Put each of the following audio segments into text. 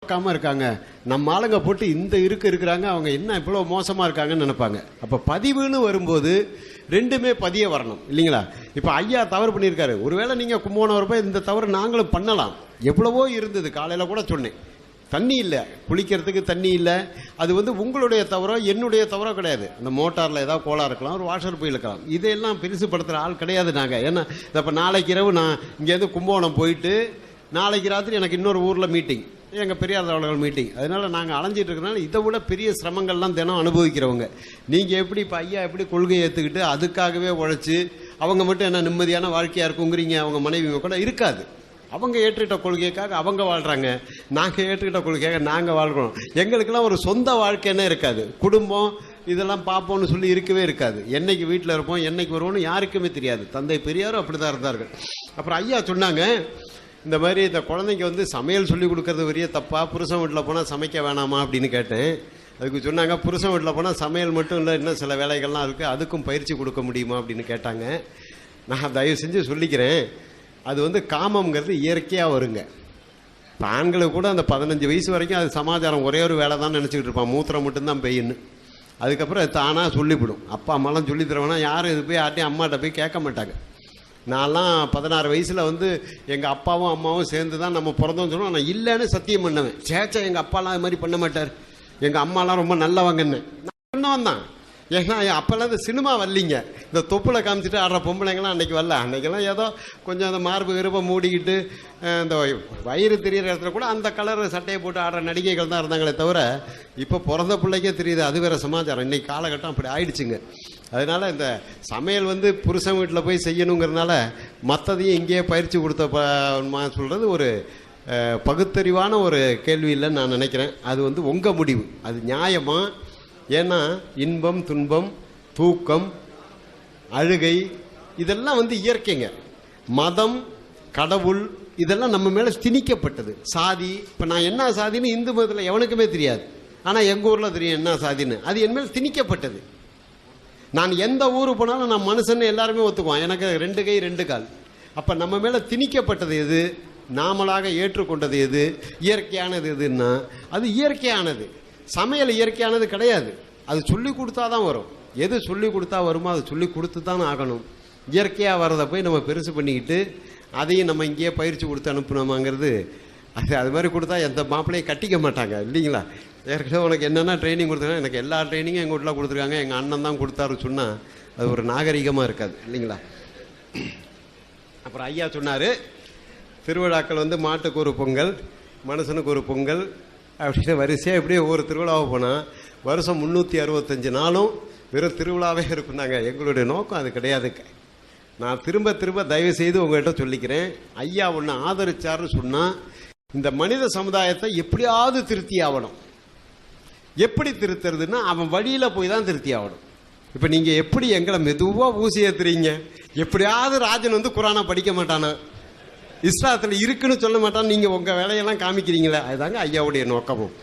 பார்க்காம இருக்காங்க. நம்ம ஆளுங்க போட்டு இந்த இருக்கிறாங்க, அவங்க என்ன இவ்வளோ மோசமாக இருக்காங்கன்னு நினைப்பாங்க. அப்போ பதிவுன்னு வரும்போது ரெண்டுமே பதிய வரணும் இல்லைங்களா? இப்போ ஐயா தவறு பண்ணியிருக்காரு. ஒருவேளை நீங்கள் கும்பகோணம் வரப்போ இந்த தவறு நாங்களும் பண்ணலாம். எவ்வளவோ இருந்தது. காலையில் கூட சொன்னேன், தண்ணி இல்லை, குளிக்கிறதுக்கு தண்ணி இல்லை. அது உங்களுடைய தவறோ என்னுடைய தவறோ கிடையாது. அந்த மோட்டாரில் ஏதாவது கோளாக இருக்கலாம், ஒரு வாஷர் போய் இருக்கலாம். இதையெல்லாம் பெருசுப்படுத்துகிற ஆள் கிடையாது நாங்கள். ஏன்னா இப்போ நாளைக்கு இரவு நான் இங்கேருந்து கும்பகோணம் போயிட்டு நாளைக்கு ராத்திரி எனக்கு இன்னொரு ஊரில் மீட்டிங், எங்கள் பெரியார் தலைவர்கள் மீட்டிங். அதனால் நாங்கள் அலைஞ்சிட்டு இருக்கிறனால இதை விட பெரிய சிரமங்கள்லாம் தினம் அனுபவிக்கிறவங்க. நீங்கள் எப்படி இப்போ ஐயா எப்படி கொள்கையை ஏற்றுக்கிட்டு அதுக்காகவே உழைச்சி அவங்க மட்டும் என்ன நிம்மதியான வாழ்க்கையாக இருக்குங்கிறீங்க? அவங்க மனைவி கூட இருக்காது. அவங்க ஏற்றுக்கிட்ட கொள்கைக்காக அவங்க வாழ்கிறாங்க, நாங்கள் ஏற்றுக்கிட்ட கொள்கைக்காக நாங்கள் வாழ்கிறோம். எங்களுக்கெல்லாம் ஒரு சொந்த வாழ்க்கைன்னே இருக்காது. குடும்பம் இதெல்லாம் பார்ப்போம்னு சொல்லி இருக்கவே இருக்காது. என்னைக்கு வீட்டில் இருப்போம், என்னைக்கு வருவோம்னு யாருக்குமே தெரியாது. தந்தை பெரியாரும் அப்படி தான் இருந்தார்கள். அப்புறம் ஐயா சொன்னாங்க, இந்த மாதிரி இந்த குழந்தைங்க சமையல் சொல்லி கொடுக்கறது பெரிய தப்பா, புருஷன் வீட்டில் போனால் சமைக்க வேணாமா அப்படின்னு கேட்டேன். அதுக்கு சொன்னாங்க, புருஷன் வீட்டில் போனால் சமையல் மட்டும் இல்லை, இன்னும் சில வேலைகள்லாம் இருக்குது, அதுக்கும் பயிற்சி கொடுக்க முடியுமா அப்படின்னு கேட்டாங்க. நான் தயவு செஞ்சு சொல்லிக்கிறேன், அது காமங்கிறது இயற்கையாக வருங்க. இப்போ ஆண்களுக்கு கூட அந்த 15 வயசு வரைக்கும் அது சமாச்சாரம் ஒரே ஒரு வேலை தான் நினச்சிக்கிட்டு இருப்பான், மூத்திரம் மட்டும்தான் பெய்யுன்னு. அதுக்கப்புறம் அது தானாக சொல்லிவிடும். அப்பா அம்மாலாம் சொல்லி தருவேன்னா யாரும் இது போய் யார்ட்டையும் அம்மாட்ட போய் கேட்க மாட்டாங்க. நான்லாம் 16 வயசில் எங்கள் அப்பாவும் அம்மாவும் சேர்ந்து தான் நம்ம பிறந்தோம்னு சொல்லுவோம். நான் இல்லைன்னு சத்தியம் பண்ணுவேன். சேச்சா எங்கள் அப்பாலாம் அது மாதிரி பண்ண மாட்டார், எங்கள் அம்மாலாம் ரொம்ப நல்லவங்கன்னு நான் சொன்னவன் தான். ஏன்னா அப்போல்லாம் இந்த சினிமா வரலிங்க. இந்த தொப்புளை காமிச்சிட்டு ஆடுற பொம்பளைங்களாம் அன்றைக்கி வரல. அன்றைக்கெல்லாம் ஏதோ கொஞ்சம் அந்த மார்பு விருப்ப மூடிக்கிட்டு இந்த வயிறு தெரிகிற இடத்துல கூட அந்த கலர் சட்டையை போட்டு ஆடுற நடிகைகள் தான் இருந்தாங்களே தவிர, இப்போ பிறந்த பிள்ளைக்கே தெரியுது அது வேறு சமாச்சாரம். இன்றைக்கி காலகட்டம் அப்படி ஆயிடுச்சுங்க. அதனால் இந்த சமையல் புருஷன் வீட்டில் போய் செய்யணுங்கிறதுனால மற்றதையும் இங்கேயே பயிற்சி கொடுத்த சொல்கிறது ஒரு பகுத்தறிவான ஒரு கேள்வி இல்லைன்னு நான் நினைக்கிறேன். அது உங்கள் முடிவு, அது நியாயமா? ஏன்னா இன்பம் துன்பம் தூக்கம் அழுகை இதெல்லாம் இயற்கைங்க. மதம் கடவுள் இதெல்லாம் நம்ம மேலே திணிக்கப்பட்டது. சாதி, இப்போ நான் என்ன சாதின்னு இந்து மதத்தில் எவனுக்குமே தெரியாது, ஆனால் எங்கள் ஊரில் தெரியும் என்ன சாதின்னு. அது என் மேல் திணிக்கப்பட்டது. நான் எந்த ஊருக்கு போனாலும் நான் மனுஷன்னு எல்லாருமே ஒத்துக்குவான், எனக்கு 2 கை 2 கால். அப்போ நம்ம மேலே திணிக்கப்பட்டது எது, நாமளாக ஏற்றுக்கொண்டது எது, இயற்கையானது எதுன்னா அது இயற்கையானது. சமையல் இயற்கையானது கிடையாது, அது சொல்லி கொடுத்தா தான் வரும். எது சொல்லி கொடுத்தா வருமோ அது சொல்லி கொடுத்து தான் ஆகணும். இயற்கையாக வரதை போய் நம்ம பெருசு பண்ணிக்கிட்டு அதையும் நம்ம இங்கேயே பயிற்சி கொடுத்து அனுப்பணுமாங்கிறது அது மாதிரி கொடுத்தா எந்த மாப்பிள்ளையும் கட்டிக்க மாட்டாங்க இல்லைங்களா? ஏற்கனவே உனக்கு என்னென்ன ட்ரைனிங் கொடுத்துருக்காங்க, எனக்கு எல்லா ட்ரைனிங்கும் எங்கள் வீட்டில் கொடுத்துருக்காங்க, எங்கள் அண்ணன் தான் கொடுத்தாரு சொன்னால் அது ஒரு நாகரிகமாக இருக்காது இல்லைங்களா? அப்புறம் ஐயா சொன்னார், திருவிழாக்கள் மாட்டுக்கு ஒரு பொங்கல், மனுஷனுக்கு ஒரு பொங்கல் அப்படின்னு வரிசையாக எப்படியே ஒவ்வொரு திருவிழாவை போனால் வருஷம் 365 நாளும் வெறும் திருவிழாவே இருக்குன்னாங்க. எங்களுடைய நோக்கம் அது கிடையாதுங்க. நான் திரும்ப திரும்ப தயவு செய்து உங்கள்கிட்ட சொல்லிக்கிறேன், ஐயா ஒன்று ஆதரிச்சாருன்னு சொன்னால் இந்த மனித சமுதாயத்தை எப்படியாவது திருத்தி ஆகணும். எப்படி திருத்துறதுன்னா அவன் வழியில் போய் தான் திருத்தி ஆகணும். இப்போ நீங்கள் எப்படி எங்களை மெதுவாக ஊசி ஏற்றுறீங்க? எப்படியாவது ராஜன் குரானை படிக்க மாட்டானா, இஸ்லாத்தில் இருக்குன்னு சொல்ல மாட்டான்னு நீங்கள் உங்கள் வேலையெல்லாம் காமிக்கிறீங்களே, அதுதாங்க ஐயாவுடைய நோக்கமும்.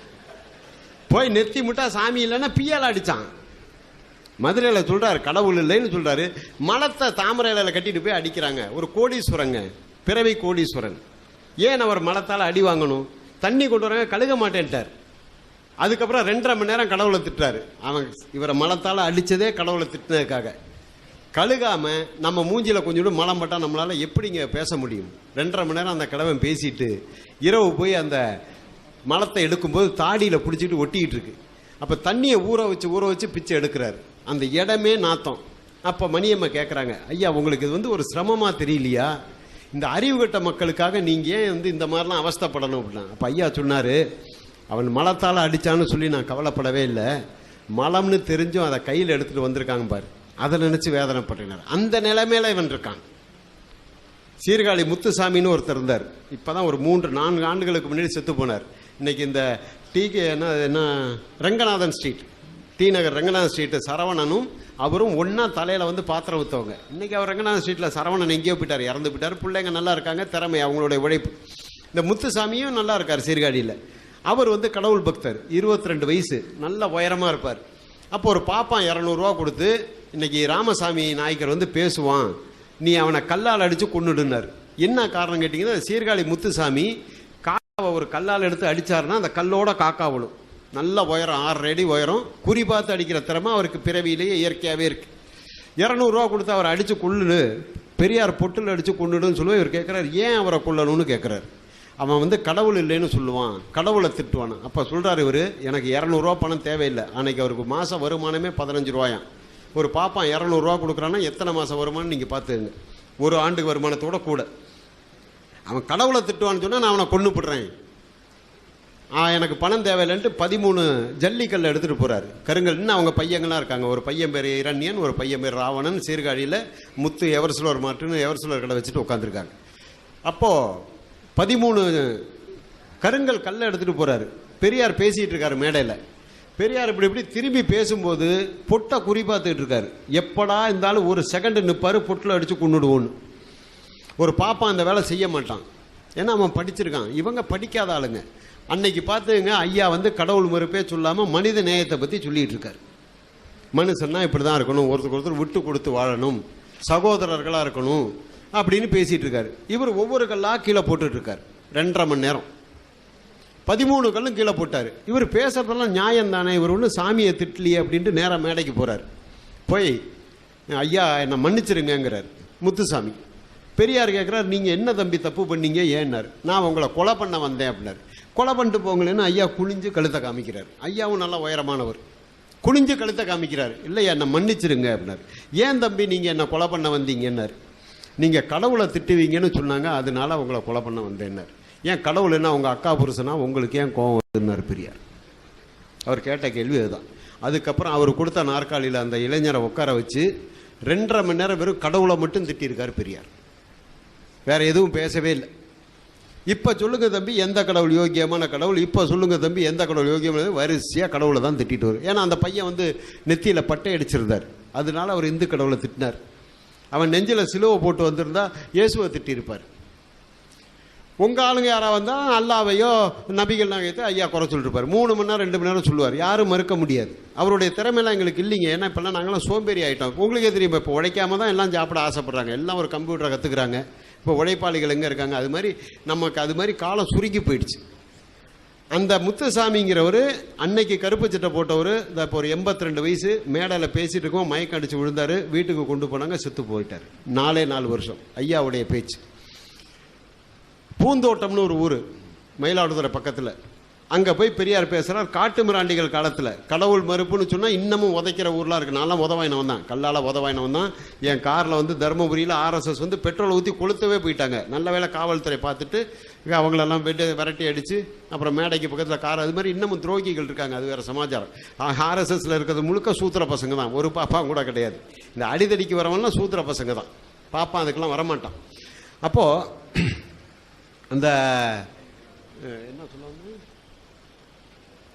போய் நெத்தி முட்டா சாமி இல்லைன்னா பியால் அடித்தான். மதுரையில் சொல்கிறார், கடவுள் இல்லைன்னு சொல்கிறாரு, மலத்தை தாமரை இலையில கட்டிட்டு போய் அடிக்கிறாங்க. ஒரு கோடீஸ்வரங்க, பிறவி கோடீஸ்வரன். ஏன் அவர் மலத்தால் அடி வாங்கணும்? தண்ணி கொண்டு வராங்க, கழுக மாட்டேன்ட்டார். அதுக்கப்புறம் 2.5 மணி நேரம் கடவுளை திட்டுறாரு. அவன் இவரை மலத்தால் அடித்ததே கடவுளை திட்டினதுக்காக. கழுகாமல் நம்ம மூஞ்சியில் கொஞ்சம் மலம் பட்டால் நம்மளால் எப்படிங்க பேச முடியும்? 2.5 மணி நேரம் அந்த கிழவன் பேசிட்டு இரவு போய் அந்த மலத்தை எடுக்கும்போது தாடியில் பிடிச்சிட்டு ஒட்டிக்கிட்டு இருக்கு. அப்போ தண்ணியை ஊற வச்சு பிச்சை எடுக்கிறாரு. அந்த இடமே நாத்தம். அப்போ மணியம்மா கேட்குறாங்க, ஐயா உங்களுக்கு இது ஒரு சிரமமாக தெரியலையா? இந்த அறிவு கட்ட மக்களுக்காக நீங்கள் ஏன் இந்த மாதிரிலாம் அவஸ்தைப்படணும் அப்படின்னா? அப்போ ஐயா சொன்னார், அவன் மலத்தால் அடித்தான்னு சொல்லி நான் கவலைப்படவே இல்லை, மலம்னு தெரிஞ்சும் அதை கையில் எடுத்துகிட்டு வந்திருக்காங்க பாரு, அதை நினச்சி வேதனைப்பட்டினார். அந்த நிலைமையில இவன் இருக்கான். சீர்காழி முத்துசாமின்னு ஒருத்தர் இருந்தார். இப்போ தான் ஒரு 3-4 ஆண்டுகளுக்கு முன்னாடி செத்து போனார். இன்றைக்கி இந்த டீக்கு என்ன ரங்கநாதன் ஸ்ட்ரீட், டி நகர் ரங்கநாதன் ஸ்ட்ரீட்டு சரவணனும் அவரும் ஒன்றா தலையில் பாத்திரம் ஊற்றவங்க. இன்றைக்கி அவர் ரங்கநாதன் ஸ்ட்ரீட்டில் சரவணன் எங்கேயோ போயிட்டார், இறந்து போயிட்டார். பிள்ளைங்க நல்லா இருக்காங்க, திறமை அவங்களுடைய உழைப்பு. இந்த முத்துசாமியும் நல்லா இருக்கார் சீர்காழியில். அவர் கடவுள் பக்தர், 22 வயசு, நல்ல உயரமாக இருப்பார். அப்போ ஒரு பாப்பான் 200 ரூபா கொடுத்து, இன்னைக்கு ராமசாமி நாயக்கர் பேசுவான், நீ அவனை கல்லால் அடித்து கொன்னுடுனார். என்ன காரணம் கேட்டிங்கன்னா, சீர்காழி முத்துசாமி ஒரு கல்லால் எடுத்து அடிச்சாருன்னா அந்த கல்லோட காக்கா விழும். நல்ல உயரம், 6 அடி உயரம். குறி பார்த்து அடிக்கிற திறமை அவருக்கு பிறவியிலேயே இயற்கையாகவே இருக்கு. 200 ரூபா கொடுத்து அவரை அடித்து கொள்ளுன்னு, பெரியார் பொட்டில் அடித்து கொண்டுடுன்னு சொல்லுவோம். இவர் கேட்குறாரு, ஏன் அவரை கொல்லணும்னு கேட்குறாரு. அவன் வந்து கடவுள் இல்லைன்னு சொல்லுவான், கடவுளை திட்டுவான். அப்போ சொல்கிறார் இவர், எனக்கு 200 ரூபா பணம் தேவையில்லை. அன்னைக்கு அவருக்கு மாத வருமானமே 15 ரூபாயாம். ஒரு பாப்பான் 200 ரூபா கொடுக்குறான்னா எத்தனை மாதம் வருமானம் நீங்கள் பார்த்துங்க. ஒரு ஆண்டுக்கு வருமானத்தோட கூட. அவன் கடவுளை திட்டுவான்னு சொன்னால் நான் அவனை கொண்டு போடுறேன், எனக்கு பணம் தேவையில்லைன்ட்டு 13 ஜல்லிக்கல்லை எடுத்துகிட்டு போகிறாரு. கருங்கல். இன்னும் அவங்க பையங்கள்லாம் இருக்காங்க. ஒரு பையன் பேர் இரண்யன், ஒரு பையன் பேர் ராவணன். சீர்காழியில் முத்து எவர்சிலோர் மாட்டுன்னு எவர்சிலோர் கடை வச்சுட்டு உட்காந்துருக்காங்க. அப்போது 13 கருங்கல் கல்லை எடுத்துகிட்டு போகிறாரு. பெரியார் பேசிகிட்டு இருக்காரு மேடையில். பெரியார் இப்படி திரும்பி பேசும்போது பொட்டை குறி பார்த்துக்கிட்டு இருக்காரு. எப்படா இருந்தாலும் ஒரு செகண்டு நிற்பார், பொட்டில் அடித்து கொண்டுடுவோன்னு. ஒரு பாப்பா அந்த வேலை செய்ய மாட்டான், ஏன்னா அவன் படிச்சிருக்கான். இவங்க படிக்காத ஆளுங்க. அன்னைக்கு பார்த்துங்க, ஐயா வந்து கடவுள் மறுப்பே சொல்லாமல் மனித நேயத்தை பற்றி சொல்லிகிட்டு இருக்கார். மனுஷன்னா இப்படி தான் இருக்கணும், ஒருத்தருக்கு ஒருத்தர் விட்டு கொடுத்து வாழணும், சகோதரர்களாக இருக்கணும் அப்படின்னு பேசிகிட்டு இருக்காரு. இவர் ஒவ்வொரு கல்லாக கீழே போட்டுட்ருக்கார். 2.5 மணி நேரம் 13 கல்லும் கீழே போட்டார். இவர் பேசுறதெல்லாம் நியாயம் தானே, இவர் ஒன்றும் சாமியை திட்டலையே அப்படின்ட்டு நேராக மேடைக்கு போகிறார். போய் ஐயா என்னை மன்னிச்சிருங்கிறார் முத்துசாமி. பெரியார் கேட்குறாரு, நீங்கள் என்ன தம்பி தப்பு பண்ணீங்க ஏன்னார். நான் உங்களை கொலை பண்ண வந்தேன் அப்படின்னாரு. கொலை பண்ணிட்டு போங்களேன்னு ஐயா குனிஞ்சு கழுத்தை காமிக்கிறார். ஐயாவும் நல்லா உயரமானவர். குனிஞ்சு கழுத்தை காமிக்கிறார். இல்லையா என்னை மன்னிச்சிருங்க அப்படின்னாரு. ஏன் தம்பி நீங்கள் என்னை கொலை பண்ண வந்தீங்கன்னார். நீங்கள் கடவுளை திட்டுவீங்கன்னு சொன்னாங்க, அதனால உங்களை கொலை பண்ண வந்தேன்னார். ஏன் கடவுள் என்ன உங்கள் அக்கா புருஷனா, உங்களுக்கு ஏன் கோவம் வருதுன்னார் பெரியார். அவர் கேட்ட கேள்வி அதுதான். அதுக்கப்புறம் அவர் கொடுத்த நாற்காலியில் அந்த இளைஞரை உட்கார வச்சு 2.5 மணி நேரம் வெறும் கடவுளை மட்டும் திட்டியிருக்கார் பெரியார். வேற எதுவும் பேசவே இல்லை. இப்போ சொல்லுங்க தம்பி எந்த கடவுள் யோகியமான கடவுள், இப்போ சொல்லுங்க தம்பி எந்த கடவுள் யோகியமான, வரிசையாக கடவுளை தான் திட்டிட்டு வரும். ஏன்னா அந்த பையன் வந்து நெத்தியில் பட்டை அடிச்சிருந்தார், அதனால அவர் இந்து கடவுளை திட்டினார். அவன் நெஞ்சில் சிலுவை போட்டு வந்திருந்தா இயேசுவை திட்டியிருப்பார். உங்கள் ஆளுங்க யாராக வந்தால் அல்லாவையோ நபிகள் நாயகத்தை ஐயா குறை சொல்லிருப்பார். 3 மணி நேரம் 2 மணி நேரம் சொல்லுவார். யாரும் மறுக்க முடியாது. அவருடைய திறமையெல்லாம் எங்களுக்கு இல்லைங்க. ஏன்னா இப்போல்லாம் நாங்களாம் சோம்பேறி ஆகிட்டோம். உங்களுக்கே தெரியும், இப்போ உழைக்காம தான் எல்லாம் சாப்பிட ஆசைப்படுறாங்க. எல்லாம் ஒரு கம்ப்யூட்டரை கற்றுக்குறாங்க. இப்போ உழைப்பாளிகள் எங்கே இருக்காங்க? அது மாதிரி நமக்கு அது மாதிரி காலம் சுருங்கி போயிடுச்சு. அந்த முத்துசாமிங்கிறவர் அன்னைக்கு கருப்பு சட்டை போட்டவர், இந்த இப்போ ஒரு 82 வயசு, மேடையில் பேசிகிட்டு இருக்கோம், மயக்கம் அடித்து விழுந்தார். வீட்டுக்கு கொண்டு போனாங்க, செத்து போயிட்டார். 4 வருஷம். ஐயாவுடைய பேச்சு. பூந்தோட்டம்னு ஒரு ஊர் மயிலாடுதுறை பக்கத்தில், அங்கே போய் பெரியார் பேசுகிறார். காட்டு மிராண்டிகள் காலத்தில் கடவுள் மறுப்புன்னு சொன்னால் இன்னமும் உதைக்கிற ஊர்லாம் இருக்குது. நான்லாம் உதவாயினவன் தான், கல்லால் உதவாயினவன் தான். என் காரில் வந்து தருமபுரியில் RSS வந்து பெட்ரோலை ஊற்றி கொளுத்தவே போயிட்டாங்க. நல்ல வேளை காவல்துறை பார்த்துட்டு அவங்களெல்லாம் விரட்டி அடித்து அப்புறம் மேடைக்கு பக்கத்தில் கார். அது மாதிரி இன்னமும் துரோகிகள் இருக்காங்க, அது வேறு சமாச்சாரம். RSSல இருக்கிறது முழுக்க சூத்திர பசங்க தான், ஒரு பாப்பா கூட கிடையாது. இந்த அடிதடிக்கு வரவன்லாம் சூத்திர பசங்க தான், பாப்பா அதுக்கெல்லாம் வரமாட்டான். அப்போது அந்த என்ன சொல்லுவாங்க,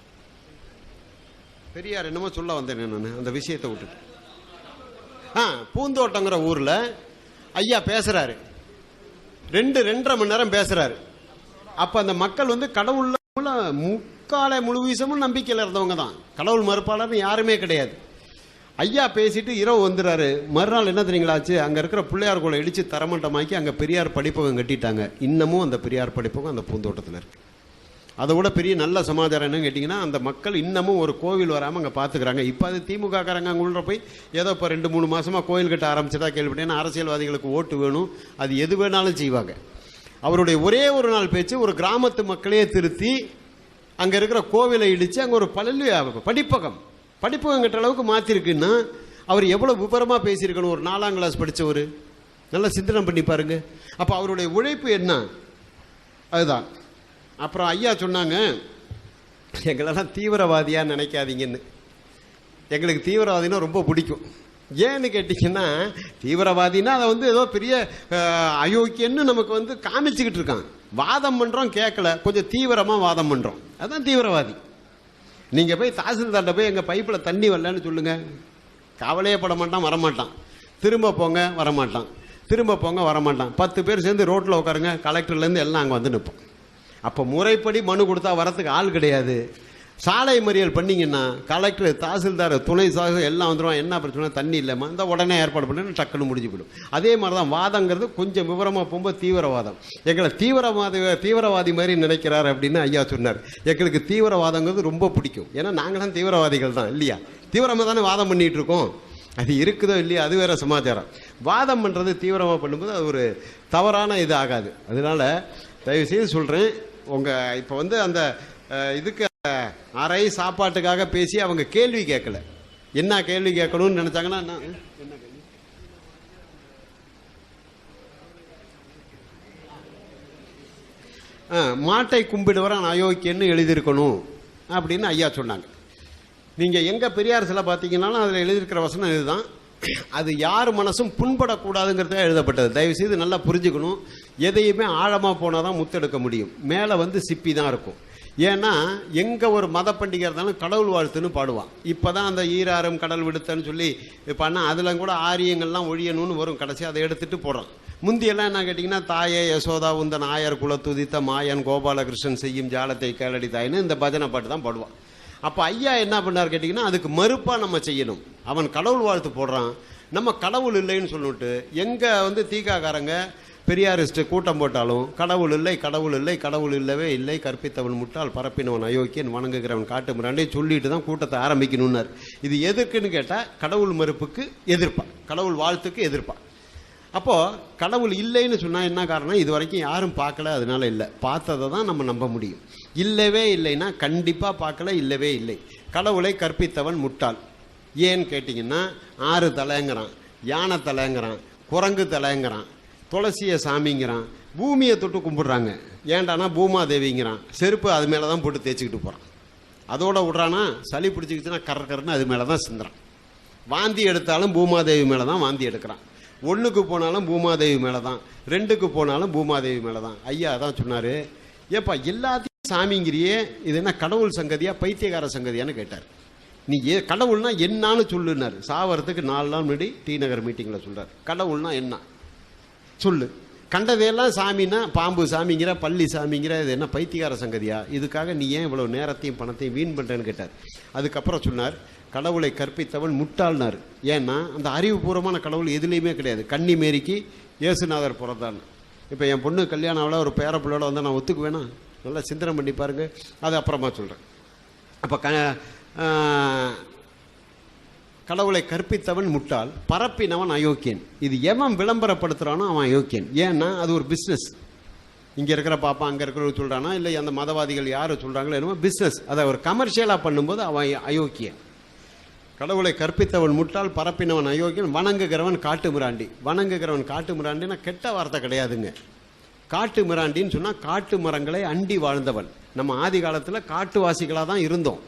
பெரியார் என்னமோ சொல்ல வந்தேன் நான் அந்த விஷயத்தை விட்டுட்டு. பூந்தோட்டங்கிற ஊரில் ஐயா பேசுகிறாரு. 2.5 மணி நேரம் பேசுகிறாரு. அப்போ அந்த மக்கள் வந்து கடவுள்ல முழு வீசமும் நம்பிக்கையில் இருந்தவங்க தான். கடவுள் மறுப்பாளர்னு யாருமே கிடையாது. ஐயா பேசிட்டு இரவு வந்துடுறாரு. மறுநாள் என்ன தெரியுங்களாச்சு, அங்கே இருக்கிற பிள்ளையார் கோளை இடித்து தரமட்டமாக்கி அங்கே பெரியார் படிப்பகம் கட்டிட்டாங்க. இன்னமும் அந்த பெரியார் படிப்பகம் அந்த பூந்தோட்டத்தில் இருக்கு. அதை விட பெரிய நல்ல சமாச்சாரம் என்னன்னு கேட்டிங்கன்னா, அந்த மக்கள் இன்னமும் ஒரு கோவில் வராமல் அங்கே பார்த்துக்கிறாங்க. இப்போ அது திமுக காரங்க அங்கே உள்ள போய் ஏதோ இப்போ 2-3 மாதமாக கோயில் கட்ட ஆரம்பிச்சதா கேள்விப்பட்டேன். அரசியல்வாதிகளுக்கு ஓட்டு வேணும், அது எது வேணாலும் செய்வாங்க. அவருடைய ஒரே ஒரு நாள் பேச்சு ஒரு கிராமத்து மக்களையே திருத்தி அங்கே இருக்கிற கோவிலை இடித்து அங்கே ஒரு படிப்பகம் கட்ட அளவுக்கு மாற்றிருக்குன்னா அவர் எவ்வளோ விபரமாக பேசியிருக்கணும். ஒரு 4ஆம் கிளாஸ் படித்தவர், நல்லா சிந்தனை பண்ணி பாருங்க. அப்போ அவருடைய உழைப்பு என்ன, அதுதான். அப்புறம் ஐயா சொன்னாங்க, எங்களெல்லாம் தீவிரவாதியாக நினைக்காதீங்கன்னு. எங்களுக்கு தீவிரவாதினா ரொம்ப பிடிக்கும். ஏன்னு கேட்டிங்கன்னா, தீவிரவாதினா அதை வந்து ஏதோ பெரிய அயோக்கியன்னு நமக்கு வந்து காமிச்சுக்கிட்டு இருக்கான். வாதம் பண்ணுறோம், கேட்கல, கொஞ்சம் தீவிரமாக வாதம் பண்ணுறோம், அதுதான் தீவிரவாதி. நீங்கள் போய் தாசில்தார்ட்ட போய் எங்கள் பைப்பில் தண்ணி வரலன்னு சொல்லுங்கள், கவலையே பட மாட்டான், வரமாட்டான். திரும்ப போங்க, வரமாட்டான். திரும்ப போங்க, வரமாட்டான். 10 பேர் சேர்ந்து ரோட்டில் உட்காருங்க, கலெக்டர்லேருந்து எல்லாம் அங்கே வந்து நிற்போம். அப்போ முறைப்படி மனு கொடுத்தா வரத்துக்கு ஆள் கிடையாது. சாலை மறியல் பண்ணிங்கன்னா கலெக்டர், தாசில்தார், துணை சாசல் எல்லாம் வந்துடுவான். என்ன பிரச்சனை? தண்ணி இல்லைம்மா, இந்த உடனே ஏற்பாடு பண்ணி டக்குன்னு முடிஞ்சு போயிடும். அதே மாதிரி தான் வாதங்கிறது கொஞ்சம் விவரமாக போகும்போது தீவிரவாதம். எங்களை தீவிரவாதி மாதிரி நினைக்கிறார் அப்படின்னு ஐயா சொன்னார். எங்களுக்கு தீவிரவாதங்கிறது ரொம்ப பிடிக்கும். ஏன்னா நாங்களாம் தீவிரவாதிகள் தான் இல்லையா? தீவிரமாக தானே வாதம் பண்ணிகிட்டு இருக்கோம். அது இருக்குதோ இல்லையா, அது வேறு சமாச்சாரம். வாதம் பண்ணுறது தீவிரமாக பண்ணும்போது அது ஒரு தவறான இது ஆகாது. அதனால் தயவுசெய்து சொல்கிறேன், உங்கள் இப்போ வந்து அந்த இதுக்கு அரை சாப்பாட்டுக்காக பேசி அவங்க கேள்வி கேட்கல. என்ன கேள்வி கேட்கணும்னு நினைச்சாங்கன்னா என்ன கேள்வி? மாட்டை கும்பிடுவரான் அயோக்கியன்னு எழுதியிருக்கணும் அப்படின்னு ஐயா சொன்னாங்க. நீங்கள் எங்கள் பெரியார் சிலை பார்த்தீங்கன்னாலும் அதில் எழுதியிருக்கிற வசனம் இதுதான். அது யார் மனசும் புண்படக்கூடாதுங்கிறதுக்காக எழுதப்பட்டது. தயவுசெய்து நல்லா புரிஞ்சுக்கணும். எதையுமே ஆழமாக போனால் தான் முத்தெடுக்க முடியும். மேலே வந்து சிப்பி தான் இருக்கும். ஏன்னா எங்கே ஒரு மத பண்டிகை இருந்தாலும் கடவுள் வாழ்த்துன்னு பாடுவான். இப்போ தான் அந்த ஈராரும் கடல் விடுத்தன்னு சொல்லி பண்ணால் அதில் கூட ஆரியங்கள்லாம் ஒழியணும்னு வரும். கடைசி அதை எடுத்துகிட்டு போடுறான். முந்தியெல்லாம் என்ன கேட்டிங்கன்னா, தாயே யசோதா உந்தன் ஆயர் குலத்துதித்த மாயன் கோபாலகிருஷ்ணன் செய்யும் ஜாலத்தை கேளடி தாயின்னு இந்த பஜனை பாட்டு தான் பாடுவான். அப்போ ஐயா என்ன பண்ணார் கேட்டிங்கன்னா, அதுக்கு மறுப்பாக நம்ம செய்யணும். அவன் கடவுள் வாழ்த்து போடுறான், நம்ம கடவுள் இல்லைன்னு சொல்லிட்டு எங்கே வந்து தீக்காக்காரங்க பெரியாரிஸ்ட்டு கூட்டம் போட்டாலும் கடவுள் இல்லை, கடவுள் இல்லை, கடவுள் இல்லவே இல்லை, கற்பித்தவன் முட்டாள், பரப்பினவன் அயோக்கியன், வணங்குகிறவன் காட்டு மிராண்டே சொல்லிட்டு தான் கூட்டத்தை ஆரம்பிக்கணும்னார். இது எதுக்குன்னு கேட்டால் கடவுள் மறுப்புக்கு எதிர்ப்பான், கடவுள் வாழ்த்துக்கு எதிர்ப்பான். அப்போது கடவுள் இல்லைன்னு சொன்னால் என்ன காரணம்? இது வரைக்கும் யாரும் பார்க்கல, அதனால இல்லை. பார்த்ததை தான் நம்ம நம்ப முடியும். இல்லவே இல்லைன்னா கண்டிப்பாக பார்க்கல, இல்லவே இல்லை. கடவுளை கற்பித்தவன் முட்டாள். ஏன்னு கேட்டிங்கன்னா, 6 தலைங்கிறான், யானை தலைங்கிறான், குரங்கு தலைங்கிறான், துளசியை சாமிங்கிறான், பூமியை தொட்டு கும்பிட்றாங்க. ஏண்டானா பூமாதேவிங்கிறான், செருப்பு அது மேலே தான் போட்டு தேய்ச்சிக்கிட்டு போகிறான். அதோட விட்றானா, சளி பிடிச்சிக்கிச்சுன்னா கரன்னு அது மேலே தான் சிந்துறான். வாந்தி எடுத்தாலும் பூமாதேவி மேலே தான் வாந்தி எடுக்கிறான். 1க்கு போனாலும் பூமாதேவி மேலே தான், 2க்கு போனாலும் பூமாதேவி மேலே தான். ஐயா தான் சொன்னார், ஏப்பா எல்லாத்தையும் சாமிங்கிறியே, இது என்ன கடவுள் சங்கதியா பைத்தியகார சங்கதியான்னு கேட்டார். நீ கடவுள்னா என்னான்னு சொல்லுனார். சாவறதுக்கு 4 நாள் முன்னாடி டி நகர் மீட்டிங்கில் சொல்கிறார், கடவுள்னா என்ன சொல்லு. கண்டதையெல்லாம் சாமின்னா பாம்பு சாமிங்கிற, பள்ளி சாமிங்கிற, இது என்ன பைத்தியகார சங்கதியா? இதுக்காக நீ ஏன் இவ்வளோ நேரத்தையும் பணத்தையும் வீண் பண்ணுறேன்னு கேட்டார். அதுக்கப்புறம் சொன்னார், கடவுளை கற்பித்தவன் முட்டாள்னார். ஏன்னா அந்த அறிவுபூர்வமான கடவுள் எதுலேயுமே கிடையாது. கன்னி மேரிக்கு இயேசுநாதர் பிறந்தான். இப்போ என் பொண்ணு கல்யாணம் ஒரு பேர பிள்ளையோட வந்து நான் ஒத்துக்குவேனா? நல்லா சிந்தனை பண்ணி பாருங்க. அது அப்புறமா சொல்கிறேன். அப்போ கடவுளை கற்பித்தவன் முட்டாள், பரப்பினவன் அயோக்கியன். இது எவன் விளம்பரப்படுத்துகிறானோ அவன் அயோக்கியன். ஏன்னா அது ஒரு பிஸ்னஸ். இங்கே இருக்கிற பாப்பா அங்கே இருக்கிறவங்க சொல்கிறானா, இல்லை அந்த மதவாதிகள் யார் சொல்கிறாங்களோ என்னமோ பிஸ்னஸ். அதை ஒரு கமர்ஷியலாக பண்ணும்போது அவன் அயோக்கியன். கடவுளை கற்பித்தவன் முட்டாள், பரப்பினவன் அயோக்கியன், வணங்குகிறவன் காட்டு மிராண்டி. வணங்குகிறவன் காட்டு மிராண்டின்னா கெட்ட வார்த்தை கிடையாதுங்க. காட்டு மிராண்டின்னு சொன்னால் காட்டு மரங்களை அண்டி வாழ்ந்தவன். நம்ம ஆதி காலத்தில் காட்டுவாசிகளாக தான் இருந்தோம்.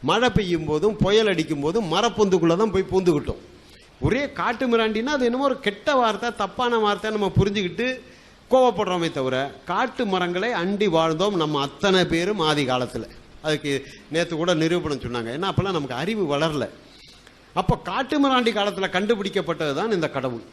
மழை பெய்யும் போதும் புயல் அடிக்கும் போதும் மரப்பொந்துக்குள்ளே தான் போய் பூந்துக்கிட்டோம். ஒரே காட்டு மிராண்டின்னா அது என்னமோ ஒரு கெட்ட வார்த்தை, தப்பான வார்த்தை நம்ம புரிஞ்சுக்கிட்டு கோவப்படுறோமே தவிர, காட்டு மரங்களை அண்டி வாழ்ந்தோம் நம்ம அத்தனை பேரும் ஆதி காலத்தில். அதுக்கு நேற்று கூட நிரூபணம் சொன்னாங்க. ஏன்னா அப்போல்லாம் நமக்கு அறிவு வளரல. அப்போ காட்டு மிராண்டி காலத்தில் கண்டுபிடிக்கப்பட்டது தான் இந்த கடவுள்.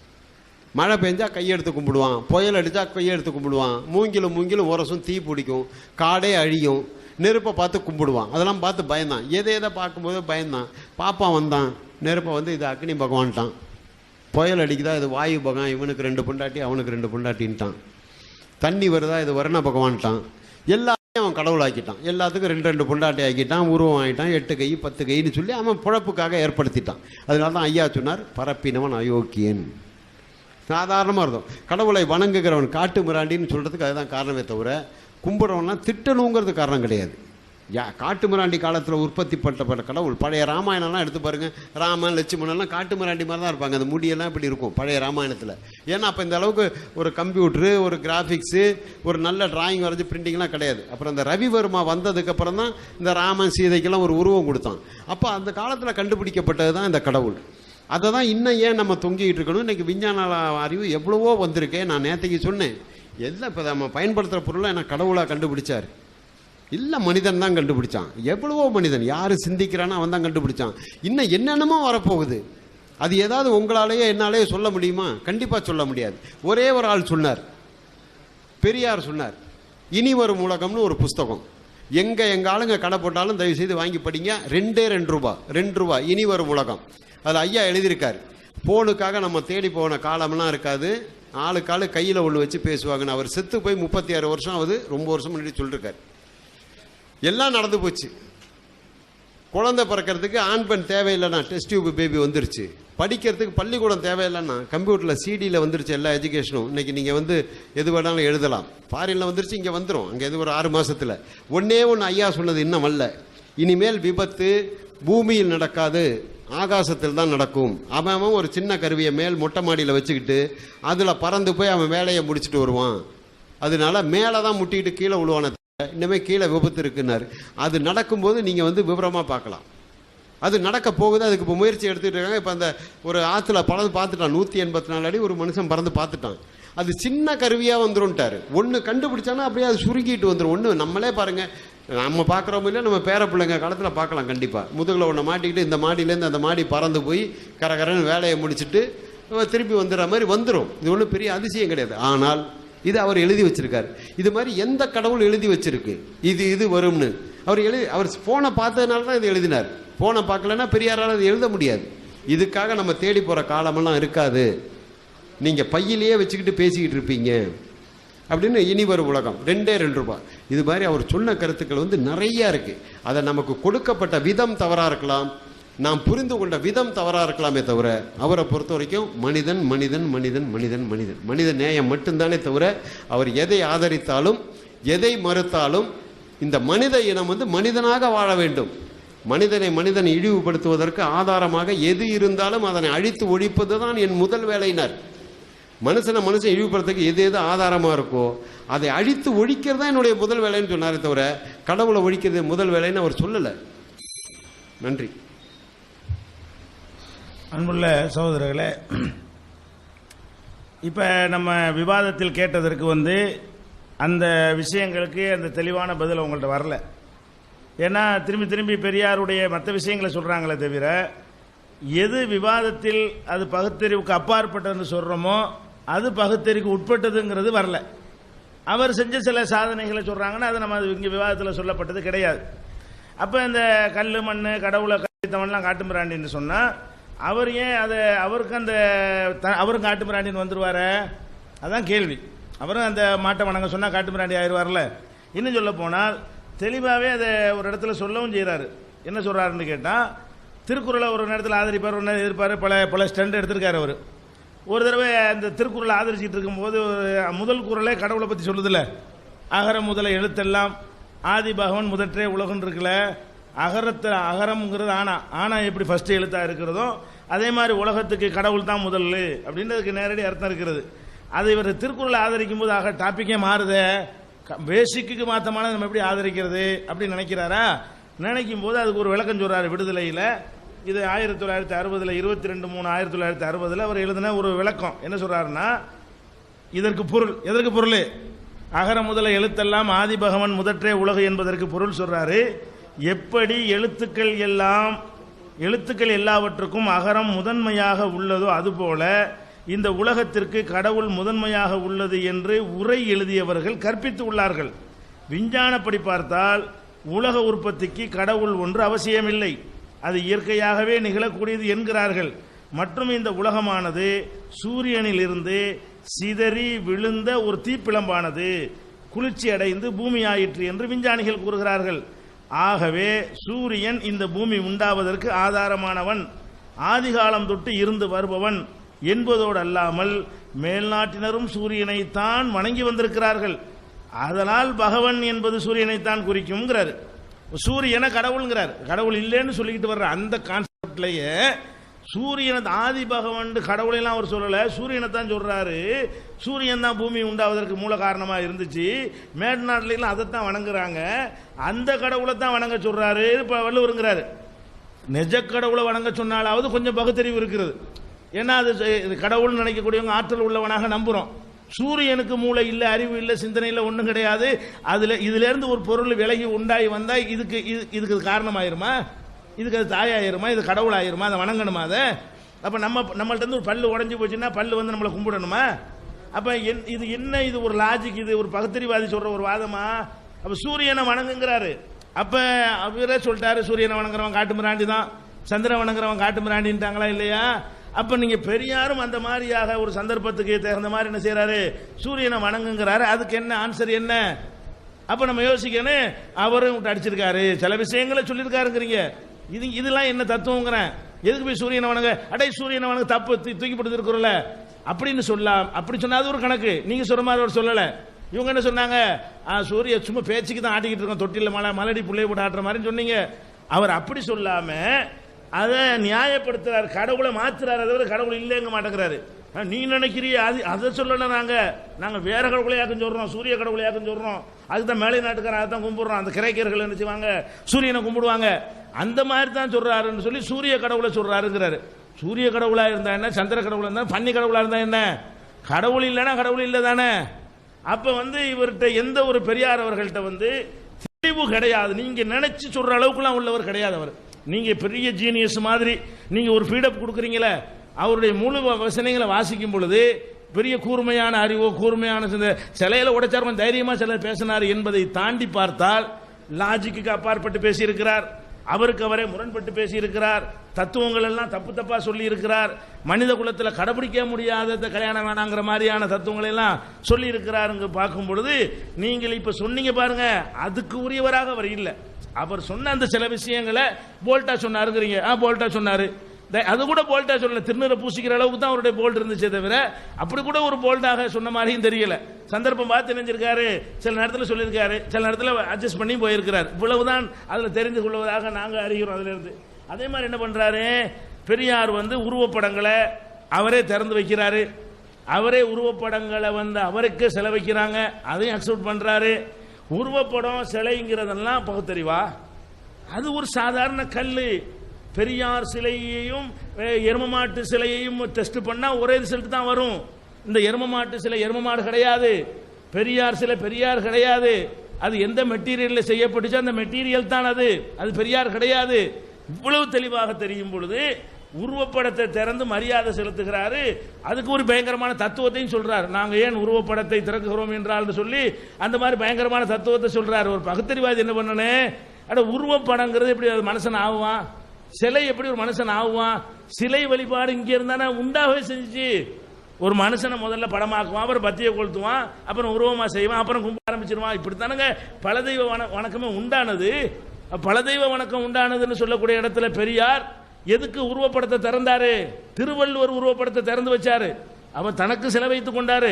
மழை பெஞ்சால் கையெடுத்து கும்பிடுவான், புயல் அடித்தா கையெடுத்து கும்பிடுவான், மூங்கிலும் உரசும் தீ பிடிக்கும், காடே அழியும், நெருப்பை பார்த்து கும்பிடுவான். அதெல்லாம் பார்த்து பயந்தான். எதை பார்க்கும்போது பயந்தான். பாப்பா வந்தான், நெருப்பை வந்து இது அக்னி பகவான்ட்டான். புயல் அடிக்குதா இது வாயு பகவான், இவனுக்கு 2 பொண்டாட்டி அவனுக்கு 2 பொண்டாட்டின்ட்டான். தண்ணி வருதா இது வருண பகவான்ட்டான். எல்லாத்தையும் அவன் கடவுளாக்கிட்டான். எல்லாத்துக்கும் 2 பொண்டாட்டி ஆக்கிட்டான், உருவம் ஆகிட்டான், 8 கை 10 கைன்னு சொல்லி அவன் பிழப்புக்காக ஏற்படுத்திட்டான். அதனால தான் ஐயா சொன்னார், பரப்பினவன் அயோக்கியன். சாதாரணமாக இருந்தோம். கடவுளை வணங்குகிறவன் காட்டு மிராண்டின்னு சொல்கிறதுக்கு அதுதான் காரணமே தவிர, கும்பிட்றவன்லாம் திட்டணுங்கிறது காரணம் கிடையாது. காட்டு மிராண்டி காலத்தில் உற்பத்தி பண்ணப்பட்ட கடவுள். பழைய ராமாயணம்லாம் எடுத்து பாருங்கள். ராமன் லட்சுமணன்லாம் காட்டு மிராண்டி மாதிரி தான் இருப்பாங்க. அந்த முடியெல்லாம் இப்படி இருக்கும் பழைய ராமாயணத்தில். ஏன்னா அப்போ இந்த அளவுக்கு ஒரு கம்ப்யூட்ரு, ஒரு கிராஃபிக்ஸு, ஒரு நல்ல டிராயிங் வரைஞ்சி பிரிண்டிங்லாம் கிடையாது. அப்புறம் இந்த ரவிவர்மா வந்ததுக்கப்புறம் தான் இந்த ராமன் சீதைக்கெல்லாம் ஒரு உருவம் கொடுத்தான். அப்போ அந்த காலத்தில் கண்டுபிடிக்கப்பட்டது தான் இந்த கடவுள். அதை தான் இன்னும் ஏன் நம்ம தொங்கிக்கிட்டு இருக்கணும்? இன்றைக்கி விஞ்ஞான அறிவு எவ்வளவோ வந்திருக்கேன். நான் நேற்றுக்கு சொன்னேன், எல்லாம் இப்போ நம்ம பயன்படுத்துகிற பொருளை என்ன கடவுளாக கண்டுபிடிச்சார்? இல்லை, மனிதன் தான் கண்டுபிடிச்சான். எவ்வளவோ மனிதன் யார் சிந்திக்கிறானோ அவன் தான் கண்டுபிடிச்சான். இன்னும் என்னென்னமோ வரப்போகுது. அது ஏதாவது உங்களாலேயே என்னாலேயே சொல்ல முடியுமா? கண்டிப்பாக சொல்ல முடியாது. ஒரே ஒரு ஆள் சொன்னார், பெரியார் சொன்னார், இனி வரும் உலகம்னு ஒரு புஸ்தகம். எங்கள் ஆளுங்க கடை போட்டாலும் தயவு செய்து வாங்கி படிங்க. 2 ரூபா 2 ரூபா இனி வரும் உலகம். அதில் ஐயா எழுதியிருக்காரு, ஃபோனுக்காக நம்ம தேடி போன காலம்லாம் இருக்காது, ஆளுக்காளு கையில் ஒன்று வச்சு பேசுவாங்கன்னு. அவர் செத்து போய் 36 வருஷம் ஆகுது, ரொம்ப வருஷம் முன்னாடி சொல்லியிருக்காரு. எல்லாம் நடந்து போச்சு. குழந்தை பிறக்கிறதுக்கு ஆண் பெண் தேவையில்லைன்னா டெஸ்ட் டியூப் பேபி வந்துருச்சு. படிக்கிறதுக்கு பள்ளிக்கூடம் தேவையில்லைன்னா கம்ப்யூட்டரில் சிடியில் வந்துருச்சு எல்லா எஜுகேஷனும். இன்றைக்கி நீங்கள் எது வேணாலும் எழுதலாம். ஃபாரினில் வந்துருச்சு, இங்கே வந்துடும். அங்கே எது ஒரு 6 மாதத்தில். ஒன்றே ஒன்று ஐயா சொன்னது இன்னும் வரல, இனிமேல் விபத்து பூமியில் நடக்காது, ஆகாசத்தில் தான் நடக்கும். அவன் ஒரு சின்ன கருவியை மேல் மொட்டை மாடியில் வச்சுக்கிட்டு அதில் பறந்து போய் அவன் வேலையை முடிச்சுட்டு வருவான். அதனால மேலே தான் முட்டிக்கிட்டு கீழே விழுவான. இனிமேல் கீழே விபத்து இருக்குன்னாரு. அது நடக்கும்போது நீங்கள் விவரமாக பார்க்கலாம். அது நடக்க போகுது. அதுக்கு இப்போ முயற்சி எடுத்துகிட்டு இருக்காங்க. இப்போ அந்த ஒரு ஆற்றுல பறந்து பார்த்துட்டான், 184 அடி ஒரு மனுஷன் பறந்து பார்த்துட்டான். அது சின்ன கருவியாக வந்துரும்ட்டாரு. ஒன்று கண்டுபிடிச்சானா அப்படியே அது சுருங்கிட்டு வந்துடும். ஒன்று நம்மளே பாருங்கள், நம்ம பார்க்குறோம் இல்லை, நம்ம பேர பிள்ளைங்க காலத்தில் பார்க்கலாம். கண்டிப்பாக முதுகில் ஒன்று மாட்டிக்கிட்டு இந்த மாடியிலேருந்து அந்த மாடி பறந்து போய் கரகரன்னு வேலையை முடிச்சுட்டு திருப்பி வந்துடுற மாதிரி வந்துடும். இது ஒன்றும் பெரிய அதிசயம் கிடையாது. ஆனால் இது அவர் எழுதி வச்சிருக்காரு. இது மாதிரி எந்த கடவுள் எழுதி வச்சிருக்கு இது வரும்னு? அவர் ஃபோனை பார்த்ததுனால தான் இது எழுதினார். ஃபோனை பார்க்கலன்னா பெரியாரால் அது எழுத முடியாது. இதுக்காக நம்ம தேடி போகிற காலமெல்லாம் இருக்காது. நீங்கள் பையிலேயே வச்சுக்கிட்டு பேசிக்கிட்டு இருப்பீங்க அப்படின்னு இனி வரும் உலகம். 2 ரூபா. இது மாதிரி அவர் சொன்ன கருத்துக்கள் நிறையா இருக்குது. அதை நமக்கு கொடுக்கப்பட்ட விதம் தவறாக இருக்கலாம், நாம் புரிந்து கொண்ட விதம் தவறாக இருக்கலாமே தவிர, அவரை பொறுத்த வரைக்கும் மனிதன் மனிதன் மனிதன் மனிதன் மனிதன் மனித நேயம் மட்டும்தானே தவிர, அவர் எதை ஆதரித்தாலும் எதை மறுத்தாலும் இந்த மனித இனம் மனிதனாக வாழ வேண்டும். மனிதனை இழிவுபடுத்துவதற்கு ஆதாரமாக எது இருந்தாலும் அதனை அழித்து ஒழிப்பது தான் என் முதல் வேலையினர். மனுஷன் இழிவுபடுறதுக்கு எது ஆதாரமாக இருக்கோ அதை அழித்து ஒழிக்கிறது தான் என்னுடைய முதல் வேலைன்னு சொன்னாரே தவிர, கடவுளை ஒழிக்கிறது முதல் வேலைன்னு அவர் சொல்லலை. நன்றி. அன்புள்ள சகோதரர்களே, இப்போ நம்ம விவாதத்தில் கேட்டதற்கு அந்த விஷயங்களுக்கு அந்த தெளிவான பதில் உங்கள்கிட்ட வரல. ஏன்னா திரும்பி பெரியாருடைய மற்ற விஷயங்களை சொல்கிறாங்களே தவிர, எது விவாதத்தில் அது பகுத்தறிவுக்கு அப்பாற்பட்டதுன்னு சொல்கிறோமோ அது பகுத்தறிவுக்கு உட்பட்டதுங்கிறது வரல. அவர் செஞ்ச சில சாதனைகளை சொல்கிறாங்கன்னா அது நம்ம இங்கே விவாதத்தில் சொல்லப்பட்டது கிடையாது. அப்போ இந்த கல் மண் கடவுளை கழித்தவன்லாம் காட்டுமிராண்டின்னு சொன்னால் அவர் ஏன் அதை அவரும் காட்டுமிராண்டின்னு வந்துடுவார? அதான் கேள்வி. அவரும் அந்த மாட்டை வணங்க சொன்னால் காட்டுமிராண்டி ஆயிடுவார்ல. இன்னும் சொல்ல போனால் தெளிவாகவே அதை ஒரு இடத்துல சொல்லவும் செய்கிறாரு. என்ன சொல்கிறாருன்னு கேட்டால், திருக்குறளை ஒரு நேரத்தில் ஆதரிப்பார், ஒரு நேரம் எதிர்ப்பார், பல ஸ்டண்ட் எடுத்திருக்காரு அவர். ஒரு தடவை அந்த திருக்குறளை ஆதரிச்சிட்டு இருக்கும்போது முதல் குறளே கடவுளை பற்றி சொல்லுதில்ல, அகர முதல எழுத்தெல்லாம் ஆதி பகவன் முதற்றே உலகன்னு இருக்குல்ல. அகரம்ங்கிறது ஆனா எப்படி ஃபர்ஸ்ட் எழுத்தா இருக்கிறதோ அதே மாதிரி உலகத்துக்கு கடவுள் தான் முதல் அப்படின்றதுக்கு நேரடி அர்த்தம் இருக்கிறது. அது இவர் திருக்குறளை ஆதரிக்கும் போது டாப்பிக்கே மாறுதே, பேசிக்கு மாற்றமான நம்ம எப்படி ஆதரிக்கிறது அப்படின்னு நினைக்கிறாரா? நினைக்கும் போது அதுக்கு ஒரு விளக்கம் சொல்றாரு விடுதலையில். இது 1960 22/3/1960 அவர் எழுதின ஒரு விளக்கம். என்ன சொல்றாருன்னா, இதற்கு பொருள் எதற்கு பொருள்? அகர முதல எழுத்தெல்லாம் ஆதி பகவன் முதற்றே உலகு என்பதற்கு பொருள் சொல்றாரு. எப்படி எழுத்துக்கள் எல்லாவற்றுக்கும் அகரம் முதன்மையாக உள்ளதோ அதுபோல இந்த உலகத்திற்கு கடவுள் முதன்மையாக உள்ளது என்று உரை எழுதியவர்கள் கற்பித்து உள்ளார்கள். விஞ்ஞானப்படி பார்த்தால் உலக உற்பத்திக்கு கடவுள் ஒன்று அவசியமில்லை, அது இயற்கையாகவே நிகழக்கூடியது என்கிறார்கள். மற்றும் இந்த உலகமானது சூரியனில் இருந்து சிதறி விழுந்த ஒரு தீப்பிழம்பானது குளிர்ச்சி அடைந்து பூமி ஆயிற்று என்று விஞ்ஞானிகள் கூறுகிறார்கள். ஆகவே சூரியன் இந்த பூமி உண்டாவதற்கு ஆதாரமானவன், ஆதிகாலம் தொட்டு இருந்து வருபவன் என்பதோடு அல்லாமல் மேல்நாட்டினரும் சூரியனைத்தான் வணங்கி வந்திருக்கிறார்கள். அதனால் பகவன் என்பது சூரியனைத்தான் குறிக்கும்ங்கிறார். சூரியனை கடவுள்ங்கிறார். கடவுள் இல்லைன்னு சொல்லிக்கிட்டு வர்ற அந்த கான்செப்ட்லயே சூரியனை ஆதி பகவன் கடவுளெல்லாம் அவர் சொல்லல, சூரியனை தான் சொல்றாரு. சூரியன் தான் பூமி உண்டாவதற்கு மூல காரணமாக இருந்துச்சு. மேல்நாட்டிலாம் அதைத்தான் வணங்குறாங்க, அந்த கடவுளை தான் வணங்க சொல்றாரு இப்ப வள்ளுவருங்கிறாரு. நிஜ கடவுளை வணங்க சொன்னாலாவது கொஞ்சம் பகுத்தறிவு இருக்கிறது. ஏன்னா அது கடவுள் நினைக்கக்கூடியவங்க ஆற்றல் உள்ளவனாக நம்புறோம். சூரியனுக்கு மூளை இல்லை, அறிவு இல்லை, சிந்தனை இல்லை, ஒன்றும் கிடையாது. இதுல இருந்து ஒரு பொருள் விலகி உண்டாகி வந்தா இதுக்கு காரணமாயிருமா? இதுக்கு அது தாயாயிருமா? இது கடவுள் ஆயிருமா? அதை வணங்கணுமா? அதை அப்ப நம்மள்ட்ட இருந்து ஒரு பல்லு உடஞ்சி போச்சுன்னா பல்லு நம்மளை கும்பிடணுமா? அப்ப இது என்ன? இது ஒரு லாஜிக், இது ஒரு பகுத்தறிவாதி சொல்ற ஒரு வாதமா? அப்ப சூரியனை வணங்குங்கிறாரு. அப்ப அவரே சொல்லிட்டாரு சூரியனை வணங்குறவன் காட்டு மிராண்டி தான், சந்திரன் வணங்குறவன் காட்டு மிராண்டின்ட்டாங்களா இல்லையா? அப்ப நீங்க பெரியாரும் அந்த மாதிரியாக ஒரு சந்தர்ப்பத்துக்கு தகுந்த மாதிரி என்ன செய்யறாரு, சூரியனை வணங்குங்கிறாரு. அதுக்கு என்ன ஆன்சர் என்ன? அப்ப நம்ம யோசிக்கணும். அவரும் அடிச்சிருக்காரு, சில விஷயங்களை சொல்லியிருக்காருங்கிறீங்க, இதெல்லாம் என்ன தத்துவங்கிறேன். எதுக்கு போய் சூரியனை வணங்க, அடை சூரியனை வணங்க தப்பு தூக்கி போட்டு இருக்கிறோம்ல அப்படின்னு சொல்லலாம். அப்படி சொன்னா அது ஒரு கணக்கு. நீங்க சொல்ற மாதிரி அவர் சொல்லல. இவங்க என்ன சொன்னாங்க, சூரிய சும்மா பேச்சுக்கு தான் ஆட்டிக்கிட்டு இருக்கோம், தொட்டில மலடி புள்ளைய போட்டு ஆட்டுற மாதிரி சொன்னீங்க. அவர் அப்படி சொல்லாம அதை நியாயப்படுத்துறாரு, கடவுளை மாத்துறாரு. அதை கடவுள் இல்லைங்க மாட்டேங்கிறாரு. நீ நினைக்கிறிய அதை சொல்லல, நாங்க வேற கடவுளையாக்கும் சொல்றோம், சூரிய கடவுளையாக்கும் சொல்றோம். அதுதான் மேலை நாட்டுக்காரன் அதை தான் கும்பிடுறோம். அந்த கிரைக்கர்கள் என்ன செய்வாங்க, சூரியனை கும்பிடுவாங்க. அந்த மாதிரி தான் சொல்றாருன்னு சொல்லி சூரிய கடவுளை சொல்றாருங்கிறாரு. சூரிய கடவுளா இருந்தா என்ன, சந்திர கடவுளா இருந்தா, பன்னி கடவுளா இருந்தா என்ன, கடவுள் இல்லைன்னா கடவுள் இல்லை தானே. அப்ப இவர்கிட்ட எந்த ஒரு பெரியார் அவர்கள்ட்ட தெளிவு கிடையாது. நீங்க நினைச்சு சொல்ற அளவுக்குலாம் உள்ளவர் கிடையாது அவர். நீங்க பெரிய ஜீனியஸ் மாதிரி நீங்க ஒரு ஃபீடப் கொடுக்குறீங்களே, அவருடைய முழு வசனங்களை வாசிக்கும் பொழுது பெரிய கூர்மையான அறிவோ கூர்மையான சிலையில உடைச்சார் தைரியமா சிலர் பேசினார் என்பதை தாண்டி பார்த்தால் லாஜிக்கு அப்பாற்பட்டு பேசியிருக்கிறார். அவருக்கு அவரே முரண்பட்டு பேசியிருக்கிறார். தத்துவங்கள் எல்லாம் தப்பு தப்பா சொல்லி இருக்கிறார். மனித குலத்தில் கடைபிடிக்க முடியாத கல்யாணம் வேணாங்கிற மாதிரியான தத்துவங்களை எல்லாம் சொல்லி இருக்கிறார். பார்க்கும் பொழுது நீங்கள் இப்ப சொன்னீங்க பாருங்க, அதுக்கு உரியவராக அவர் இல்லை. அவர் சொன்ன அந்த சில விஷயங்களை போல்டா சொன்னாருங்கிறீங்க. போல்டா சொன்னாரு, அது கூட போல்டா சொல்லல, திருநீரை பூசிக்கிற அளவுக்கு தான் அவருடைய போல்ட் இருந்துச்சே தவிர அப்படி கூட ஒரு போல்டாக சொன்ன மாதிரியும் தெரியல. சந்தர்ப்பம் பார்த்து நினைஞ்சிருக்காரு, சில நேரத்தில் சொல்லியிருக்காரு, சில நேரத்தில் அட்ஜஸ்ட் பண்ணி போயிருக்கிறார். இவ்வளவுதான் அதில் தெரிந்து கொள்வதாக நாங்கள் அறிகிறோம். அதுல இருந்து அதே மாதிரி என்ன பண்றாரு, பெரியார் உருவப்படங்களை அவரே திறந்து வைக்கிறாரு, அவரே உருவப்படங்களை அவருக்கே செலவைக்கிறாங்க, அதையும் அக்செப்ட் பண்றாரு. உருவப்படம் சிலைங்கிறதெல்லாம் பகுத்தறிவா? அது ஒரு சாதாரண கல்லு. பெரியார் சிலையையும் எருமமாட்டு சிலையையும் டெஸ்ட் பண்ணா ஒரே ரிசல்ட் தான் வரும். இந்த எருமமாட்டு சிலை எருமமாடு கிடையாது, பெரியார் சிலை பெரியார் கிடையாது. அது எந்த மெட்டீரியல்ல செய்யப்பட்டுச்சோ அந்த மெட்டீரியல் தான் அது பெரியார் கிடையாது. இவ்வளவு தெளிவாக தெரியும் பொழுது உருவப்படத்தை திறந்து மரியாதை செலுத்துகிறாரு. அதுக்கு ஒரு பயங்கரமான தத்துவத்தையும் சொல்றாரு. நாங்க ஏன் உருவப்படத்தை திறக்குகிறோம் என்றால் சொல்லி அந்த மாதிரி பயங்கரமான தத்துவத்தை சொல்றாரு. ஒரு பகுத்தறிவாதி என்ன பண்ணனே, அட உருவப்படங்கிறது எப்படி அது மனுஷன் ஆகுவான், சிலை எப்படி ஒரு மனுஷன் ஆகுவான், சிலை வழிபாடு இங்க இருந்தானே உண்டாகவே செஞ்சு. ஒரு மனுஷனை முதல்ல படமாக்குவான், அப்புறம் பத்தியை கொளுத்துவான், அப்புறம் உருவமா செய்வான், அப்புறம் கும்ப ஆரம்பிச்சிருவான். இப்படித்தானுங்க பல தெய்வ வணக்கமே உண்டானது. பல தெய்வ வணக்கம் உண்டானதுன்னு சொல்லக்கூடிய இடத்துல பெரியார் எதுக்கு உருவப்படத்தை திறந்தாரு? திருவள்ளுவர் உருவப்படத்தை திறந்து வச்சாரு. அவர் தனக்கு சிலை வைத்துக் கொண்டாரு.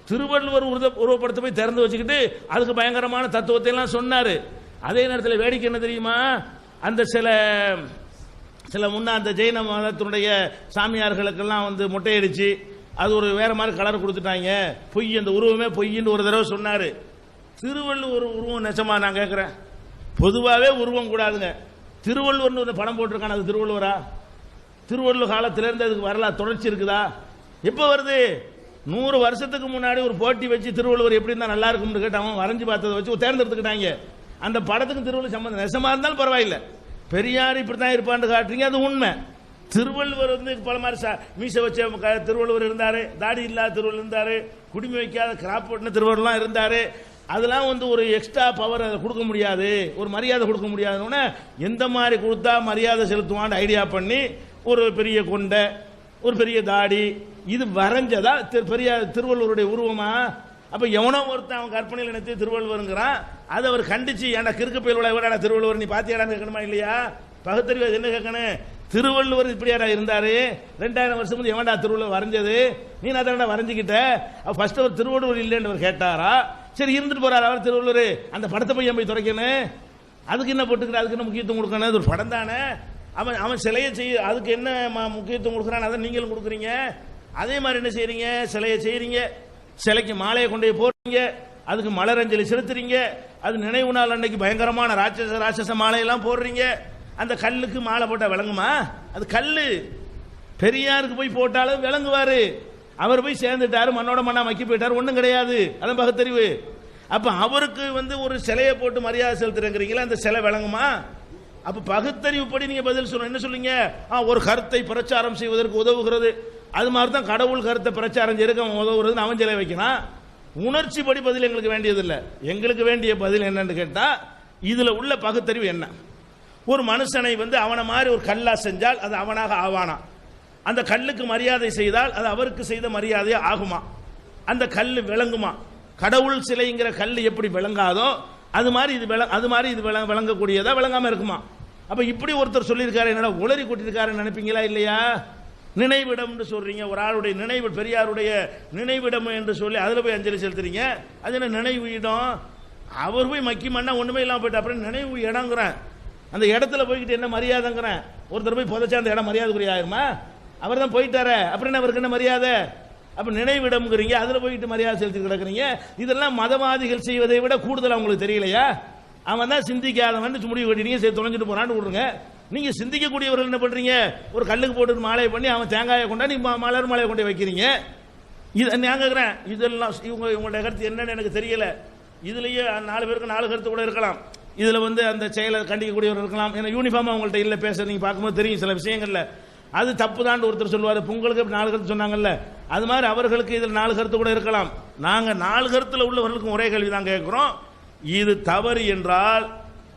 திருவள்ளுவர் உருவப்படத்தை போய் திறந்து வச்சுக்கிட்டு அதுக்கு பயங்கரமான தத்துவத்தை எல்லாம் சொன்னாரு. அதே நேரத்தில் வேடிக்கை என்ன தெரியுமா, அந்த சில முன்ன அந்த ஜெயின மதத்தினுடைய சாமியார்களுக்கெல்லாம் மொட்டையடிச்சு அது ஒரு வேற மாதிரி கலர் கொடுத்துட்டாங்க, பொய், அந்த உருவமே பொய்ன்னு ஒரு தடவை சொன்னாரு. திருவள்ளுவர் உருவம் நெசமா நான் கேட்கிறேன்? பொதுவாகவே உருவம் கூடாதுங்க. திருவள்ளுவர்னு ஒரு படம் போட்டிருக்கான, அது திருவள்ளுவரா? திருவள்ளுவர் காலத்திலிருந்து அதுக்கு வரலாறு தொடர்ச்சி இருக்குதா? எப்போ வருது? 100 வருஷத்துக்கு முன்னாடி ஒரு போட்டி வச்சு திருவள்ளுவர் எப்படி இருந்தா நல்லா இருக்கும்னு கேட்டு அவன் வரைஞ்சு பார்த்ததை வச்சு தேர்ந்தெடுத்துக்கிட்டாங்க. அந்த படத்துக்கு திருவள்ளுவர் சம்பந்தம் நெசமா இருந்தாலும் பரவாயில்லை. பெரியார் இப்படித்தான் இருப்பான்னு காட்டுறீங்க, அது உண்மை. திருவள்ளுவர் பல மாதிரி மீசை வச்ச திருவள்ளுவர் இருந்தாரு, தாடி இல்லாத திருவள்ளுவர் இருந்தாரு, குடிமை வைக்காத கிராப் போட்டின திருவள்ளுவர்லாம் இருந்தாரு. அதெல்லாம் ஒரு எக்ஸ்ட்ரா பவர் கொடுக்க முடியாது, ஒரு மரியாதை கொடுக்க முடியாதுன்னு எந்த மாதிரி கொடுத்தா மரியாதை செலுத்துவான்னு ஐடியா பண்ணி ஒரு பெரிய கொண்டை, ஒரு பெரிய தாடி, இது வரைஞ்சதா பெரியார் திருவள்ளுவருடைய உருவமா? அப்ப எவனோ ஒருத்தன் அவன் கற்பனையில் நினைத்து திருவள்ளுவருங்கிறான். அதை அவர் கண்டிச்சு, ஏன்டா கிறுக்கு பயிலோட எவடா திருவள்ளுவர் நீ பாத்தியாடான்னு கேட்கணுமா இல்லையா? பகுத்தறிவு என்ன கேட்கணும்? திருவள்ளுவர் இப்படியாடா இருந்தாரு, 2000 வருஷம் முந்தைய எவன்டா திருவள்ளுவர் வரைஞ்சது, நீ அதான் வரைஞ்சிக்கிட்ட. ஃபர்ஸ்ட் அவர் திருவள்ளுவர் இல்லைன்னு அவர் கேட்டாரா? சரி இருந்துட்டு போறாரு அவர் திருவள்ளுவர், அந்த படத்தை போய் போய் துறைக்கணும், அதுக்கு என்ன போட்டுக்கிற, அதுக்கு என்ன முக்கியத்துவம் கொடுக்கணும்? அது ஒரு படம் தானே. அவன் சிலையை செய்ய அதுக்கு என்ன முக்கியத்துவம் கொடுக்குறான், அதை நீங்களும் கொடுக்குறீங்க. அதே மாதிரி என்ன செய்யறீங்க, சிலையை செய்யறீங்க, சிலைக்கு மாலையை கொண்டு போய் போடுறீங்க, அதுக்கு மலரஞ்சலி செலுத்துறீங்க, அது நினைவு நாள் அன்னைக்கு பயங்கரமான ராட்சச மாலையெல்லாம் போடுறீங்க. அந்த கல்லுக்கு மாலை போட்டா விளங்குமா? அது கல்லு. பெரியாருக்கு போய் போட்டாலும் விளங்குவாரு. அவர் போய் சேர்ந்துட்டாரு, மண்ணோட மண்ணா மக்கி போயிட்டாரு, ஒன்றும் கிடையாது. அதான் பகுத்தறிவு. அப்ப அவருக்கு ஒரு சிலையை போட்டு மரியாதை செலுத்துறீங்களா, அந்த சிலை விளங்குமா? அப்ப பகுத்தறிவு படி நீங்க பதில் சொல்லணும். என்ன சொல்லுங்க? ஒரு கருத்தை பிரச்சாரம் செய்வதற்கு உதவுகிறது. அது மாதிரி தான் கடவுள் கருத்தை பிரச்சாரம் செய்யறதுக்கு அவன் உதவுறதுன்னு அவன் சிலை வைக்கிறான். உணர்ச்சிப்படி பதில் எங்களுக்கு வேண்டியதில்லை. எங்களுக்கு வேண்டிய பதில் என்னன்னு கேட்டால் இதில் உள்ள பகுத்தறிவு என்ன. ஒரு மனுஷனை அவனை மாதிரி ஒரு கல்லா செஞ்சால் அது அவனாக ஆவானா? அந்த கல்லுக்கு மரியாதை செய்தால் அது அவருக்கு செய்த மரியாதையா ஆகுமா? அந்த கல் விளங்குமா? கடவுள் சிலைங்கிற கல் எப்படி விளங்காதோ அது மாதிரி இது விளங்கக்கூடியதா விளங்காம இருக்குமா? அப்ப இப்படி ஒருத்தர் சொல்லியிருக்காரு, என்னடா உளறி கொட்டிருக்காருன்னு நினைப்பீங்களா இல்லையா? நினைவிடம் சொல்றீங்க, ஒரு ஆளுடைய நினைவு, பெரியாருடைய நினைவிடம் என்று சொல்லி அதில் போய் அஞ்சலி செலுத்துறீங்க. அது என்ன நினைவு இடம்? அவர் போய் மக்கி மண்ணா ஒண்ணுமே இல்லாம போயிட்டு அப்புறம் நினைவு இடங்கிறேன். அந்த இடத்துல போய்கிட்டு என்ன மரியாதைங்கிறேன்? ஒருத்தர் போய் புதைச்சா அந்த இடம் மரியாதைக்குரிய ஆயிருமா? அவர் தான் போயிட்டாரு, அப்புறம் அவருக்கு என்ன மரியாதை? அப்ப நினைவிடம்ங்கிறீங்க, அதுல போயிட்டு மரியாதை செலுத்தி கிடக்குறீங்க. இதெல்லாம் மதவாதிகள் செய்வதை விட கூடுதல் உங்களுக்கு தெரியலையா? அவன் தான் சிந்திக்காதவன் முடிவு கட்டினீங்க, சரி தொலைஞ்சிட்டு போறான்னு விடுங்க. நீங்க சிந்திக்கக்கூடியவர்கள் என்ன பண்றீங்க? ஒரு கல்லுக்கு போட்டு மாலையை பண்ணி அவன் தேங்காயை கொண்டா நீ மலர் மாலையை கொண்டு வைக்கிறீங்க. இது நான் கேட்கிறேன், இதெல்லாம் இவங்களுடைய கருத்து என்னன்னு எனக்கு தெரியல. இதுலயே 4 பேருக்கு 4 கருத்து கூட இருக்கலாம். இதுல அந்த செயலை கண்டிக்கக்கூடியவர் இருக்கலாம். ஏன்னா யூனிஃபார்ம் அவங்கள்ட்ட இல்ல பேச நீங்க பார்க்கும்போது தெரியும் சில விஷயங்கள்ல அது தப்பு தான் ஒருத்தர் சொல்லுவாரு. பொங்கலுக்கு 4 கருத்து சொன்னாங்கல்ல, அது மாதிரி அவர்களுக்கு இதில் 4 கருத்து கூட இருக்கலாம். நாங்க 4 கருத்துல உள்ளவர்களுக்கும் ஒரே கேள்வி தான் கேட்கிறோம். இது தவறு என்றால்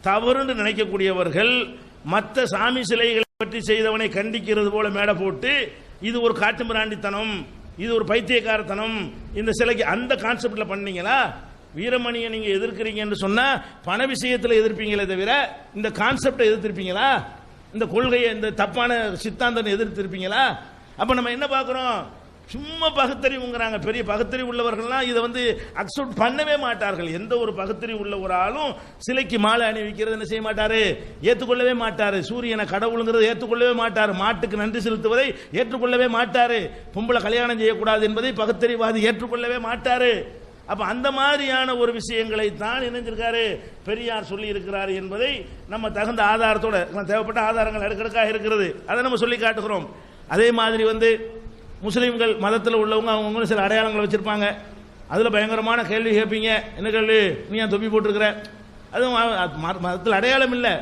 தவறுன்னு நினைக்கக்கூடியவர்கள் மற்ற சாமி சிலைகளை பற்றி செய்தவனை கண்டிக்கிறது போல மேடை போட்டு இது ஒரு காட்டு மிராண்டித்தனம், இது ஒரு பைத்தியக்காரத்தனம், இந்த சிலைக்கு அந்த கான்செப்ட்ல பண்ணீங்களா? வீரமணியை நீங்க எதிர்க்கிறீங்கன்னு சொன்னா பண விஷயத்துல எதிர்ப்பீங்களே தவிர இந்த கான்செப்டை எதிர்த்திருப்பீங்களா? இந்த கொள்கையை, இந்த தப்பான சித்தாந்தத்தை எதிர்த்திருப்பீங்களா? அப்ப நம்ம என்ன பார்க்கிறோம்? சும்மா பகுத்தறிவுங்கிறாங்க. பெரிய பகுத்தறிவு உள்ளவர்கள்லாம் இதை அக்செப்ட் பண்ணவே மாட்டார்கள். எந்த ஒரு பகுத்தறிவு உள்ள ஒரு ஆளும் சிலைக்கு மாலை அணிவிக்கிறது என்ன செய்ய மாட்டாரு? ஏற்றுக்கொள்ளவே மாட்டாரு. சூரியனை கடவுளுங்கிறத ஏற்றுக்கொள்ளவே மாட்டாரு. மாட்டுக்கு நன்றி செலுத்துவதை ஏற்றுக்கொள்ளவே மாட்டாரு. பொம்பளை கல்யாணம் செய்யக்கூடாது என்பதை பகுத்தறிவாதி ஏற்றுக்கொள்ளவே மாட்டாரு. அப்ப அந்த மாதிரியான ஒரு விஷயங்களை தான் இணைஞ்சிருக்காரு பெரியார் சொல்லி இருக்கிறார் என்பதை நம்ம தகுந்த ஆதாரத்தோட, தேவைப்பட்ட ஆதாரங்கள் அடுக்கடுக்காக இருக்கிறது, அதை நம்ம சொல்லி காட்டுகிறோம். அதே மாதிரி முஸ்லீம்கள் மதத்தில் உள்ளவங்க அவங்க சில அடையாளங்களை வச்சிருப்பாங்க. அதில் பயங்கரமான கேள்வி கேட்பீங்க. என்ன கேள்வி? நீ ஏன் தொப்பி போட்டிருக்கிற? அதுவும் மதத்தில் அடையாளம் இல்லை,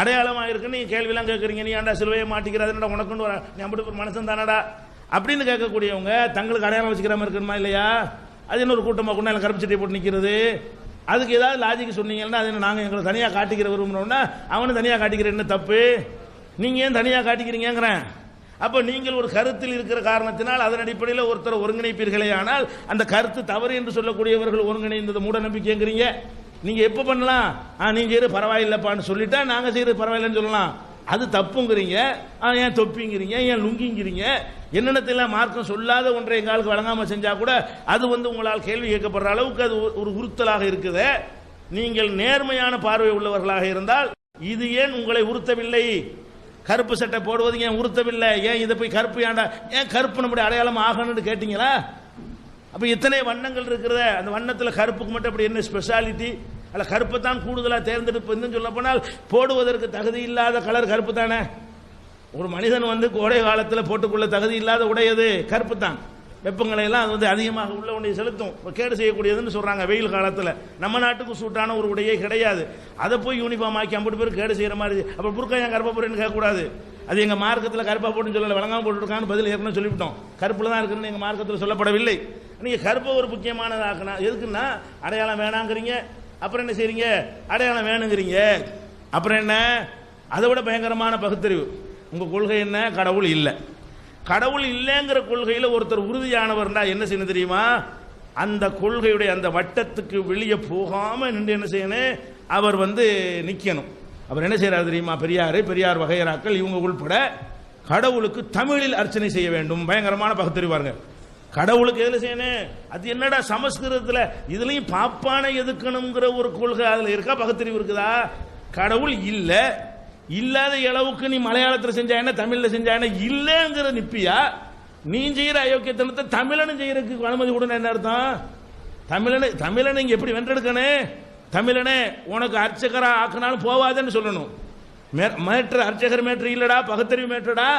அடையாளமாக இருக்குன்னு நீங்கள் கேள்வியெல்லாம் கேட்குறீங்க. நீ ஏன்டா சிலுவையை மாட்டிக்கிறாது, என்னடா உனக்குன்னு வர, நீ அப்படி ஒரு மனுஷன் தானடா அப்படின்னு கேட்கக்கூடியவங்க தங்களுக்கு அடையாளம் வச்சுக்கிற மாதிரி இருக்கணுமா இல்லையா? அது என்ன ஒரு கூட்டமாக கொண்டு எல்லாம் கருப்பு சட்டை போட்டு நிற்கிறது? அதுக்கு ஏதாவது லாஜிக் சொன்னீங்கன்னா அது என்ன, நாங்கள் எங்களை தனியாக காட்டிக்கிற விரும்புகிறோம்னா அவனு தனியாக காட்டிக்கிற என்ன தப்பு? நீங்கள் ஏன் தனியாக காட்டிக்கிறீங்கிறேன். அப்போ நீங்கள் ஒரு கருத்தில் இருக்கிற காரணத்தினால் அதன் அடிப்படையில் ஒருத்தர் ஒருங்கிணைப்பீர்களே, ஆனால் அந்த கருத்து தவறு என்று சொல்லக்கூடியவர்கள் ஒருங்கிணைந்தது மூட நம்பிக்கைங்கிறீங்க. நீங்கள் எப்போ பண்ணலாம்? நீங்கள் செய்யறது பரவாயில்லப்பான்னு சொல்லிட்டா நாங்கள் செய்யறது பரவாயில்லன்னு சொல்லலாம். அது தப்புங்கிறீங்க. ஏன் தொப்பிங்கிறீங்க, ஏன் லுங்கிங்கிறீங்க, என்னென்னத்தெல்லாம் மார்க்கம் சொல்லாத ஒன்றை எங்களுக்கு வழங்காமல் செஞ்சா கூட அது உங்களால் கேள்வி கேட்கப்படுற அளவுக்கு அது ஒரு உறுத்தலாக இருக்குது. நீங்கள் நேர்மையான பார்வை உள்ளவர்களாக இருந்தால் இது ஏன் உங்களை உறுத்தவில்லை? கருப்பு சட்டை போடுவது ஏன் உறுத்தவில்லை? ஏன் இதை போய் கருப்பு ஏன்டா, ஏன் கருப்பு நம்முடைய அடையாளம் ஆகணும்னு கேட்டீங்களா? அப்ப எத்தனை வண்ணங்கள் இருக்கிறத, அந்த வண்ணத்தில் கருப்புக்கு மட்டும் அப்படி என்ன ஸ்பெஷாலிட்டி? அல்ல கருப்பை தான் கூடுதலாக தேர்ந்தெடுப்பு சொல்ல போனால் போடுவதற்கு தகுதி இல்லாத கலர் கருப்பு தானே. ஒரு மனிதன் கோடை காலத்தில் போட்டுக்கொள்ள தகுதி இல்லாத உடையது கருப்பு தான். வெப்பங்களை எல்லாம் அது அதிகமாக உள்ள ஒன்றை செலுத்தும், கேடு செய்யக்கூடியதுன்னு சொல்றாங்க. வெயில் காலத்தில் நம்ம நாட்டுக்கு சூட்டான ஒரு உடையே கிடையாது. அதை போய் யூனிஃபார்ம் ஆக்கி 50 பேர் கேடு செய்யற மாதிரி. அப்போ புர்கா ஏன் கருப்பா போடுறேன்னு கேட்கக்கூடாது. அது எங்க மார்க்கத்தில் கருப்பா போட்டுன்னு சொல்லல, விளங்காம போட்டுருக்கான்னு பதில் ஏற்கனவே சொல்லிவிட்டோம். கருப்புல தான் இருக்குன்னு எங்க மார்க்கத்தில் சொல்லப்படவில்லை. நீங்க கருப்பை ஒரு முக்கியமானதாக்குனா எதுக்குன்னா அடையாளம் வேணாங்கிறீங்க, அப்புறம் என்ன செய்றீங்க? அடையாளம் வேணுங்கிறீங்க. அப்புறம் என்ன? அதை விட பயங்கரமான பகுத்தறிவு. உங்க கொள்கை என்ன? கடவுள் இல்லை. கடவுள் இல்லைங்கிற கொள்கையில் ஒருத்தர் உறுதியானவர்னா என்ன செய்யணும் தெரியுமா? அந்த கொள்கையுடைய அந்த வட்டத்துக்கு வெளியே போகாம நின்று என்ன செய்யணும்? அவர் நிக்கணும். அவர் என்ன செய்யறாரு தெரியுமா? பெரியார் வகையராக்கள் இவங்க உள்பட கடவுளுக்கு தமிழில் அர்ச்சனை செய்ய வேண்டும். பயங்கரமான பகுத்தறிவாருங்க. கடவுளுக்கு எதுல செய்யணும்? அது என்னடா சமஸ்கிருதத்தில் இதுலயும் பாப்பானை எதுக்கணுங்கிற ஒரு கொள்கை அதுல இருக்கா? பகுத்தறிவு இருக்குதா? கடவுள் இல்ல, இல்லாத அளவுக்கு நீ மலையாளத்தில் செஞ்சா என்ன, தமிழ்ல செஞ்சா என்ன, இல்லைங்கிற நிப்பியா? நீ செய்யற அயோக்கியத்தனத்தை தமிழனும் செய்யறதுக்கு அனுமதி கொடுன்னு என்ன அர்த்தம்? தமிழனை இங்க எப்படி வென்றெடுக்கணும்? தமிழனே உனக்கு அர்ச்சகரா ஆக்கினாலும் போவாதுன்னு சொல்லணும். மேட்ரு அர்ச்சகர் மேட்ரு இல்லடா, பகுத்தறிவு மேட்ருடா.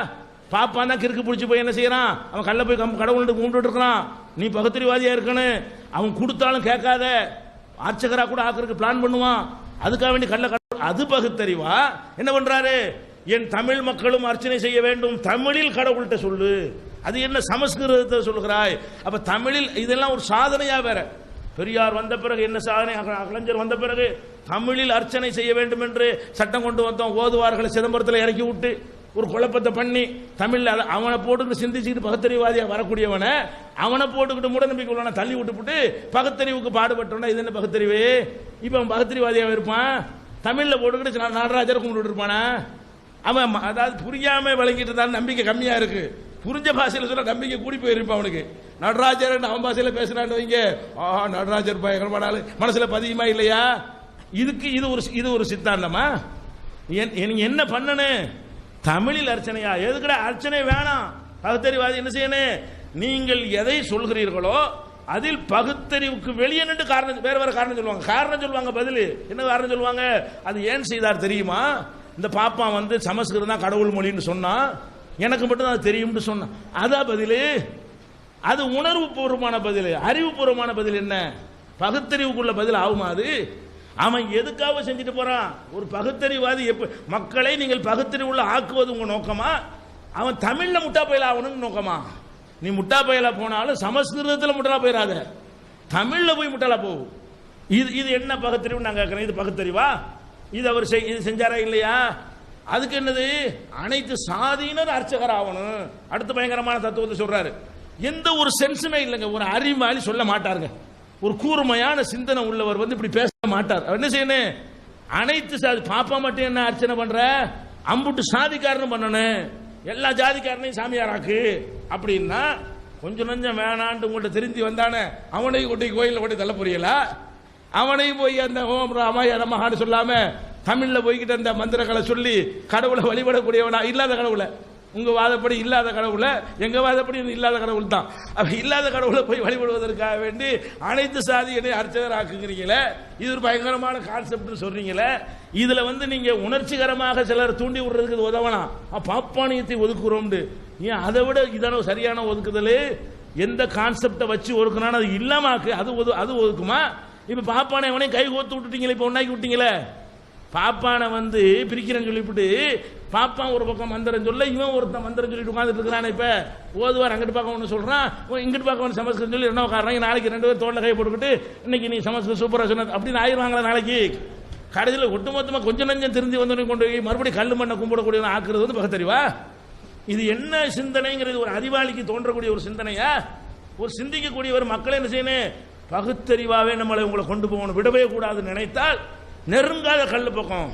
பாப்பான் தான் கிறுக்கு பிடிச்சி போய் என்ன செய்யறான்? அவன் கல்ல போய் கடவுள்கிட்ட கும்பிட்டு இருக்கிறான். நீ பகுத்தறிவாதியா இருக்கணும். அவன் கொடுத்தாலும் கேட்காத, அர்ச்சகரா கூட ஆக்கிறதுக்கு பிளான் பண்ணுவான். அதுக்காக வேண்டி கல்ல அது பகுத்தறிவா? என்ன பண்றாரு? என் தமிழ் மக்களும் அர்ச்சனை செய்ய வேண்டும், தமிழில் கடவுள்கிட்ட சொல்லு. அது என்ன சமஸ்கிருதத்தை சொல்லுகிறாய்? அப்ப தமிழில் இதெல்லாம் ஒரு சாதனையா வேற. பெரியார் வந்த பிறகு என்ன சாதனை, கலைஞர் வந்த பிறகு தமிழில் அர்ச்சனை செய்ய வேண்டும் என்று சட்டம் கொண்டு வந்தோம். ஓதுவார்களை சிதம்பரத்தில் இறக்கி விட்டு ஒரு குழப்பத்தை பண்ணி தமிழ்ல அவனை போட்டுக்கிட்டு சிந்திச்சுக்கிட்டு பகுத்தறிவாதியா வரக்கூடியவனை அவனை போட்டுக்கிட்டு மூட நம்பிக்கை உள்ளவனை தள்ளி விட்டுப்புட்டு பகுத்தறிவுக்கு பாடுபட்டவனா இது என்ன பகுத்தறிவு? இப்ப அவன் பகுத்தறிவாதியாக இருப்பான். தமிழ்ல போட்டுக்கிட்டு நடராஜரை கும்பிட்டு இருப்பானா? அவன் அதாவது புரியாம விளங்கிட்டு இருந்தாலும் நம்பிக்கை கம்மியா இருக்கு. புரிஞ்ச பாஷையில் சொல்ல நம்பிக்கை கூடி போயிருப்பான் அவனுக்கு. நடராஜர் அவன் பாஷையில் பேசுறான்னு வைங்க, நடராஜர் பயங்கரமான ஆளு மனசுல பதியுமா இல்லையா? இதுக்கு இது ஒரு சித்தாந்தமா? நீங்க என்ன பண்ணணும்? தமிழில் அர்ச்சனையா? எதுக்குடா அர்ச்சனை வேணாம். பகுத்தறிவாதி என்ன செய்யணும்? நீங்கள் எதை சொல்கிறீர்களோ அதில் பகுத்தறிவுக்கு வெளியே நின்று காரணம் வேற காரணம் சொல்லுவாங்க. காரணம் சொல்லுவாங்க, பதில் என்ன காரணம் சொல்லுவாங்க? அது ஏன் செய்தார் தெரியுமா? இந்த பாப்பா வந்து சமஸ்கிருதம் தான் கடவுள் மொழின்னு சொன்னா, எனக்கு மட்டும் அது தெரியும்னு சொன்னான். அதான் பதில். அது உணர்வு பூர்வமான பதில், அறிவுபூர்வமான பதில். என்ன பகுத்தறிவுக்குள்ள பதில் ஆகுமா? அது அவன் எதுக்காக செஞ்சுட்டு போறான்? ஒரு பகுத்தறிவாதி மக்களை நீங்கள் பகுத்தறிவுள்ள ஆக்குவது உங்க நோக்கமா? அவன் தமிழ்ல முட்டா பயில ஆகணும்னு நோக்கமா? நீ முட்டா பயில போனாலும் சமஸ்கிருதத்தில் முட்டா போயிடாத, தமிழ்ல போய் முட்டாளா போகும். இது என்ன பகுத்தறிவு நான் கேட்கிறேன். இது பகுத்தறிவா? இது அவர் இது செஞ்சாரா இல்லையா? அதுக்கு என்னது? அனைத்து சாதியினர் அர்ச்சகர் ஆகணும். அடுத்த பயங்கரமான தத்துவத்தை சொல்றாரு. எந்த ஒரு சென்ஸுமே இல்லைங்க. ஒரு அறிவாளி சொல்ல மாட்டாருங்க. ஒரு கூர்மையான சிந்தனை உள்ளவர் வந்து இப்படி பேச மாட்டார். என்ன செய்யணும்? அனைத்து சாதி பாப்பா மட்டும் என்ன அர்ச்சனை பண்ற, அம்புட்டு சாதிக்காரனும் பண்ணணும், எல்லா ஜாதிக்காரனையும் சாமியாராக்கு அப்படின்னா கொஞ்சம் நஞ்சம் வேணான்ட்டு உங்கள்கிட்ட திருந்தி வந்தானே அவனையும் கொண்டு கோயிலில் கொண்டு தள்ள புரியல. அவனையும் போய் அந்த ஓம் ராமாய நமஹான்னு சொல்லாம தமிழ்ல போய்கிட்டு அந்த மந்திரங்களை சொல்லி கடவுளை வழிபடக்கூடியவனா? இல்லாத கடவுளை, உங்க வாதப்படி இல்லாத கடவுளை, எங்க வாதப்படி இல்லாத கடவுள் தான். இல்லாத கடவுளை போய் வழிபடுவதற்காக வேண்டி அனைத்து சாதியினை அர்ச்சகர் ஆக்குங்கிறீங்களே, இது ஒரு பயங்கரமான கான்செப்ட் சொல்றீங்களே. இதுல வந்து நீங்க உணர்ச்சிகரமாக சிலர் தூண்டி விடுறதுக்கு உதவலாம். பாப்பானியத்தை ஒதுக்குறோம். ஏன் அதை விட இதான சரியான ஒதுக்குதல்? எந்த கான்செப்டை வச்சு ஒதுக்குனா அது இல்லாமாக்கு அது ஒதுக்குமா? இப்ப பாப்பானை எவனையும் கை கோத்து விட்டுட்டீங்களே, இப்ப ஒன்னாக்கி விட்டீங்களே. பாப்பானை வந்து பிரிக்கிறேன்னு சொல்லிவிட்டு பாப்பான் ஒரு பக்கம் மந்திரம் சொல்ல, இவன் ஒருத்தன் மந்திரம் சொல்லிட்டு உட்காந்துட்டு இருக்கிறான். இப்ப ஓதுவார் அங்கிட்டு பார்க்க ஒன்று சொல்றான், இங்கிட்டு பார்க்க ஒன்று சமஸ்கிருதம் சொல்லி என்ன காரணம்? நாளைக்கு 2 பேர் தோல்ல கை போட்டுக்கிட்டு இன்னைக்கு நீ சமஸ்கிருதம் சூப்பரா சொன்ன அப்படின்னு ஆயிடுவாங்களா? நாளைக்கு கடைசியில் ஒட்டுமொத்தமாக கொஞ்சம் நஞ்சம் திருந்தி வந்தோடனே கொண்டு போய் மறுபடியும் கல் மண்ணை கும்பிடக்கூடிய ஆக்குறது வந்து பகுத்தறிவா? இது என்ன சிந்தனைங்கிறது? ஒரு அறிவாளிக்கு தோன்றக்கூடிய ஒரு சிந்தனையா? ஒரு சிந்திக்கக்கூடிய ஒரு மக்களை என்ன செய்யணும்? பகுத்தறிவாவே நம்மளை உங்களை கொண்டு போகணும், விடவே கூடாதுன்னு நினைத்தால் நெருங்காத கல்லு பக்கம்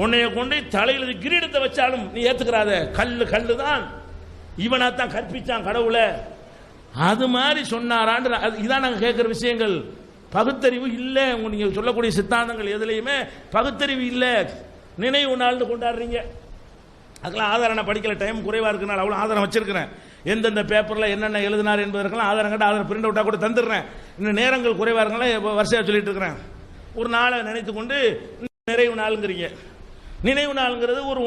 உன்னைய கொண்டு தலையில் கிரீடத்தை வச்சாலும் நீ ஏத்துக்கிறாத. கல்லு தான். இவனாத்தான் கற்பிச்சான் கடவுளை. அது மாதிரி சொன்னாரான். இதான் நாங்கள் கேட்கிற விஷயங்கள். பகுத்தறிவு இல்லை. நீங்க சொல்லக்கூடிய சித்தாந்தங்கள் எதுலையுமே பகுத்தறிவு இல்லை. நினைவு நாள்னு கொண்டாடுறீங்க. அதுக்கெல்லாம் ஆதாரம் நான் படிக்கல, டைம் குறைவா இருக்குனால அவ்வளோ ஆதாரம் வச்சிருக்கிறேன். எந்தெந்த பேப்பரில் என்னென்ன எழுதினார் என்பதற்கெல்லாம் ஆதாரம் கட்ட ஆதாரம் பிரிண்ட் அவுட்டாக கூட தந்துடுறேன். இன்னும் நேரங்கள் குறைவா இருக்கனால வரிசையாக சொல்லிட்டு இருக்கிறேன். ஒரு நாளை நினைத்து கொண்டு நிறைவு நாளுங்கிறீங்க. நினைவு நாளுங்கிறது ஒரு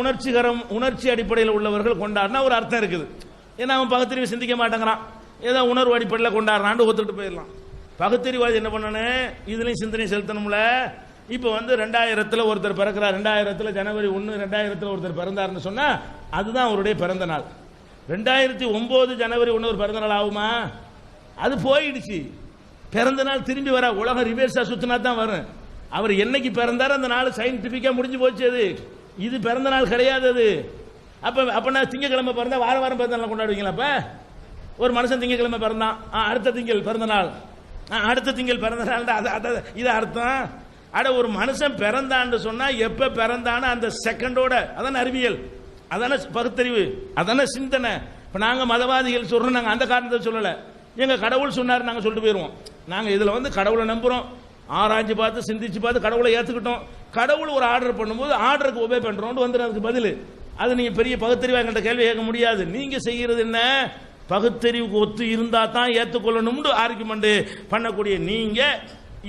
உணர்ச்சி அடிப்படையில் உள்ளவர்கள் கொண்டாடினா ஒரு அர்த்தம் இருக்குது. ஏன்னா அவன் பகுத்தறிவு சிந்திக்க மாட்டேங்கிறான், ஏதோ உணர்வு அடிப்படையில் கொண்டாடுறான்னு ஒத்துட்டு போயிடலாம். பகுத்தறிவாதி என்ன பண்ணணும்? இதுலையும் சிந்தனை செலுத்தணும்ல. இப்போ வந்து 2000 ஒருத்தர் பிறக்கிறார், 2000 ஜனவரி 1 2000 ஒருத்தர் பிறந்தார்னு சொன்னா அதுதான் அவருடைய பிறந்த நாள். 2009 ஜனவரி 1 ஒரு பிறந்த நாள் ஆகுமா? அது போயிடுச்சு. பிறந்த நாள் திரும்பி வர உலகம் ரிவர்ஸா சுத்தினா தான் வரும். அவர் என்னைக்கு பிறந்தார் அந்த நாள் சயின்டிபிக்கா முடிஞ்சு போச்சு. அது இது பிறந்த நாள் கிடையாது. அது அப்ப நான் திங்கக்கிழமை பிறந்தா வாரம் பிறந்த நாள் கொண்டாடுவீங்களா? அப்ப ஒரு மனுஷன் திங்கக்கிழமை பிறந்தான், அடுத்த திங்கள் பிறந்த நாள், அடுத்த திங்கள் பிறந்த நாள், இது அர்த்தம். ஒரு மனுஷன் பிறந்தான்னு சொன்னா எப்ப பிறந்தான்னு அந்த செகண்டோட, அதான அறிவியல், அதான பகுத்தறிவு, அதான சிந்தனை. இப்ப நாங்க மதவாதிகள் சொல்றோம், நாங்க அந்த காரணத்தை சொல்லல. எங்க கடவுள் சொன்னார் நாங்க சொல்லிட்டு போயிருவோம். நாங்க இதுல வந்து கடவுளை நம்புறோம், ஆராய்ச்சி பார்த்து சிந்திச்சு பார்த்து கடவுளை ஏத்துக்கிட்டோம். கடவுள் ஒரு ஆர்டர் பண்ணும்போது ஆர்டருக்கு ஒபே பண்றோம் வந்து அதுக்கு பதில். அது நீங்க பெரிய பகுத்தறிவு எங்கள்கிட்ட கேள்வி கேட்க முடியாது. நீங்க செய்யறது என்ன? பகுத்தறிவுக்கு ஒத்து இருந்தா தான் ஏற்றுக்கொள்ளணும்னு ஆர்குமெண்ட் பண்ணக்கூடிய நீங்க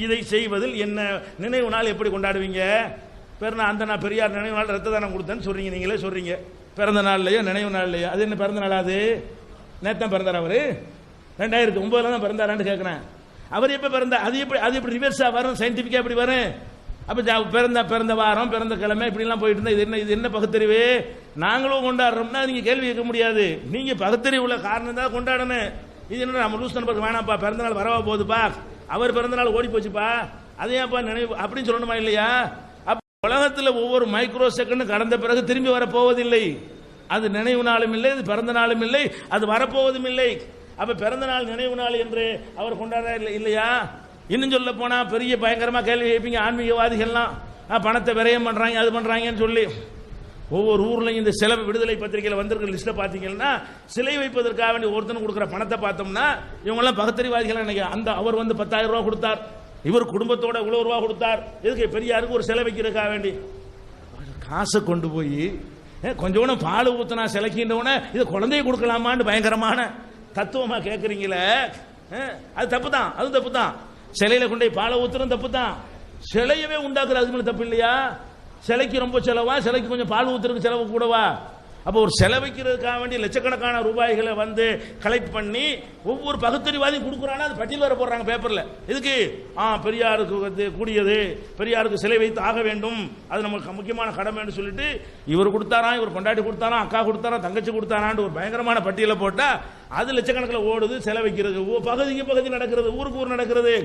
இதை செய்வதில் என்ன நினைவு நாள் எப்படி கொண்டாடுவீங்க? நான் பெரியார் நினைவு நாள் ரத்த தானம் கொடுத்தேன்னு சொல்றீங்க, நீங்களே சொல்றீங்க. பிறந்த நாள்லையோ நினைவு நாள்லையோ? அது என்ன பிறந்த நாள்? அது நேத்தான் பிறந்தார் அவரு, 2009 தான் பிறந்தாரான்னு கேட்கிறேன். அவர் எப்ப பிறந்த? அது எப்படி ரிவர்ஸா வரும்? சயின்டிபிக்கா எப்படி வரும்? அப்ப பிறந்த வாரம் பிறந்த கிழமை இப்படிலாம் போயிட்டு இருந்தா இது என்ன பகுத்தறிவு? நாங்களும் கொண்டாடுறோம்னா நீங்க கேள்வி கேட்க முடியாது. நீங்க பகுத்தறிவு உள்ள காரணம் தான் கொண்டாடணும். இது என்ன நம்ம லூஸ் நம்பருக்கு வேணாப்பா, பிறந்த நாள் வரவா போகுதுப்பா, அவர் பிறந்த நாள் ஓடி போச்சுப்பா, அதையாப்பா நினைவு அப்படின்னு சொல்லணுமா இல்லையா? உலகத்தில் ஒவ்வொரு மைக்ரோ செகண்டும் கடந்த பிறகு திரும்பி வரப்போவதில்லை. அது நினைவு நாளும் இல்லை, அது பிறந்த நாளும் இல்லை, அது வரப்போவதும் இல்லை. அப்ப பிறந்த நாள் நினைவு நாள் என்று அவர் கொண்டாட இல்லையா? இன்னும் சொல்ல போனா பெரிய பயங்கரமா கேள்வி கேட்பீங்க ஆன்மீகவாதிகள்லாம், பணத்தை விரயம் பண்றாங்க அது பண்றாங்கன்னு சொல்லி. ஒவ்வொரு ஊர்லையும் இந்த செலவு விடுதலை பத்திரிகையில் வந்திருக்கிற லிஸ்ட்டை பார்த்தீங்கன்னா சிலை வைப்பதற்காக வேண்டி ஒருத்தனுக்கு கொடுக்குற பணத்தை பார்த்தோம்னா இவங்கெல்லாம் பகுத்தறிவாதிகள் நினைக்கிறேன். அந்த அவர் வந்து 10,000 ரூபா கொடுத்தார், இவர் குடும்பத்தோட இவ்வளவு ரூபா கொடுத்தார், எதுக்கு பெரியாருக்கு ஒரு சிலை வைக்கிறதுக்காக வேண்டி. காசை கொண்டு போய் கொஞ்சம் பால் ஊத்தினா சிலைக்கின்றவன இது குழந்தைய கொடுக்கலாமான்னு பயங்கரமான தத்துவமா கேட்குறீங்களே, அது தப்பு தான், அது தப்பு தான். சிலையில கொண்டு போய் பாலை ஊத்துறது தப்பு தான், சிலையவே உண்டாக்குறது அதுக்கு தப்பு இல்லையா? சிலைக்கு ரொம்ப செலவா, சிலைக்கு கொஞ்சம் பால் ஊத்துறதுக்கு செலவு கூடவா? அப்போ ஒரு செலவைக்கிறதுக்காக வேண்டிய லட்சக்கணக்கான ரூபாய்களை வந்து கலெக்ட் பண்ணி ஒவ்வொரு பகுத்தறிவாதியும் கொடுக்குறானா அது பட்டியல் வர போடுறாங்க பேப்பர்ல. இதுக்கு பெரியாருக்கு வந்து கூடியது, பெரியாருக்கு சிலை வைத்து ஆக வேண்டும், அது நமக்கு முக்கியமான கடமைன்னு சொல்லிட்டு இவர் கொடுத்தாராம், இவர் கொண்டாடி கொடுத்தாராம், அக்கா கொடுத்தாராம், தங்கச்சி கொடுத்தாரான்னு ஒரு பயங்கரமான பட்டியலை போட்டா அது லட்சக்கணக்கில் ஓடுது. செலை வைக்கிறது பகுதிக்கு பகுதி நடக்கிறது, ஊருக்கு ஊர் நடக்கிறது.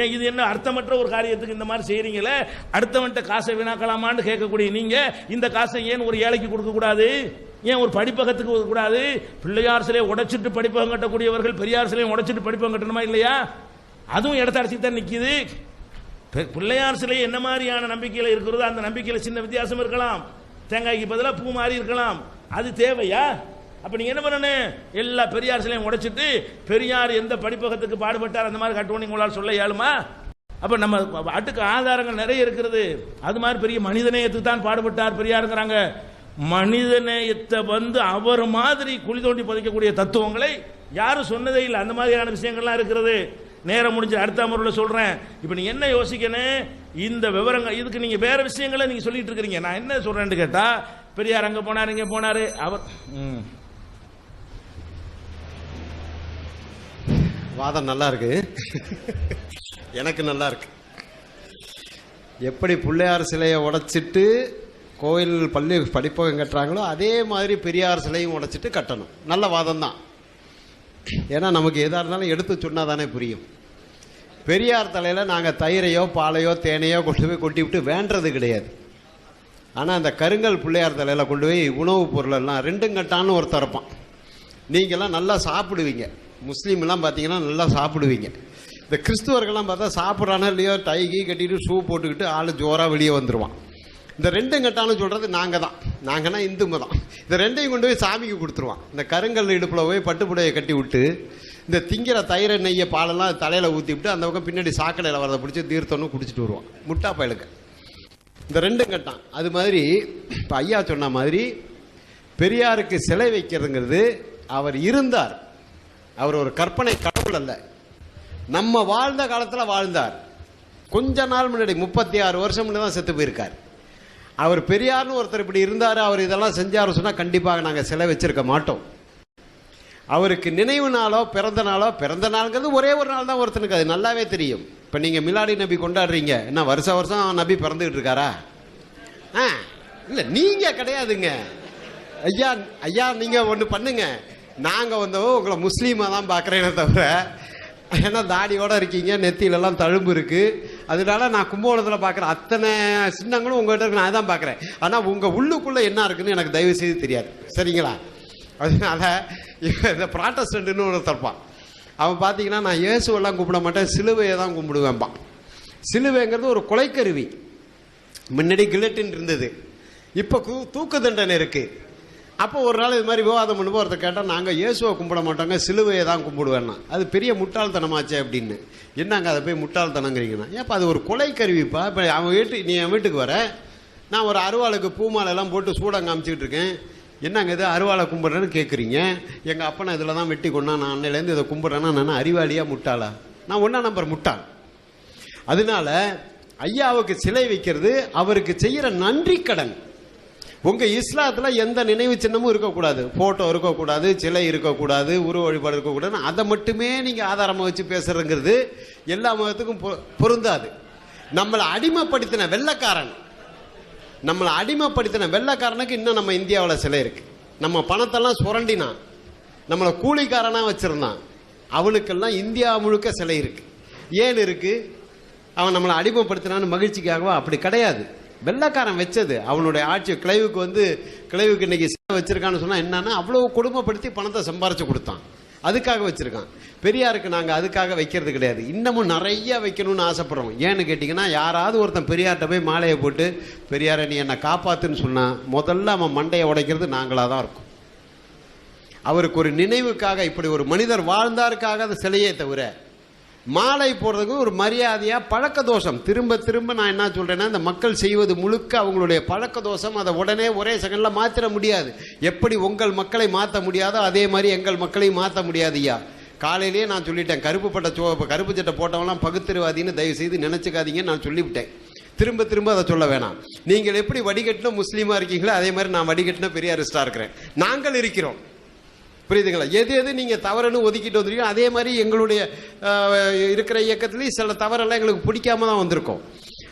ஏன் இது என்ன அர்த்தமற்ற ஒரு காரியத்துக்கு இந்த மாதிரி செய்யறீங்களே? அடுத்தவன்ட்ட காசை வீணாக்கலாமான்னு கேட்கக்கூடிய நீங்க இந்த காசை ஏன் ஒரு ஏழைக்கு கொடுக்க கூடாது? ஏன் ஒரு படிப்பகத்துக்கு கூடாது? பிள்ளையார் சிலையை உடைச்சிட்டு படிப்பகம் கட்டக்கூடியவர்கள் பெரியார் சிலையை உடைச்சிட்டு படிப்பகம் கட்டணுமா இல்லையா? அதுவும் இடத்த அடிச்சுட்டு தான் நிக்குது. பிள்ளையார் சிலை என்ன மாதிரியான நம்பிக்கையில இருக்கிறதோ அந்த நம்பிக்கையில சின்ன வித்தியாசம் இருக்கலாம், தேங்காய்க்கு பதிலாக பூ மாறி இருக்கலாம். அது தேவையா? அப்ப நீங்க என்ன பண்ணணும்? எல்லா பெரியார் சிலையும் உடைச்சிட்டு பெரியார் எந்த படிப்பகத்துக்கு பாடுபட்டார் அந்த மாதிரி கட்டுவோம் உங்களால் சொல்ல இயலுமா? அப்ப நம்ம பாட்டுக்கு ஆதாரங்கள் நிறைய இருக்கிறது. அது மாதிரி பெரிய மனிதநேயத்துக்கு தான் பாடுபட்டார் பெரியாருங்கிறாங்க. மனிதநேயத்தை வந்து அவர் மாதிரி குழி தோண்டி புதைக்கக்கூடிய தத்துவங்களை யாரும் சொன்னதே இல்லை. அந்த மாதிரியான விஷயங்கள்லாம் இருக்கிறது. நேரம் முடிஞ்சு அடுத்த முறையில் சொல்றேன். இப்ப நீங்க என்ன யோசிக்கணும்? இந்த விவரங்கள் இதுக்கு நீங்க வேற விஷயங்களை நீங்க சொல்லிட்டு இருக்கிறீங்க. நான் என்ன சொல்றேன்னு கேட்டா, பெரியார் அங்க போனாரு இங்க போனாரு அவர் வாதம் நல்லா இருக்கு, எனக்கு நல்லா இருக்கு. எப்படி பிள்ளையார் சிலையை உடைச்சிட்டு கோயில் பள்ளி படிப்பகம் கட்டுறாங்களோ அதே மாதிரி பெரியார் சிலையும் உடைச்சிட்டு கட்டணும். நல்ல வாதம் தான். ஏன்னா நமக்கு எதாக இருந்தாலும் எடுத்து சொன்னால் தானே புரியும். பெரியார் தலையில் நாங்கள் தயிரையோ பாலையோ தேனையோ கொண்டு போய் கொட்டி விட்டு வேண்டது கிடையாது. ஆனால் அந்த கருங்கல் பிள்ளையார் தலையில் கொண்டு போய் உணவுப் பொருளெல்லாம் 2 கட்டான்னு ஒருத்தர் இருப்பான். நீங்கள்லாம் நல்லா சாப்பிடுவீங்க, முஸ்லீம்லாம் பார்த்தீங்கன்னா நல்லா சாப்பிடுவீங்க. இந்த கிறிஸ்துவர்கள்லாம் பார்த்தா சாப்பிட்றானோ இல்லையோ டைகி கட்டிட்டு ஷூ போட்டுக்கிட்டு ஆள் ஜோராக வெளியே வந்துடுவான். இந்த 2 கட்டான்னு சொல்கிறது நாங்கள் தான், நாங்கன்னா இந்து மதம். இந்த 2ஐயும் கொண்டு போய் சாமிக்கு கொடுத்துருவான். இந்த கருங்கல் இடுப்பில் போய் பட்டுப்புடையை கட்டி விட்டு இந்த திங்கிற தயிரை நெய்ய பாலெல்லாம் தலையில் ஊற்றி விட்டு அந்த பக்கம் பின்னாடி சாக்கடையில் வரதை பிடிச்சி தீர்த்தம்னு குடிச்சிட்டு வருவான் முட்டா பயலுக்கு. இந்த 2 கட்டம். அது மாதிரி இப்போ ஐயா சொன்ன மாதிரி பெரியாருக்கு சிலை வைக்கிறதுங்கிறது அவர் இருந்தார், அவர் ஒரு கற்பனை கடவுள் அல்ல. நம்ம வாழ்ந்த காலத்தில் வாழ்ந்தார். கொஞ்ச நாள் முன்னாடி 36 வருஷம் முன்னாடி தான் செத்து போயிருக்கார். அவர் பெரியார்னு ஒருத்தர் இப்படி இருந்தார், அவர் இதெல்லாம் செஞ்சார் சொன்னால் கண்டிப்பாக நாங்கள் சிலை வச்சிருக்க மாட்டோம். அவருக்கு நினைவு நாளோ பிறந்த நாளுங்கிறது ஒரே ஒரு நாள் தான் ஒருத்தனுக்கு, அது நல்லாவே தெரியும். இப்போ நீங்கள் மிலாடி நபி கொண்டாடுறீங்க, என்ன வருஷம் நபி பிறந்துகிட்டு இருக்காரா? இல்லை நீங்கள் கிடையாதுங்க ஐயா. ஐயா நீங்கள் ஒன்று பண்ணுங்க, நாங்கள் உங்களை முஸ்லீமாக தான் பார்க்குறேனே தவிர, ஏன்னா தாடியோடு இருக்கீங்க, நெத்தியிலலாம் தழும்பு இருக்குது, அதனால நான் கும்பகோணத்தில் பார்க்குற அத்தனை சின்னங்களும் உங்கள்கிட்ட இருக்கு, நான் தான் பார்க்குறேன். ஆனால் உங்கள் உள்ளுக்குள்ளே என்ன இருக்குன்னு எனக்கு தயவு செய்து தெரியாது, சரிங்களா? அதனால இந்த ப்ராட்டஸ்டன்ட்னு ஒன்று தப்பான். அவன் பார்த்தீங்கன்னா நான் இயேசுவெல்லாம் கும்பிட மாட்டேன், சிலுவையை தான் கும்பிடுவேன்பான். சிலுவைங்கிறது ஒரு கொலைக்கருவி. முன்னாடி கில்லட்டின் இருந்தது, இப்போ தூக்கு தண்டனை இருக்குது. அப்போ ஒரு நாள் இது மாதிரி விவாதம் பண்ணும்போது ஒருத்தர் கேட்டால் நாங்கள் இயேசுவை கும்பிட மாட்டோங்க, சிலுவையை தான் கும்பிடுவேன்னா. அது பெரிய முட்டாள்தனமாச்சே அப்படின்னு. என்னங்க அதை போய் முட்டாள்தனங்கிறீங்கன்னா, ஏப்பா அது ஒரு கொலைக்கருவிப்பா. இப்போ நீ என் வீட்டுக்கு வர, நான் ஒரு அருவாளுக்கு பூமாலெல்லாம் போட்டு சூடம் காமிச்சிக்கிட்டு இருக்கேன், என்னங்க இது அருவாளை கும்பிட்றேன்னு கேட்குறீங்க. எங்கள் அப்பனை இதில் தான் வெட்டி கொண்டா, நான் அன்னையிலேருந்து இதை கும்பிட்றேன்னா நான் அறிவாளியாக முட்டாளா? நான் 1ஆம் நம்பர் முட்டாள். அதனால ஐயாவுக்கு சிலை வைக்கிறது அவருக்கு செய்கிற நன்றி கடன். உங்கள் இஸ்லாத்தில் எந்த நினைவு சின்னமும் இருக்கக்கூடாது, ஃபோட்டோ இருக்கக்கூடாது, சிலை இருக்கக்கூடாது, உருவ வழிபாடு இருக்கக்கூடாது. அதை மட்டுமே நீங்கள் ஆதாரமாக வச்சு பேசுகிறங்கிறது எல்லா மதத்துக்கும் பொருந்தாது. நம்மளை அடிமைப்படுத்தின வெள்ளைக்காரனுக்கு இன்னும் நம்ம இந்தியாவில் சிலை இருக்குது. நம்ம பணத்தெல்லாம் சுரண்டினான், நம்மளை கூலிக்காரனாக வச்சுருந்தான், அவனுக்கெல்லாம் இந்தியா முழுக்க சிலை இருக்குது. ஏன் இருக்கு? அவன் நம்மளை அடிமைப்படுத்தினான்னு மகிழ்ச்சிக்காகவா? அப்படி கிடையாது. வெள்ளைக்காரன் வச்சது. அவனுடைய ஆட்சி கிளைவுக்கு இன்னைக்கு வச்சிருக்கான்னு சொன்னா என்னன்னா, அவ்வளவு கொடுமைப்படுத்தி பணத்தை சம்பாரிச்சு கொடுத்தான், அதுக்காக வச்சிருக்கான். பெரியாருக்கு நாங்க அதுக்காக வைக்கிறது கிடையாது. இன்னமும் நிறைய வைக்கணும்னு ஆசைப்படுறோம். ஏன்னு கேட்டீங்கன்னா, யாராவது ஒருத்தன் பெரியார்கிட்ட போய் மாலையை போட்டு பெரியாரை நீ என்னை காப்பாத்துன்னு சொன்னா முதல்ல அவன் மண்டையை உடைக்கிறது நாங்களா தான் இருக்கும். அவருக்கு ஒரு நினைவுக்காக, இப்படி ஒரு மனிதர் வாழ்ந்தாருக்காக அந்த சிலையே தவிர மாலை போடுறதுக்கு ஒரு மரியாதையா பழக்க தோஷம். திரும்ப திரும்ப நான் என்ன சொல்றேன்னா, இந்த மக்கள் செய்வது முழுக்க அவங்களுடைய பழக்க தோஷம். அதை உடனே ஒரே செகண்ட்ல மாத்திர முடியாது. எப்படி உங்கள் மக்களை மாற்ற முடியாதோ அதே மாதிரி எங்கள் மக்களையும் மாற்ற முடியாது. ஐயா, காலையிலேயே நான் சொல்லிட்டேன், கருப்பு சட்டை போட்டவங்களாம் பகுத்தறிவாதின்னு தயவு செய்து நினைச்சுக்காதீங்கன்னு நான் சொல்லிவிட்டேன். திரும்ப திரும்ப அதை சொல்ல வேணாம். நீங்கள் எப்படி வடிகட்டின முஸ்லீமா இருக்கீங்களோ அதே மாதிரி நான் வடிகட்டின பெரியாரிஸ்டா இருக்கிறேன். நாங்கள் இருக்கிறோம், புரியுதுங்களா? எது நீங்க தவறுன்னு ஒதுக்கிட்டு வந்திருக்கீங்க, அதே மாதிரி எங்களுடைய இருக்கிற இயக்கத்திலேயும் சில தவறெல்லாம் எங்களுக்கு பிடிக்காம தான் வந்திருக்கோம்.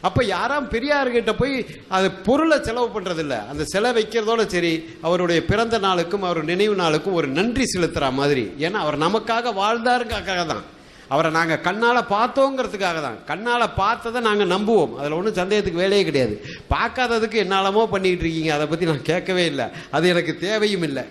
அப்ப யாரும் பெரியார்கிட்ட போய் அது பொருளை செலவு பண்றதில்ல. அந்த செலவு வைக்கிறதோட சரி, அவருடைய பிறந்த நாளுக்கும் அவர் நினைவு நாளுக்கும் ஒரு நன்றி செலுத்துற மாதிரி. ஏன்னா அவர் நமக்காக வாழ்ந்தாருக்காக தான். அவரை நாங்க கண்ணால பார்த்தோங்கிறதுக்காக தான். கண்ணால பார்த்ததை நாங்க நம்புவோம், அதுல ஒன்றும் சந்தேகத்துக்கு வேலையே கிடையாது. பார்க்காததுக்கு என்னாலமோ பண்ணிட்டு இருக்கீங்க, அதை பத்தி நான் கேட்கவே இல்லை, அது எனக்கு தேவையும் இல்லை.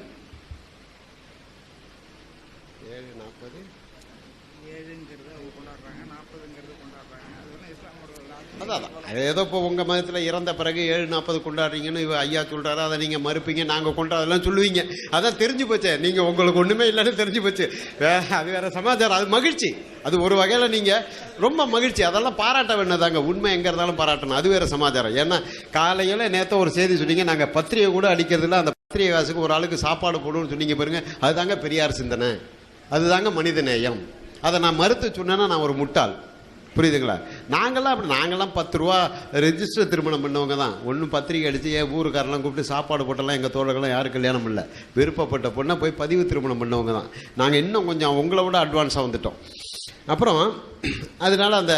அது ஏதோ இப்போ உங்கள் மதத்தில் இறந்த பிறகு 7:40 கொண்டாடுறீங்கன்னு ஐயா சொல்கிறாரு, அதை நீங்கள் மறுப்பீங்க, நாங்கள் கொண்டாடலாம் சொல்லுவீங்க. அதான் தெரிஞ்சு போச்சு, நீங்கள் உங்களுக்கு ஒன்றுமே இல்லைன்னு தெரிஞ்சு போச்சு. அது வேற சமாச்சாரம். அது மகிழ்ச்சி, அது ஒரு வகையில் நீங்கள் ரொம்ப மகிழ்ச்சி, அதெல்லாம் பாராட்ட வேண்டியதாங்க. உண்மை எங்கே இருந்தாலும் பாராட்டணும், அது வேற சமாச்சாரம். ஏன்னா காலையில் நேற்று ஒரு செய்தி சொன்னீங்க, நாங்கள் பத்திரிகை கூட அடிக்கிறதில்ல, அந்த பத்திரிகை காசுக்கு ஒரு ஆளுக்கு சாப்பாடு போடணும்னு சொன்னீங்க பாருங்க, அதுதாங்க பெரியார் சிந்தனை, அதுதாங்க மனித நேயம். அதை நான் மறுத்து சொன்னேன்னா நான் ஒரு முட்டாள், புரியுதுங்களா? நாங்கள்லாம் 10 ரூபா ரெஜிஸ்டர் திருமணம் பண்ணவங்க தான். ஒன்றும் பத்திரிகை அடித்து என் ஊருக்காரெல்லாம் கூப்பிட்டு சாப்பாடு போட்டெல்லாம் எங்கள் தோழர்கள்லாம் யாரும் கல்யாணம் இல்லை. விருப்பப்பட்ட பொண்ணை போய் பதிவு திருமணம் பண்ணவங்க தான். நாங்கள் இன்னும் கொஞ்சம் உங்களை விட அட்வான்ஸாக வந்துட்டோம். அப்புறம் அதனால அந்த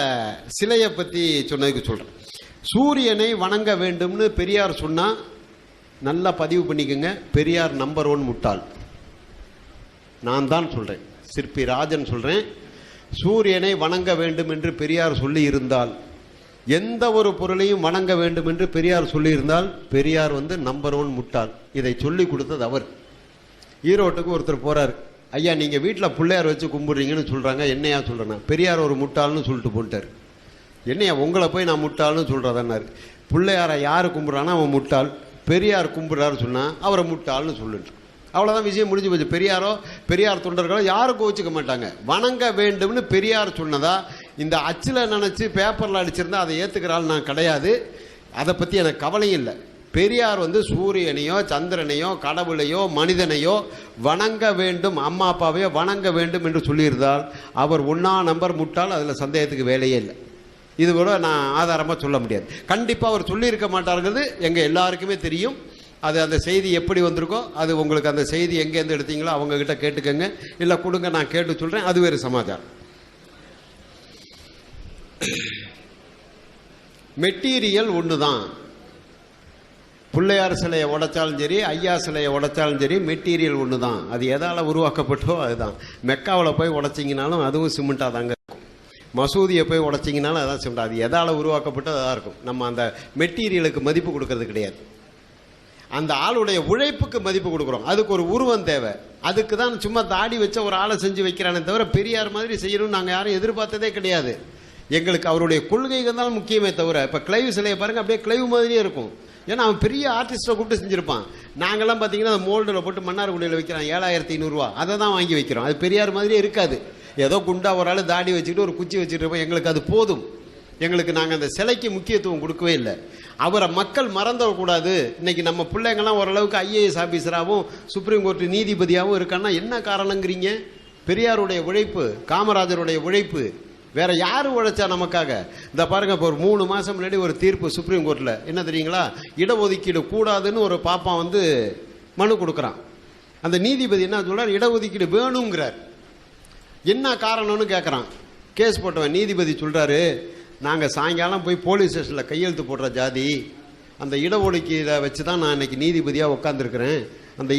சிலையை பற்றி சொன்னதுக்கு சொல்கிறேன். சூரியனை வணங்க வேண்டும்னு பெரியார் சொன்னால் நல்லா பதிவு பண்ணிக்கோங்க, பெரியார் நம்பர் 1 முட்டாள். நான் தான் சொல்கிறேன், சிற்பி ராஜன் சொல்கிறேன். சூரியனை வணங்க வேண்டும் என்று பெரியார் சொல்லி இருந்தால், எந்த ஒரு பொருளையும் வணங்க வேண்டும் என்று பெரியார் சொல்லியிருந்தால், பெரியார் நம்பர் 1 முட்டாள். இதை சொல்லி கொடுத்தது அவர். ஈரோட்டுக்கு ஒருத்தர் போறார், ஐயா நீங்க வீட்டில் பிள்ளையார் வச்சு கும்பிடுறீங்கன்னு சொல்றாங்க, என்னையா சொல்றேன்னா? பெரியார் ஒரு முட்டாள்னு சொல்லிட்டு போட்டார். என்னையா உங்களை போய் நான் முட்டாள்னு சொல்றதன்னாரு. பிள்ளையாரை யாரு கும்பிட்றான்னா அவன் முட்டாள், பெரியார் கும்பிடுறாரு சொன்னா அவரை முட்டாள்னு சொல்லிட்டு, அவ்வளோதான், விஷயம் முடிஞ்சு போச்சு. பெரியார் தொண்டர்களோ யாரும் கோச்சிக்க மாட்டாங்க. வணங்க வேண்டும்னு பெரியார் சொன்னதா இந்த அச்சில் நினச்சி பேப்பரில் அடிச்சிருந்தா அதை ஏற்றுக்கிறாள் நான் கிடையாது. அதை பற்றி எனக்கு கவலையும் இல்லை. பெரியார் சூரியனையோ சந்திரனையோ கடவுளையோ மனிதனையோ வணங்க வேண்டும், அம்மா அப்பாவையோ வணங்க வேண்டும் என்று சொல்லியிருந்தால் அவர் 1ஆம் நம்பர் முட்டாள், அதில் சந்தேகத்துக்கு வேலையே இல்லை. இது கூட நான் ஆதாரமாக சொல்ல முடியாது. கண்டிப்பாக அவர் சொல்லியிருக்க மாட்டாருங்கிறது எங்கள் எல்லாருக்குமே தெரியும். அது அந்த செய்தி எப்படி வந்திருக்கோ, அது உங்களுக்கு அந்த செய்தி எங்கேருந்து எடுத்தீங்களோ அவங்கக்கிட்ட கேட்டுக்கங்க, இல்லை கொடுங்க, நான் கேட்டு சொல்கிறேன், அது வேறு சமாச்சாரம். மெட்டீரியல் ஒன்று தான். பிள்ளையார் சிலையை உடைச்சாலும் சரி, ஐயா சிலையை உடைச்சாலும் சரி, மெட்டீரியல் ஒன்று தான். அது எதால் உருவாக்கப்பட்டோ அதுதான். மெக்காவில் போய் உடைச்சிங்கனாலும் அதுவும் சிமெண்ட்டாக தாங்க இருக்கும். மசூதியை போய் உடைச்சிங்கனாலும் அதான் சிமெண்ட். அது எதால் உருவாக்கப்பட்டோ அதான் இருக்கும். நம்ம அந்த மெட்டீரியலுக்கு மதிப்பு கொடுக்கறது கிடையாது. அந்த ஆளுடைய உழைப்புக்கு மதிப்பு கொடுக்குறோம். அதுக்கு ஒரு உருவம் தேவை. அதுக்கு தான் சும்மா தாடி வச்ச ஒரு ஆளை செஞ்சு வைக்கிறானே தவிர பெரியார் மாதிரி செய்யணும்னு நாங்கள் யாரும் எதிர்பார்த்ததே கிடையாது. எங்களுக்கு அவருடைய கொள்கைகள் தான் முக்கியமே தவிர, இப்போ கிளைவு சிலையை பாருங்க, அப்படியே கிளைவு மாதிரியே இருக்கும். ஏன்னா அவன் பெரிய ஆர்டிஸ்ட்டை கூப்பிட்டு செஞ்சிருப்பான். நாங்கள்லாம் பார்த்தீங்கன்னா அந்த மோல்டில் போட்டு மன்னார்குடியில் வைக்கிறான் 7500 ரூபா, அதை தான் வாங்கி வைக்கிறோம். அது பெரியார் மாதிரியே இருக்காது. ஏதோ குண்டா ஒரு ஆள் தாடி வச்சுக்கிட்டு ஒரு குச்சி வச்சுட்டு இருப்போம், எங்களுக்கு அது போதும். எங்களுக்கு நாங்கள் அந்த சிலைக்கு முக்கியத்துவம் கொடுக்கவே இல்லை. அவரை மக்கள் மறந்துடக்கூடாது. இன்னைக்கு நம்ம பிள்ளைங்கள்லாம் ஓரளவுக்கு IAS ஆஃபீஸராகவும் சுப்ரீம் கோர்ட் நீதிபதியாகவும் இருக்கான்னா என்ன காரணங்கிறீங்க? பெரியாருடைய உழைப்பு, காமராஜருடைய உழைப்பு. வேற யாரு உழைச்சா நமக்காக? இந்த பாருங்க, இப்போ ஒரு 3 மாதம் முன்னாடி ஒரு தீர்ப்பு சுப்ரீம் கோர்ட்டில், என்ன தெரியுங்களா? இடஒதுக்கீடு கூடாதுன்னு ஒரு பாப்பா மனு கொடுக்குறான். அந்த நீதிபதி என்ன சொல்றார்? இடஒதுக்கீடு வேணுங்கிறார். என்ன காரணம்னு கேட்குறான். கேஸ் போட்டவன் நீதிபதி சொல்றாரு, நாங்கள் சாயங்காலம் போய் போலீஸ் ஸ்டேஷனில் கையெழுத்து போடுற ஜாதி, அந்த இடஒதுக்கீடை வச்சு தான் நான் இன்னைக்கு நீதிபதியாக உட்காந்துருக்கிறேன். அந்த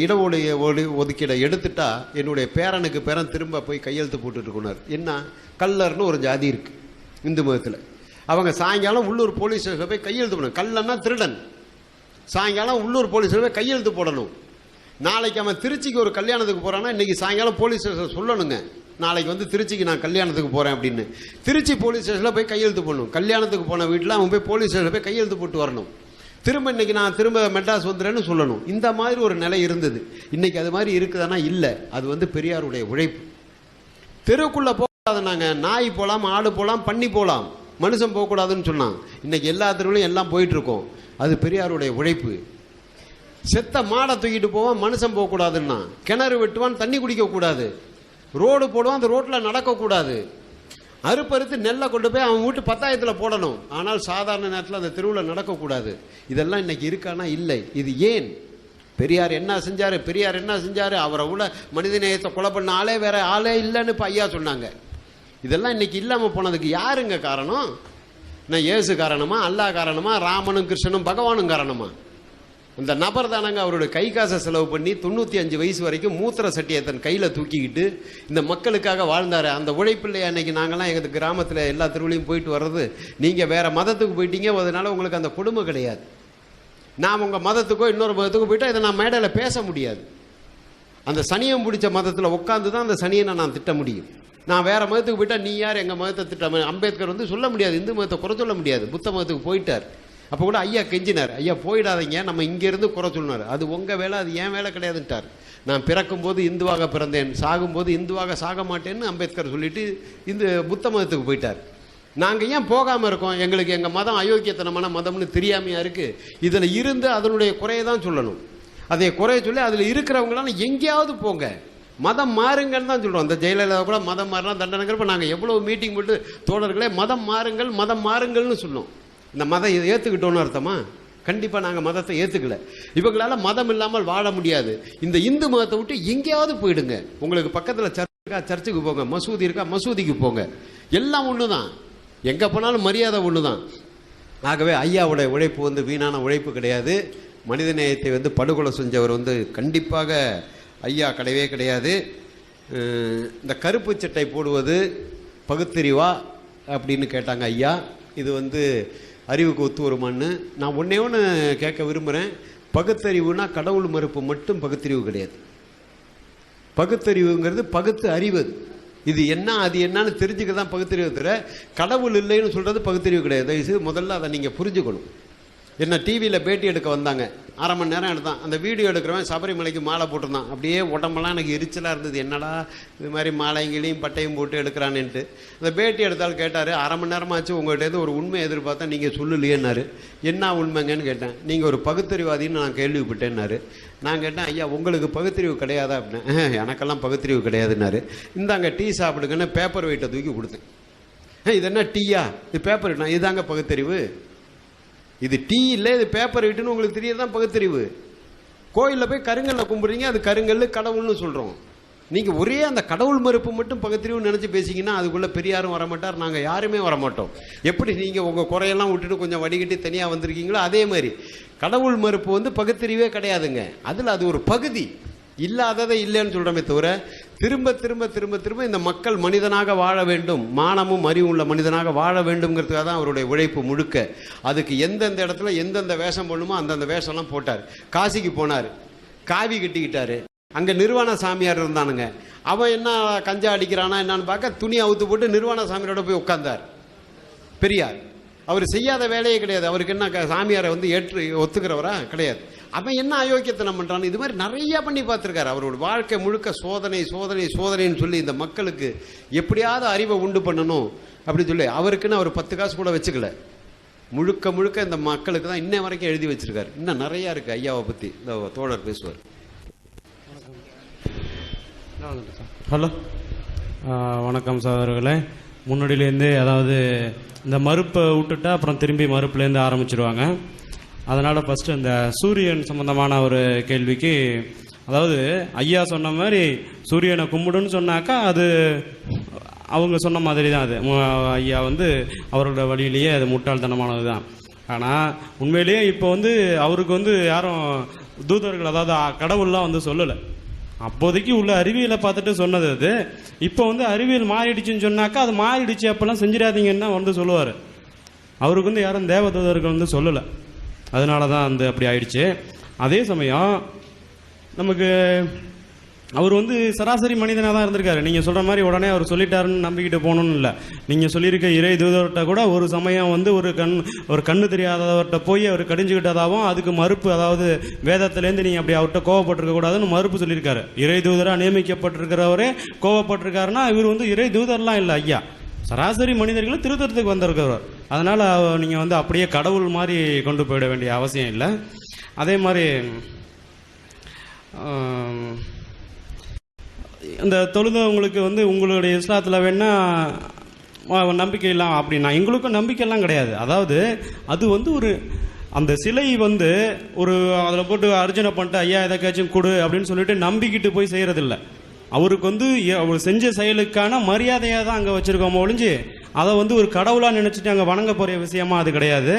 ஒதுக்கீடை எடுத்துட்டா என்னுடைய பேரனுக்கு பேரன் திரும்ப போய் கையெழுத்து போட்டுட்டு இருக்கணும். என்ன? கல்லர்னு ஒரு ஜாதி இருக்கு. இந்து மதத்தில். அவங்க சாயங்காலம் உள்ளூர் போலீஸ் ஸ்டேஷனில் போய் கையெழுத்து போடணும். கள்ளன்னா திருடன். சாயங்காலம் உள்ளூர் போலீஸ் ஸ்டேஷனில் போய் கையெழுத்து போடணும். நாளைக்கு அவன் திருச்சிக்கு ஒரு கல்யாணத்துக்கு போகிறான்னா இன்றைக்கி சாயங்காலம் போலீஸ் ஸ்டேஷன் சொல்லணுங்க, நாளைக்கு வந்து திருச்சிக்கு நான் கல்யாணத்துக்கு போகிறேன் அப்படின்னு. திருச்சி போலீஸ் ஸ்டேஷனில் போய் கையெழுத்து போடணும். கல்யாணத்துக்கு போன வீட்டில் அவன் போய் போலீஸ் ஸ்டேஷனில் போய் கையெழுத்து போட்டு வரணும். திரும்ப இன்னைக்கு நான் திரும்ப மெட்ராஸ் வந்துடுறேன்னு சொல்லணும். இந்த மாதிரி ஒரு நிலை இருந்தது. இன்னைக்கு அது மாதிரி இருக்குதானா? இல்லை. அது வந்து பெரியாருடைய உழைப்பு. தெருவுக்குள்ளே போகாத நாங்கள் நாய் போகலாம், ஆடு போகலாம், பண்ணி போகலாம், மனுஷன் போகக்கூடாதுன்னு சொன்னான். இன்னைக்கு எல்லா தெருவிலையும் எல்லாம் போயிட்டு இருக்கோம். அது பெரியாருடைய உழைப்பு. செத்த மாடை தூக்கிட்டு போவான், மனுஷன் போகக்கூடாதுன்னா. கிணறு வெட்டுவான், தண்ணி குடிக்கக்கூடாது. ரோடு போடுவான், அந்த ரோட்டில் நடக்கக்கூடாது. அறுப்பறுத்து நெல்லை கொண்டு போய் அவன் வீட்டு பத்தாயத்தில் போடணும். ஆனால் சாதாரண நேரத்தில் அந்த தெருவில் நடக்கக்கூடாது. இதெல்லாம் இன்னைக்கு இருக்கானா? இல்லை. இது ஏன்? பெரியார் என்ன செஞ்சார், பெரியார் என்ன செஞ்சார், அவரை விட மனிதநேயத்தை கொலை பண்ண ஆளே வேற ஆளே இல்லைன்னு இப்போ ஐயா சொன்னாங்க. இதெல்லாம் இன்னைக்கு இல்லாமல் போனதுக்கு யாருங்க காரணம்? நான் இயேசு காரணமா, அல்லாஹ் காரணமா, ராமனும் கிருஷ்ணனும் பகவானும் காரணமா? அந்த நபர் தானங்க அவருடைய கை காசை செலவு பண்ணி 95 வயசு வரைக்கும் மூத்திர சட்டியை தன் கையில் தூக்கிக்கிட்டு இந்த மக்களுக்காக வாழ்ந்தார். அந்த உழைப்பில்லையா இன்னைக்கு நாங்கள்லாம் எங்கள் கிராமத்தில் எல்லா தெருவிலையும் போயிட்டு வர்றது? நீங்கள் வேற மதத்துக்கு போயிட்டீங்க, அதனால உங்களுக்கு அந்த கொடுமை கிடையாது. நான் உங்கள் மதத்துக்கோ இன்னொரு மதத்துக்கோ போயிட்டா இதை நான் மேடையில் பேச முடியாது. அந்த சனியம் பிடிச்ச மதத்தில் உட்காந்து தான் அந்த சனியனை நான் திட்ட முடியும். நான் வேற மதத்துக்கு போயிட்டா நீ யார் எங்கள் மதத்தை திட்ட? அம்பேத்கர் வந்து சொல்ல முடியாது, இந்து மதத்தை குறை சொல்ல முடியாது. புத்த மதத்துக்கு போயிட்டார். அப்போ கூட ஐயா கெஞ்சினார், ஐயா போயிடாதீங்க, நம்ம இங்கேருந்து குறை சொன்னார். அது உங்கள் வேலை, அது ஏன் வேலை கிடையாதுன்ட்டார். நான் பிறக்கும்போது இந்துவாக பிறந்தேன், சாகும்போது இந்துவாக சாக மாட்டேன்னு அம்பேத்கர் சொல்லிட்டு இந்த புத்த மதத்துக்கு போயிட்டார். நாங்கள் ஏன் போகாமல் இருக்கோம்? எங்களுக்கு எங்கள் மதம் அயோக்கியத்தனமான மதம்னு தெரியாமையா இருக்குது? இதில் இருந்து அதனுடைய குறையை தான் சொல்லணும். அதை குறைய சொல்லி அதில் இருக்கிறவங்களாம் எங்கேயாவது போங்க, மதம் மாறுங்கன்னு தான் சொல்கிறோம். அந்த ஜெயலலிதா கூட மதம் மாறினா தண்டனைங்கிறப்ப நாங்கள் எவ்வளோ மீட்டிங் போட்டு தோழர்களே மதம் மாறுங்கள், மதம் மாறுங்கள்னு சொன்னோம். இந்த மதம் ஏற்றுக்கிட்டோன்னு அர்த்தமா? கண்டிப்பாக நாங்கள் மதத்தை ஏற்றுக்கல. இவங்களால மதம் இல்லாமல் வாழ முடியாது. இந்த இந்து மதத்தை விட்டு எங்கேயாவது போயிடுங்க. உங்களுக்கு பக்கத்தில் சர்ச் இருக்கா, சர்ச்சுக்கு போங்க. மசூதி இருக்கா, மசூதிக்கு போங்க. எல்லாம் ஒன்று தான். எங்கே போனாலும் மரியாதை ஒன்று தான். ஆகவே ஐயாவுடைய உழைப்பு வந்து வீணான உழைப்பு கிடையாது. மனிதநேயத்தை வந்து படுகொலை செஞ்சவர் வந்து கண்டிப்பாக ஐயா கிடையவே கிடையாது. இந்த கருப்பு சட்டை போடுவது பகுத்தறிவா அப்படின்னு கேட்டாங்க ஐயா. இது வந்து அறிவுக்கு ஒத்து வருமான்னு நான் ஒன்றே ஒன்று கேட்க விரும்புகிறேன். பகுத்தறிவுனா கடவுள் மறுப்பு மட்டும் பகுத்தறிவு கிடையாது. பகுத்தறிவுங்கிறது பகுத்து அறிவது. இது என்ன அது என்னன்னு தெரிஞ்சுக்க தான் பகுத்தறிவு தவிர கடவுள் இல்லைன்னு சொல்கிறது பகுத்தறிவு கிடையாது. தயவுசெய்து முதல்ல அதை நீங்கள் புரிஞ்சுக்கணும். என்ன டிவியில் பேட்டி எடுக்க வந்தாங்க, 1/2 மணி நேரம் எடுத்தான். அந்த வீடியோ எடுக்கிறவன் சபரிமலைக்கு மாலை போட்டிருந்தான். அப்படியே உடம்பெல்லாம் எனக்கு எரிச்சலாக இருந்தது, என்னடா இது மாதிரி மாலைங்களையும் பட்டையும் போட்டு எடுக்கிறான்னுட்டு. அந்த பேட்டி எடுத்தாலும் கேட்டார், 1/2 மணி நேரமாச்சு உங்கள்கிட்ட ஒரு உண்மை எதிர்பார்த்தா நீங்கள் சொல்லலையேன்னாரு. என்ன உண்மைங்கன்னு கேட்டேன். நீங்கள் ஒரு பகுத்தறிவாதின்னு நான் கேள்விப்பட்டேன்னாரு. நான் கேட்டேன், ஐயா உங்களுக்கு பகுத்தறிவு கிடையாதா அப்படின்னா? எனக்கெல்லாம் பகுத்தறிவு கிடையாதுன்னாரு. இந்தாங்க டீ சாப்பிடுங்கன்னு பேப்பர் வெயிட்டை தூக்கி கொடுத்தேன். இது என்ன டீயா, இது பேப்பர் வெயிட்னா? இதுதாங்க பகுத்தறிவு. இது டீ இல்லை, இது பேப்பர் வெயிட்டுன்னு உங்களுக்கு தெரியதான் பகுத்தறிவு. கோயிலில் போய் கருங்கல்ல கும்பிட்றீங்க, அது கருங்கல் கடவுள்னு சொல்கிறோம். நீங்கள் ஒரே அந்த கடவுள் மறுப்பு மட்டும் பகுத்தறிவுன்னு நினச்சி பேசிங்கன்னா அதுக்குள்ளே பெரியாரும் வரமாட்டார், நாங்கள் யாருமே வரமாட்டோம். எப்படி நீங்கள் உங்கள் குறையெல்லாம் விட்டுட்டு கொஞ்சம் வடிகட்டி தனியாக வந்திருக்கீங்களோ அதே மாதிரி கடவுள் மறுப்பு வந்து பகுத்தறிவே கிடையாதுங்க. அதில் அது ஒரு பகுதி. இல்லாததை இல்லைன்னு சொல்கிறோமே தவிர திரும்ப திரும்ப திரும்ப திரும்ப இந்த மக்கள் மனிதனாக வாழ வேண்டும், மானமும் அறிவும் உள்ள மனிதனாக வாழ வேண்டும்ங்கிறதுக்காக தான் அவருடைய உழைப்பு முழுக்க. அதுக்கு எந்தெந்த இடத்துல எந்தெந்த வேஷம் போடணுமோ அந்தந்த வேஷம்லாம் போட்டார். காசிக்கு போனார், காவி கட்டிக்கிட்டாரு. அங்கே நிர்வாண சாமியார் இருந்தானுங்க. அவன் என்ன கஞ்சா அடிக்கிறானா என்னன்னு பார்க்க துணி அவுத்து போட்டு நிர்வாண சாமியாரோட போய் உட்கார்ந்தார் பெரியார். அவர் செய்யாத வேலையே கிடையாது. அவருக்கு என்ன சாமியாரை வந்து ஏற்று ஒத்துக்கிறவரா கிடையாது. அவன் என்ன அயோக்கியத்தனம் பண்ணுறான்னு இது மாதிரி நிறையா பண்ணி பார்த்துருக்காரு. அவரோட வாழ்க்கை முழுக்க சோதனை சோதனை சோதனைன்னு சொல்லி இந்த மக்களுக்கு எப்படியாவது அறிவை உண்டு பண்ணணும் அப்படின்னு சொல்லி அவருக்குன்னு அவர் 10 காசு கூட வச்சுக்கல. முழுக்க முழுக்க இந்த மக்களுக்கு தான் இன்ன வரைக்கும் எழுதி வச்சிருக்காரு. இன்னும் நிறையா இருக்குது ஐயாவை பற்றி. இந்த தோழர் பேசுவார். ஹலோ, வணக்கம் சகோதரர்களே. முன்னாடியிலேருந்தே அதாவது இந்த மறுப்பை விட்டுட்டா அப்புறம் திரும்பி மறுப்புலேருந்து ஆரம்பிச்சிடுவாங்க. அதனால் ஃபஸ்ட்டு இந்த சூரியன் சம்மந்தமான ஒரு கேள்விக்கு, அதாவது ஐயா சொன்ன மாதிரி சூரியனை கும்பிடுன்னு சொன்னாக்கா அது அவங்க சொன்ன மாதிரி தான். அது ஐயா வந்து அவரோட வழியிலேயே அது முட்டாள்தனமானது தான். ஆனால் உண்மையிலேயே இப்போ வந்து அவருக்கு வந்து யாரும் தூதர்கள் அதாவது கடவுள்லாம் வந்து சொல்லலை. அப்போதைக்கு உள்ள அறிவியலை பார்த்துட்டு சொன்னது அது. இப்போ வந்து அறிவியல் மாறிடுச்சுன்னு சொன்னாக்கா அது மாறிடுச்சு அப்பெல்லாம் செஞ்சிடாதீங்கன்னா வந்து சொல்லுவார். அவருக்கு வந்து யாரும் தேவதூதர்கள் வந்து சொல்லலை, அதனால தான் வந்து அப்படி ஆயிடுச்சு. அதே சமயம் நமக்கு அவர் வந்து சராசரி மனிதனாக தான் இருந்திருக்காரு. நீங்கள் சொல்கிற மாதிரி உடனே அவர் சொல்லிட்டாருன்னு நம்பிக்கிட்டு போகணும்னு இல்லை. நீங்கள் சொல்லியிருக்க இறை தூதர்கிட்ட கூட ஒரு சமயம் வந்து ஒரு கண்ணு தெரியாதவர்கிட்ட போய் அவர் கடிஞ்சுக்கிட்டதாகவும் அதுக்கு மறுப்பு, அதாவது வேதத்திலேருந்து நீங்கள் அப்படி அவர்கிட்ட கோவப்பட்டிருக்க கூடாதுன்னு மறுப்பு சொல்லியிருக்காரு. இறை தூதராக நியமிக்கப்பட்டிருக்கிறவரே கோவப்பட்டிருக்காருன்னா இவர் வந்து இறை தூதர்லாம் இல்லை, ஐயா சராசரி மனிதர்களை திருத்தறதுக்கு வந்திருக்கிறவர். அதனால் நீங்கள் வந்து அப்படியே கடவுள் மாதிரி கொண்டு போயிட வேண்டிய அவசியம் இல்லை. அதே மாதிரி இந்த தொழுதவங்களுக்கு வந்து உங்களுடைய இஸ்லாத்தில் வேணால் நம்பிக்கை இல்லாம் அப்படின்னா எங்களுக்கும் நம்பிக்கையெல்லாம் கிடையாது. அதாவது அது வந்து ஒரு அந்த சிலை வந்து ஒரு அதில் போட்டு அர்ச்சனை பண்ணிட்டு ஐயா எதாச்சும் கொடு அப்படின்னு சொல்லிட்டு நம்பிக்கிட்டு போய் செய்கிறதில்ல. அவருக்கு வந்து அவர் செஞ்ச செயலுக்கான மரியாதையாக தான் அங்கே வச்சுருக்கோம் ஒழிஞ்சு அதை வந்து ஒரு கடவுளாக நினச்சிட்டு அங்கே வணங்க போகிற விஷயமா அது கிடையாது.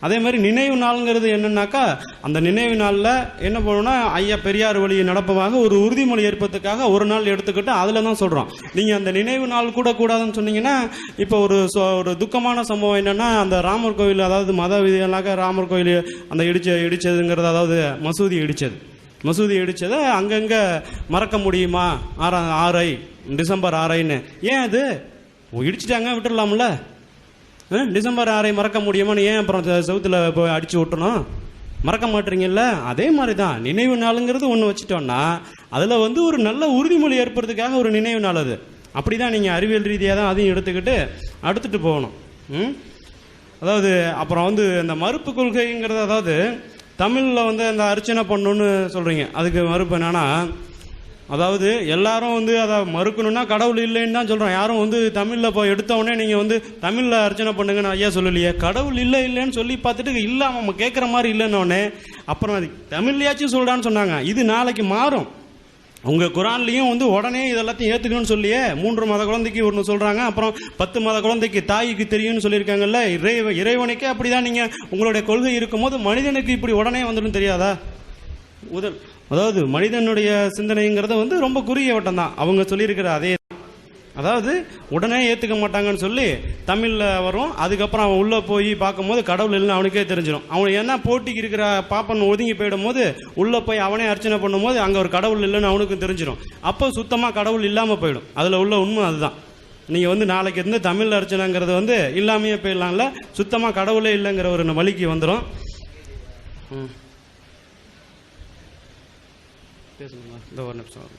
அதே மாதிரி நினைவு நாள்ங்கிறது என்னன்னாக்கா அந்த நினைவு நாளில் என்ன பண்ணணும்னா ஐயா பெரியார் வழியை நடப்பதாக ஒரு உறுதிமொழி ஏற்பதுக்காக ஒரு நாள் எடுத்துக்கிட்டு அதில் தான் சொல்கிறோம். நீங்கள் அந்த நினைவு நாள் கூட கூடாதுன்னு சொன்னீங்கன்னா இப்போ ஒரு துக்கமான சம்பவம் என்னென்னா அந்த ராமர் கோவில், அதாவது மத விதிகளாக ராமர் கோவில் அந்த இடிச்சதுங்கிறது, அதாவது மசூதி இடித்ததை அங்கங்கே மறக்க முடியுமா? டிசம்பர் 6 ஏன் அது இடிச்சிட்டாங்க விட்டுடலாம்ல? டிசம்பர் 6 மறக்க முடியுமான்னு ஏன் அப்புறம் செவுத்தில் போய் அடித்து விட்டணும்? மறக்க மாட்டீங்கல்ல? அதே மாதிரி தான் நினைவு நாளுங்கிறது ஒன்று வச்சுட்டோன்னா அதில் வந்து ஒரு நல்ல உறுதிமொழி ஏற்படுறதுக்காக ஒரு நினைவு நாள் அது. அப்படி தான் நீங்கள் அறிவியல் ரீதியாக தான் அதையும் அடுத்துட்டு போகணும். அதாவது அப்புறம் வந்து இந்த மறுப்பு கொள்கைங்கிறது, அதாவது தமிழில் வந்து அந்த அர்ச்சனை பண்ணணுன்னு சொல்கிறீங்க, அதுக்கு மறுப்பு என்னன்னா, அதாவது எல்லாரும் வந்து அதை மறுக்கணும்னா கடவுள் இல்லைன்னு தான் சொல்கிறோம். யாரும் வந்து தமிழில் போய் எடுத்தவொடனே நீங்கள் வந்து தமிழில் அர்ச்சனை பண்ணுங்கன்னு ஐயா சொல்லலையே. கடவுள் இல்லைன்னு சொல்லி பார்த்துட்டு இல்லை அவன் கேட்குற மாதிரி இல்லைன்னொடனே அப்புறம் அது தமிழ்லையாச்சும் சொல்கிறான்னு சொன்னாங்க. இது நாளைக்கு மாறும். உங்கள் குரான்லேயும் வந்து உடனே இதெல்லாத்தையும் ஏற்றுக்கணும்னு சொல்லியே 3 மாத குழந்தைக்கு ஒன்று சொல்கிறாங்க, அப்புறம் 10 மாத குழந்தைக்கு தாய்க்கு தெரியும்னு சொல்லியிருக்காங்கல்ல. இறைவனுக்கே அப்படி தான் நீங்கள் உங்களுடைய கொள்கை இருக்கும்போது மனிதனுக்கு இப்படி உடனே வந்துடும் தெரியாதா? அதாவது மனிதனுடைய சிந்தனைங்கிறத வந்து ரொம்ப குறுகிய வட்டம் தான். அவங்க சொல்லியிருக்கிற அதே, அதாவது உடனே ஏற்றுக்க மாட்டாங்கன்னு சொல்லி தமிழில் வரும். அதுக்கப்புறம் அவன் உள்ளே போய் பார்க்கும்போது கடவுள் இல்லைன்னு அவனுக்கே தெரிஞ்சிடும். அவன் என்ன போட்டிக்கு இருக்கிற பாப்பன் ஒதுங்கி போயிடும் போது உள்ளே போய் அவனே அர்ச்சனை பண்ணும்போது அங்கே ஒரு கடவுள் இல்லைன்னு அவனுக்கும் தெரிஞ்சிடும். அப்போ சுத்தமாக கடவுள் இல்லாமல் போயிடும். அதில் உள்ள உண்மை அதுதான். நீங்கள் வந்து நாளைக்கு இருந்து தமிழ் அர்ச்சனைங்கிறது வந்து இல்லாமையே போயிடலாம்ல, சுத்தமாக கடவுளே இல்லைங்கிற ஒரு வழிக்கு வந்துடும். பேசணுங்களா? இந்த ஒரு நிமிஷம்.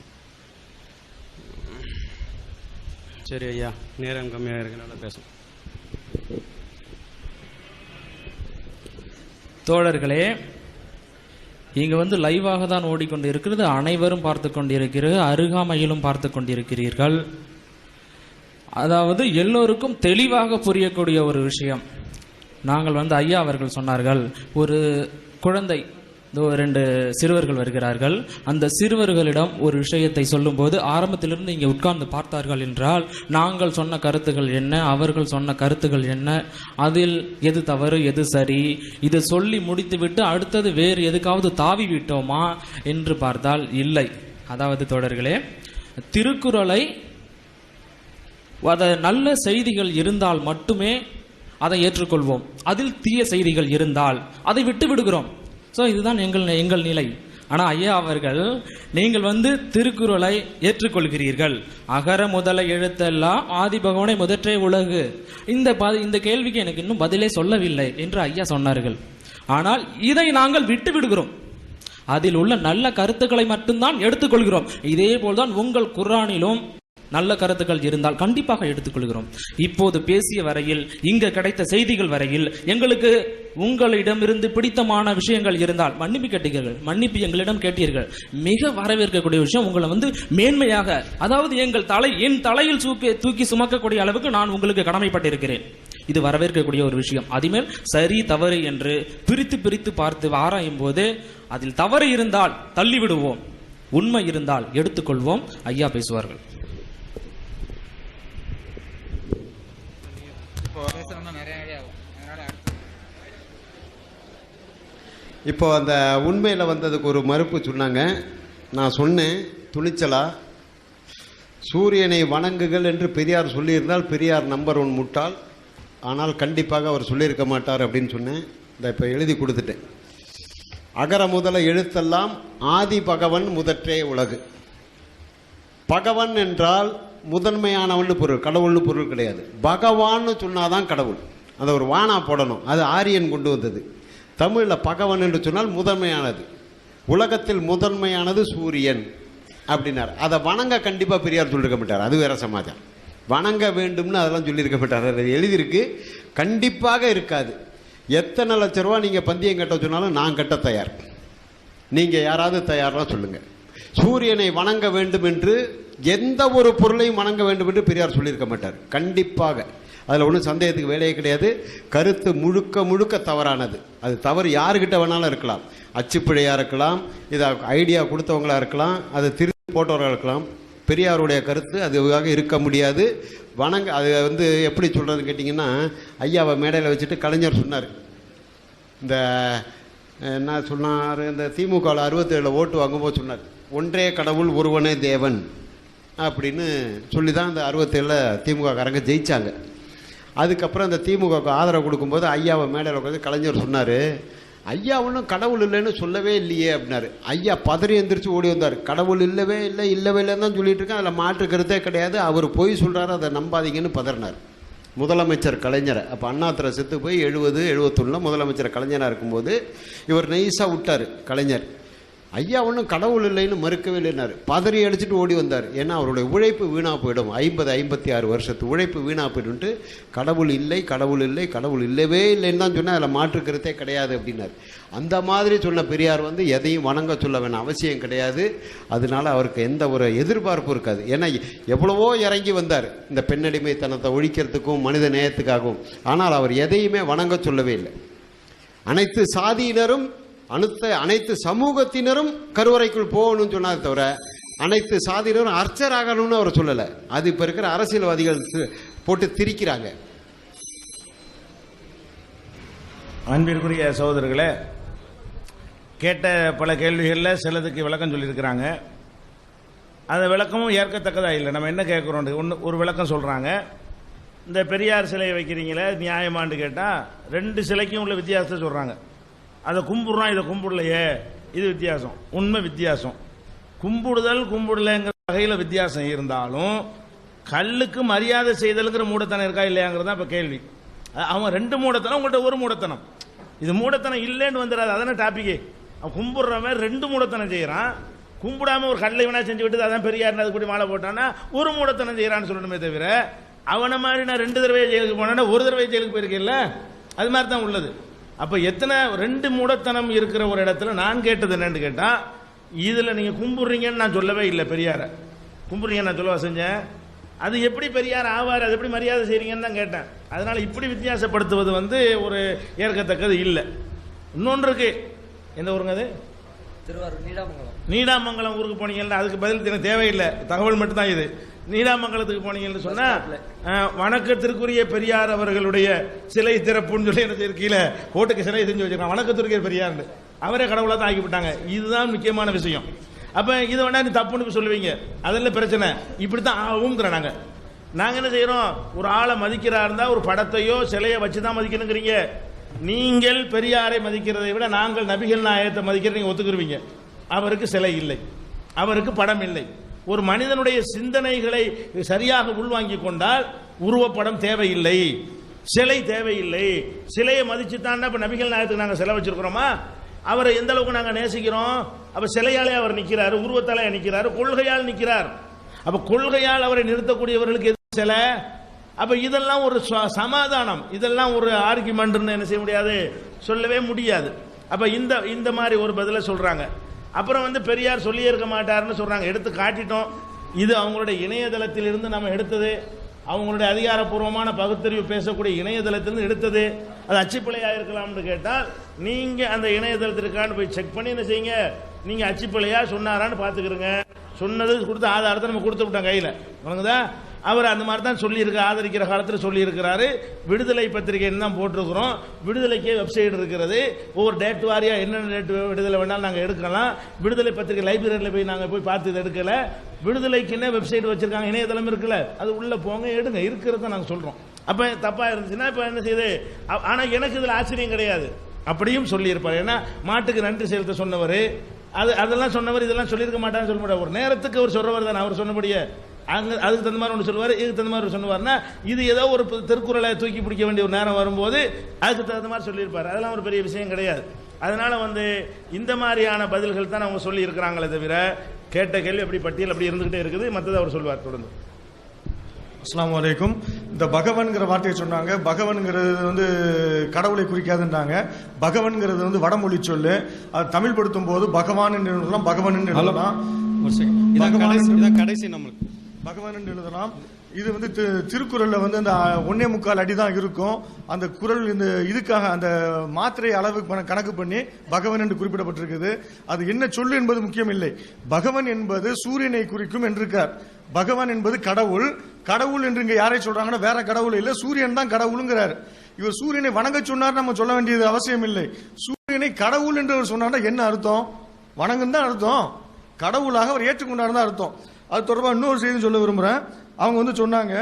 சரி ஐயா, நேரம் கம்மியாக இருக்கனால பேசும். தோழர்களே, இங்கே வந்து லைவாக தான் ஓடிக்கொண்டு இருக்கிறது. அனைவரும் பார்த்து கொண்டிருக்கிறது, அருகாமையிலும் பார்த்து கொண்டிருக்கிறீர்கள். அதாவது எல்லோருக்கும் தெளிவாக புரியக்கூடிய ஒரு விஷயம். நாங்கள் வந்து ஐயா அவர்கள் சொன்னார்கள், ஒரு குழந்தை, 2 சிறுவர்கள் வருகிறார்கள். அந்த சிறுவர்களிடம் ஒரு விஷயத்தை சொல்லும்போது ஆரம்பத்திலிருந்து இங்கே உட்கார்ந்து பார்த்தார்கள் என்றால் நாங்கள் சொன்ன கருத்துக்கள் என்ன, அவர்கள் சொன்ன கருத்துக்கள் என்ன, அதில் எது தவறு எது சரி, இதை சொல்லி முடித்துவிட்டு அடுத்தது வேறு எதுக்காவது தாவி விட்டோமா என்று பார்த்தால் இல்லை. அதாவது தோழர்களே, திருக்குறளை அதை நல்ல செய்திகள் இருந்தால் மட்டுமே அதை ஏற்றுக்கொள்வோம். அதில் தீய செய்திகள் இருந்தால் அதை விட்டு விடுகிறோம். ஸோ இதுதான் எங்கள் நிலை. ஆனால் ஐயா அவர்கள், நீங்கள் வந்து திருக்குறளை ஏற்றுக்கொள்கிறீர்கள், அகர முதல எழுத்தெல்லாம் ஆதி பகவானை முதற்றே உலகு, இந்த கேள்விக்கு எனக்கு இன்னும் பதிலே சொல்லவில்லை என்று ஐயா சொன்னார்கள். ஆனால் இதை நாங்கள் விட்டு விடுகிறோம். அதில் உள்ள நல்ல கருத்துக்களை மட்டும்தான் எடுத்துக்கொள்கிறோம். இதே போல்தான் உங்கள் குர்ஆனிலும் நல்ல கருத்துக்கள் இருந்தால் கண்டிப்பாக எடுத்துக்கொள்கிறோம். இப்போது பேசிய வரையில், இங்கு கிடைத்த செய்திகள் வரையில் எங்களுக்கு உங்களிடமிருந்து பிடித்தமான விஷயங்கள் இருந்தால் மன்னிப்பு கேட்டீர்கள், மன்னிப்பு எங்களிடம் கேட்டீர்கள். மிக வரவேற்கக்கூடிய விஷயம், உங்களை வந்து மேன்மையாக, அதாவது என் தலையில் தூக்கி சுமக்கக்கூடிய அளவுக்கு நான் உங்களுக்கு கடமைப்பட்டிருக்கிறேன். இது வரவேற்கக்கூடிய ஒரு விஷயம். அதுமேல் சரி தவறு என்று பிரித்து பார்த்து ஆராயும் போது அதில் தவறு இருந்தால் தள்ளிவிடுவோம், உண்மை இருந்தால் எடுத்துக்கொள்வோம். ஐயா பேசுவார்கள். இப்போ அந்த உண்மையில் வந்ததுக்கு ஒரு மறுப்பு சொன்னாங்க. நான் சொன்னேன், துணிச்சலா சூரியனை வணங்குகள் என்று பெரியார் சொல்லியிருந்தால் பெரியார் நம்பர் 1 முட்டாள். ஆனால் கண்டிப்பாக அவர் சொல்லியிருக்க மாட்டார் அப்படின்னு சொன்னேன். இந்த இப்போ எழுதி கொடுத்துட்டேன். அகர முதல எழுத்தெல்லாம் ஆதி பகவன் முதற்றே உலகு. பகவன் என்றால் முதன்மையானவன் பொருள், கடவுள்னு பொருள் கிடையாது. பகவான்னு சொன்னாதான் கடவுள். அதை ஒரு வானா போடணும். அது ஆரியன் கொண்டு வந்தது. தமிழில் பகவன் என்று சொன்னால் முதன்மையானது. உலகத்தில் முதன்மையானது சூரியன் அப்படின்னார். அதை வணங்க கண்டிப்பாக பெரியார் சொல்லியிருக்க மாட்டார். அது வேற சமாச்சாரம். வணங்க வேண்டும்னு அதெல்லாம் சொல்லியிருக்க மாட்டார். அது எழுதியிருக்கு. கண்டிப்பாக இருக்காது. எத்தனை லட்ச ரூபா நீங்கள் பந்தயம் கட்ட சொன்னாலும் நான் கட்ட தயார். நீங்கள் யாராவது தயாராக சொல்லுங்கள். சூரியனை வணங்க வேண்டும் என்று எந்த ஒரு பொருளையும் வணங்க வேண்டும் என்று பெரியார் சொல்லியிருக்க மாட்டார். கண்டிப்பாக அதில் ஒன்றும் சந்தேகத்துக்கு வேலையே கிடையாது. கருத்து முழுக்க முழுக்க தவறானது. அது தவறு யாருக்கிட்ட வேணாலும் இருக்கலாம். அச்சுப்பிழையாக இருக்கலாம், இதை ஐடியா கொடுத்தவங்களாக இருக்கலாம், அதை திருப்பி போட்டவர்களாக இருக்கலாம். பெரியாருடைய கருத்து அதுவாக இருக்க முடியாது. அது எப்படி சொல்கிறதுன்னு கேட்டிங்கன்னா, ஐயாவை மேடையில் வச்சுட்டு கலைஞர் சொன்னார். இந்த என்ன சொன்னார், இந்த திமுகவில் 67 ஓட்டு வாங்கும்போது சொன்னார், ஒன்றே கடவுள் ஒருவனே தேவன் அப்படின்னு சொல்லி தான் இந்த 67 திமுக காரங்க ஜெயித்தாங்க. அதுக்கப்புறம் இந்த திமுகவுக்கு ஆதரவு கொடுக்கும்போது ஐயாவை மேடையில் உட்காந்து கலைஞர் சொன்னார், ஐயா ஒன்றும் கடவுள் இல்லைன்னு சொல்லவே இல்லையே அப்படின்னாரு. ஐயா பதறி எந்திரிச்சு ஓடி வந்தார். கடவுள் இல்லவே இல்லைன்னு தான் சொல்லிட்டு இருக்கேன், அதில் மாற்று கருத்தே கிடையாது, அவர் பொய் சொல்கிறாரு, அதை நம்பாதீங்கன்னு பதறினார் முதலமைச்சர் கலைஞரை. அப்போ அண்ணாதுரை செத்து போய் 70-71 முதலமைச்சர் கலைஞராக இருக்கும்போது இவர் நைஸாக விட்டார் கலைஞர். ஐயா ஒன்றும் கடவுள் இல்லைன்னு மறுக்கவே இல்லைன்னாரு. பதறி அடிச்சுட்டு ஓடி வந்தார். ஏன்னா அவருடைய உழைப்பு வீணாக போயிடும். 50-56 வருஷத்து உழைப்பு வீணாக போயிடும்ட்டு கடவுள் இல்லை கடவுள் இல்லவே இல்லைன்னு தான் சொன்னால் அதில் மாற்று கருத்தே கிடையாது அப்படின்னார். அந்த மாதிரி சொன்ன பெரியார் எதையும் வணங்க சொல்ல வேணாம் அவசியம் கிடையாது. அதனால அவருக்கு எந்த ஒரு எதிர்பார்ப்பும் இருக்காது. ஏன்னா எவ்வளவோ இறங்கி வந்தார் இந்த பெண்ணடிமைத்தனத்தை ஒழிக்கிறதுக்கும் மனித நேயத்துக்காகவும். ஆனால் அவர் எதையுமே வணங்க சொல்லவே இல்லை. அனைத்து சாதியினரும் அனைத்து சமூகத்தினரும் கருவறைக்குள் போகணும்னு சொன்னார் தவிர அனைத்து சாதியினரும் அர்ச்சராகணும்னு அவர் சொல்லலை. அது இப்போ இருக்கிற அரசியல்வாதிகள் போட்டு திரிக்கிறாங்க. அன்பிற்குரிய சகோதரர்களே, கேட்ட பல கேள்விகளில் சிலதுக்கு விளக்கம் சொல்லியிருக்கிறாங்க. அந்த விளக்கமும் ஏற்கத்தக்கதாக இல்லை. நம்ம என்ன கேட்குறோம், ஒரு விளக்கம் சொல்கிறாங்க. இந்த பெரியார் சிலையை வைக்கிறீங்களே நியாயமானு கேட்டால் 2 சிலைக்கும் உள்ள வித்தியாசத்தை சொல்கிறாங்க. அதை கும்பிடுறோம், இதை கும்பிடலையே, இது வித்தியாசம். உண்மை வித்தியாசம். கும்பிடலைங்கிற வகையில் வித்தியாசம் இருந்தாலும் கல்லுக்கு மரியாதை செய்தலுங்கிற மூடத்தனம் இருக்கா இல்லையாங்கிறது தான் இப்போ கேள்வி. அவன் 2 மூடத்தனம், உங்கள்கிட்ட ஒரு மூடத்தனம். இது மூடத்தனம் இல்லைன்னு வந்துடாது. அதான டாப்பிக்கே. அவன் கும்பிடுறவன் 2 மூடத்தனம் செய்கிறான். கும்பிடாம ஒரு கல்லை வேணா செஞ்சு விட்டு அதான் பெரியார் அது கூட மாலை போட்டான்னா ஒரு மூடத்தனம் செய்கிறான்னு சொல்லணுமே தவிர அவனை மாதிரி நான் 2 தடவை ஜெயிலுக்கு போனேன்னா ஒரு தடவை ஜெயிலுக்கு போயிருக்கேன்ல, அது மாதிரி தான் உள்ளது. அப்போ எத்தனை 2 மூடத்தனம் இருக்கிற ஒரு இடத்துல நான் கேட்டது என்னன்னு கேட்டால், இதில் நீங்கள் கும்பிட்றீங்கன்னு நான் சொல்லவே இல்லை. பெரியாரை கும்பிட்றீங்கன்னு நான் சொல்லவா செஞ்சேன்? அது எப்படி பெரியார் ஆவார், அது எப்படி மரியாதை செய்கிறீங்கன்னு தான் கேட்டேன். அதனால் இப்படி வித்தியாசப்படுத்துவது ஒரு ஏற்கத்தக்கது இல்லை. இன்னொன்று இருக்கு. எந்த ஊருங்க அது? திருவாரூர் நீடாமங்கலம் ஊருக்கு போனீங்கன்னா அதுக்கு பதில் எனக்கு தேவையில்லை, தகவல் மட்டும்தான் இது. நீடாமங்கலத்துக்கு போனீங்கன்னு சொன்னா வணக்கத்திற்குரிய பெரியார் அவர்களுடைய சிலை திறப்புன்னு சொல்லி என்ன கீழே ஓட்டுக்கு சிலை செஞ்சு வச்சிருக்காங்க. வணக்கத்திற்குரிய பெரியார் அவரே கடவுளாக தான் ஆக்கிவிட்டாங்க. இதுதான் முக்கியமான விஷயம். அப்ப இதை வேணா நீ தப்புன்னு சொல்லுவீங்க, அதெல்லாம் பிரச்சனை. இப்படித்தான் ஆகுங்கிற நாங்க என்ன செய்யறோம், ஒரு ஆளை மதிக்கிறா இருந்தா ஒரு படத்தையோ சிலையை வச்சுதான் மதிக்கணுங்கிறீங்க. நீங்கள் பெரியாரை மதிக்கிறதை விட நாங்கள் நபிகள் நாயகத்தை மதிக்கிற நீங்க ஒத்துக்குருவீங்க. அவருக்கு சிலை இல்லை, அவருக்கு படம் இல்லை. ஒரு மனிதனுடைய சிந்தனைகளை சரியாக உள்வாங்கிக் கொண்டால் உருவப்படம் தேவையில்லை, சிலை தேவையில்லை. சிலையை மதிச்சுதான் இப்ப நபிகள் நாயகத்துக்கு நாங்கள் சிலை வச்சிருக்கிறோமா? அவரை எந்த அளவுக்கு நாங்கள் நேசிக்கிறோம். அப்ப சிலையாலே அவர் நிற்கிறாரு, உருவத்தாலே நிற்கிறாரு, கொள்கையால் நிற்கிறார். அப்ப கொள்கையால் அவரை நிறுத்தக்கூடியவர்களுக்கு எது சிலை? அப்ப இதெல்லாம் ஒரு சமாதானம், இதெல்லாம் ஒரு ஆர்குமெண்ட் என்ன செய்ய முடியாது, சொல்லவே முடியாது. அப்ப இந்த மாதிரி ஒரு பதில சொல்றாங்க. அப்புறம் பெரியார் சொல்லியே இருக்க மாட்டாருன்னு சொல்றாங்க. எடுத்து காட்டிட்டோம். இது அவங்களுடைய இணையதளத்தில் இருந்து நம்ம எடுத்தது, அவங்களுடைய அதிகாரப்பூர்வமான பகுத்தறிவு பேசக்கூடிய இணையதளத்திலிருந்து எடுத்தது. அது அச்சுப்பிழையா இருக்கலாம்னு கேட்டால் நீங்க அந்த இணையதளத்திற்கான போய் செக் பண்ணி என்ன செய்யுங்க, நீங்க அச்சுப்பிழையா சொன்னாரான்னு பாத்துக்கிறங்க. சொன்னது கொடுத்த ஆதாரத்தை நம்ம கொடுத்து விட்டோம் கையில. வணங்குதா? அவர் அந்த மாதிரி தான் சொல்லியிருக்க ஆதரிக்கிற காலத்தில் சொல்லியிருக்கிறாரு. விடுதலை பத்திரிகைன்னு தான் போட்டிருக்கிறோம். விடுதலைக்கே வெப்சைட் இருக்கிறது. ஒவ்வொரு டேட் வாரியாக என்னென்ன டேட் விடுதலை வேணாலும் நாங்கள் எடுக்கலாம். விடுதலை பத்திரிகை லைப்ரரியில் போய் நாங்கள் போய் பார்த்து இது எடுக்கலை. விடுதலைக்குன்னே வெப்சைட் வச்சுருக்காங்க, இணையதளம் இருக்குல்ல, அது உள்ளே போங்க எடுங்க, இருக்கிறத நாங்கள் சொல்கிறோம். அப்போ தப்பாக இருந்துச்சுன்னா இப்போ என்ன செய்யுது? ஆனால் எனக்கு இதில் ஆச்சரியம் கிடையாது, அப்படியும் சொல்லியிருப்பார். ஏன்னா மாட்டுக்கு நன்றி செலுத்த சொன்னவர், அதெல்லாம் சொன்னவர், இதெல்லாம் சொல்லியிருக்க மாட்டான்னு சொல்ல முடியாது. ஒரு நேரத்துக்கு அவர் சொல்றவர் தானே, அவர் சொன்னபடியே அங்கே அதுக்கு தகுந்த மாதிரி ஒன்று சொல்லுவார், இதுக்கு தகுந்த மாதிரி சொன்னவார்னா, இது ஏதோ ஒரு திருக்குறளை தூக்கி பிடிக்க வேண்டிய ஒரு நேரம் வரும்போது அதுக்கு தகுந்த மாதிரி சொல்லியிருப்பார். அதெல்லாம் ஒரு பெரிய விஷயம் கிடையாது. அதனால இந்த மாதிரியான பதில்கள் தான் அவங்க சொல்லி இருக்கிறாங்களே தவிர, கேட்ட கேள்வி அப்படி பட்டியல் அப்படி இருந்துகிட்டே இருக்குது. மற்றது அவர் சொல்வார் தொடர்ந்து. அஸ்ஸலாமு அலைக்கும். இந்த பகவன்கிற வார்த்தையை சொன்னாங்க. பகவன்கிறது கடவுளை குறிக்காதுன்றாங்க. பகவன்கிறது வடமொழி சொல்லு. அது தமிழ் படுத்தும் போது பகவான் என்று எழுதலாம், பகவன் என்று எழுதலாம், கடைசி நம்மளுக்கு பகவான் என்று எழுதலாம். இது திருக்குறள்ல அந்த 1.25 அடி தான் இருக்கும். அந்த குறள் இதுக்காக அந்த மாத்திரை அளவு கணக்கு பண்ணி பகவன் என்று குறிப்பிடப்பட்டிருக்குது. அது என்ன சொல்லு என்பது முக்கியம் இல்லை. பகவன் என்பது சூரியனை குறிக்கும் என்றிருக்கார். பகவான் என்பது கடவுள். கடவுள் என்று இங்க யாரை சொல்றாங்கன்னா வேற கடவுள் இல்ல, சூரியன் தான் கடவுளுங்கிறார். இவர் சூரியனை வணங்க சொன்னார், நம்ம சொல்ல வேண்டியது அவசியம் இல்லை. சூரியனை கடவுள் என்று அவர் சொன்னார்னா என்ன அர்த்தம்? வணங்கும் தான் அர்த்தம், கடவுளாக அவர் ஏற்றுக்கொண்டார் தான் அர்த்தம். அது தொடர்பாக இன்னொரு செய்தி சொல்ல விரும்புறேன். அவங்க சொன்னாங்க,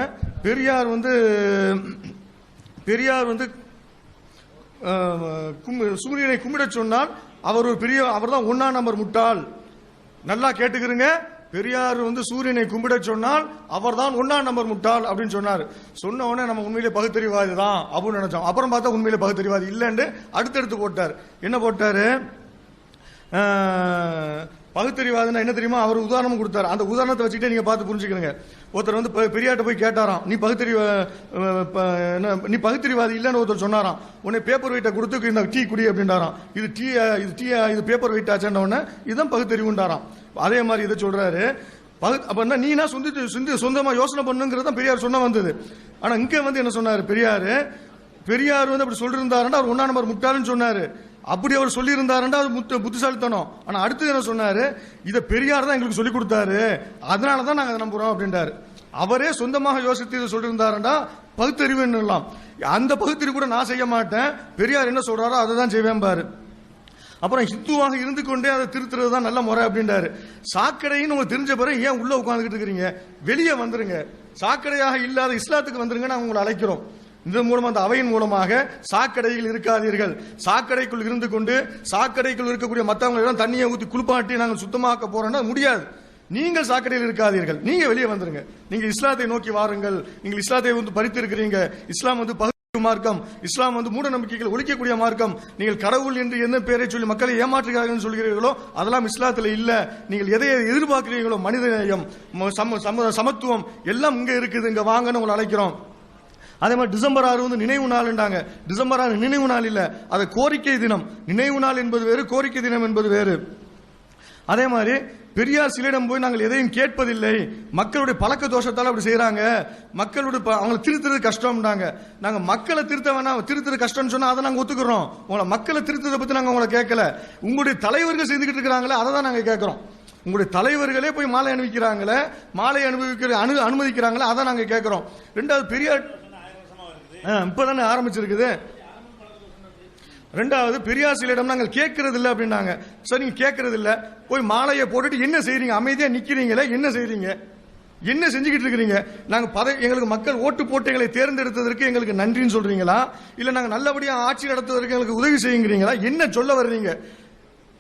பெரியார் சூரியனை கும்பிட சொன்னால் அவர் தான் 1ஆம் நம்பர் முட்டாள். நல்லா கேட்டுக்கிறீங்க, பெரியார் சூரியனை கும்பிட சொன்னால் அவர் தான் 1ஆம் நம்பர் முட்டாள் அப்படின்னு சொன்னார். சொன்ன உடனே நம்ம உண்மையிலே பகுத்தறிவாதி தான் அப்படின்னு நினைச்சோம். அப்புறம் பார்த்தா உண்மையிலே பகுத்தறிவாதி இல்லைன்னு அடுத்தடுத்து போட்டார். என்ன போட்டாரு? பகுத்தறிவாதுன்னா என்ன தெரியுமா? அவர் உதாரணம் கொடுத்தாரு. அந்த உதாரணத்தை வச்சுக்கிட்டே நீங்க பார்த்து புரிஞ்சுக்கிறீங்க. ஒருத்தர் பெரியார்ட்ட போய் கேட்டாராம், நீ பகுத்தறிவாதி இல்லன்னு ஒருத்தர் சொன்னாராம். உடனே பேப்பர் வெயிட்டை கொடுத்து இந்த டீ குடி அப்படின்றாராம். இது பேப்பர் வெயிட் ஆச்சுன்ற உடனே இதுதான் பகுத்தறிவுண்டாராம். அதே மாதிரி இதை சொல்றாரு. அப்ப நீனா சொந்தமா யோசனை பண்ணுங்கிறது பெரியார் சொன்ன வந்தது. ஆனா இங்க என்ன சொன்னாரு? பெரியார் அப்படி சொல்லிருந்தாருன்னா அவர் 1ஆம் நம்பர் முட்டாளுன்னு சொன்னாரு. அப்படி அவர் சொல்லி இருந்தாருன்னா அது புத்திசாலித்தனம். ஆனா அடுத்து என்ன சொன்னாரு? இதை பெரியார் தான் எங்களுக்கு சொல்லி கொடுத்தாரு, அதனாலதான் நாங்க அதை நம்புறோம் அப்படின்றாரு. அவரே சொந்தமாக யோசித்து இதை சொல்லியிருந்தாருன்னா பகுத்தறிவு என்னலாம். அந்த பகுத்தறிவு கூட நான் செய்ய மாட்டேன், பெரியார் என்ன சொல்றாரோ அதை தான் செய்வேன் பாரு. அப்புறம் ஹிந்துவாக இருந்து கொண்டே அதை திருத்துறது தான் நல்ல முறை அப்படின்றாரு. சாக்கடைன்னு உங்களுக்கு தெரிஞ்ச பிறகு ஏன் உள்ள உட்காந்துக்கிட்டு இருக்கிறீங்க? வெளியே வந்துருங்க. சாக்கடையாக இல்லாத இஸ்லாத்துக்கு வந்துருங்க, நாங்கள் உங்களை அழைக்கிறோம். இதன் மூலம் அந்த அவையின் மூலமாக சாக்கடையில் இருக்காதீர்கள். சாக்கடைக்குள் இருந்து கொண்டு சாக்கடைக்குள் இருக்கக்கூடிய மற்றவங்களிடம் தண்ணியை ஊற்றி குளிப்பாட்டி நாங்கள் சுத்தமாக்க போறோம்னா முடியாது. நீங்கள் சாக்கடையில் இருக்காதீர்கள், நீங்க வெளியே வந்துருங்க. நீங்க இஸ்லாத்தை நோக்கி வாருங்கள். நீங்கள் இஸ்லாத்தை பறித்து இருக்கிறீங்க. இஸ்லாம் பகுத்தறிவு மார்க்கம். இஸ்லாம் மூட நம்பிக்கைகள் ஒழிக்கக்கூடிய மார்க்கம். நீங்கள் கடவுள் என்று எந்த பெயரை சொல்லி மக்களை ஏமாற்றுகிறார்கள் சொல்கிறீர்களோ அதெல்லாம் இஸ்லாத்தில் இல்ல. நீங்கள் எதை எதிர்பார்க்கிறீர்களோ மனிதநேயம், சமத்துவம் எல்லாம் இங்க இருக்குது, இங்க வாங்கன்னு உங்களை அழைக்கிறோம். அதே மாதிரி டிசம்பர் 6 நினைவு நாள்ன்றாங்க. டிசம்பர் 6 நினைவு நாள் இல்ல, அது கோரிக்கை தினம். நினைவு நாள் என்பது வேறு, கோரிக்கை தினம் என்பது வேறு. அதே மாதிரி பெரியார் சிலையிடம் போய் நாங்கள் எதையும் கேட்பதில்லை, மக்களுடைய பழக்க தோஷத்தால் அப்படி செய்யறாங்க, மக்களுடைய அவங்களை திருத்துறது கஷ்டம்ன்றாங்க. நாங்க மக்களை திருத்த வேணாம், திருத்துறது கஷ்டம்னு சொன்னா அதை நாங்க ஒத்துக்கிறோம். உங்களை மக்களை திருத்ததை பத்தி நாங்க உங்களை கேட்கல, உங்களுடைய தலைவர்கள் செஞ்சுக்கிட்டு இருக்கிறாங்களே அதை தான் நாங்க கேட்கிறோம். உங்களுடைய தலைவர்களே போய் மாலை அணிவிக்கிறாங்களே, மாலை அனுமதிக்கிறாங்களே அதை நாங்க கேட்கிறோம். ரெண்டாவது பெரியார் இப்பதானே ஆரம்பிச்சிருக்குது. ரெண்டாவது பெரியார் சிலையிடம் நாங்கள் கேட்கறது இல்லை அப்படின்னாங்க. சரி, நீங்க கேட்கறது இல்ல, போய் மாலையை போட்டுட்டு என்ன செய்றீங்க? அமைதியா நிக்கிறீங்களே, என்ன செய்றீங்க? என்ன செஞ்சுக்கிட்டு இருக்கிறீங்க? நாங்க எங்களுக்கு மக்கள் ஓட்டு போட்டு எங்களை தேர்ந்தெடுத்ததற்கு எங்களுக்கு நன்றின்னு சொல்றீங்களா, இல்ல நாங்க நல்லபடியா ஆட்சி நடத்துவதற்கு எங்களுக்கு உதவி செய்யுங்கிறீங்களா? என்ன சொல்ல வர்றீங்க?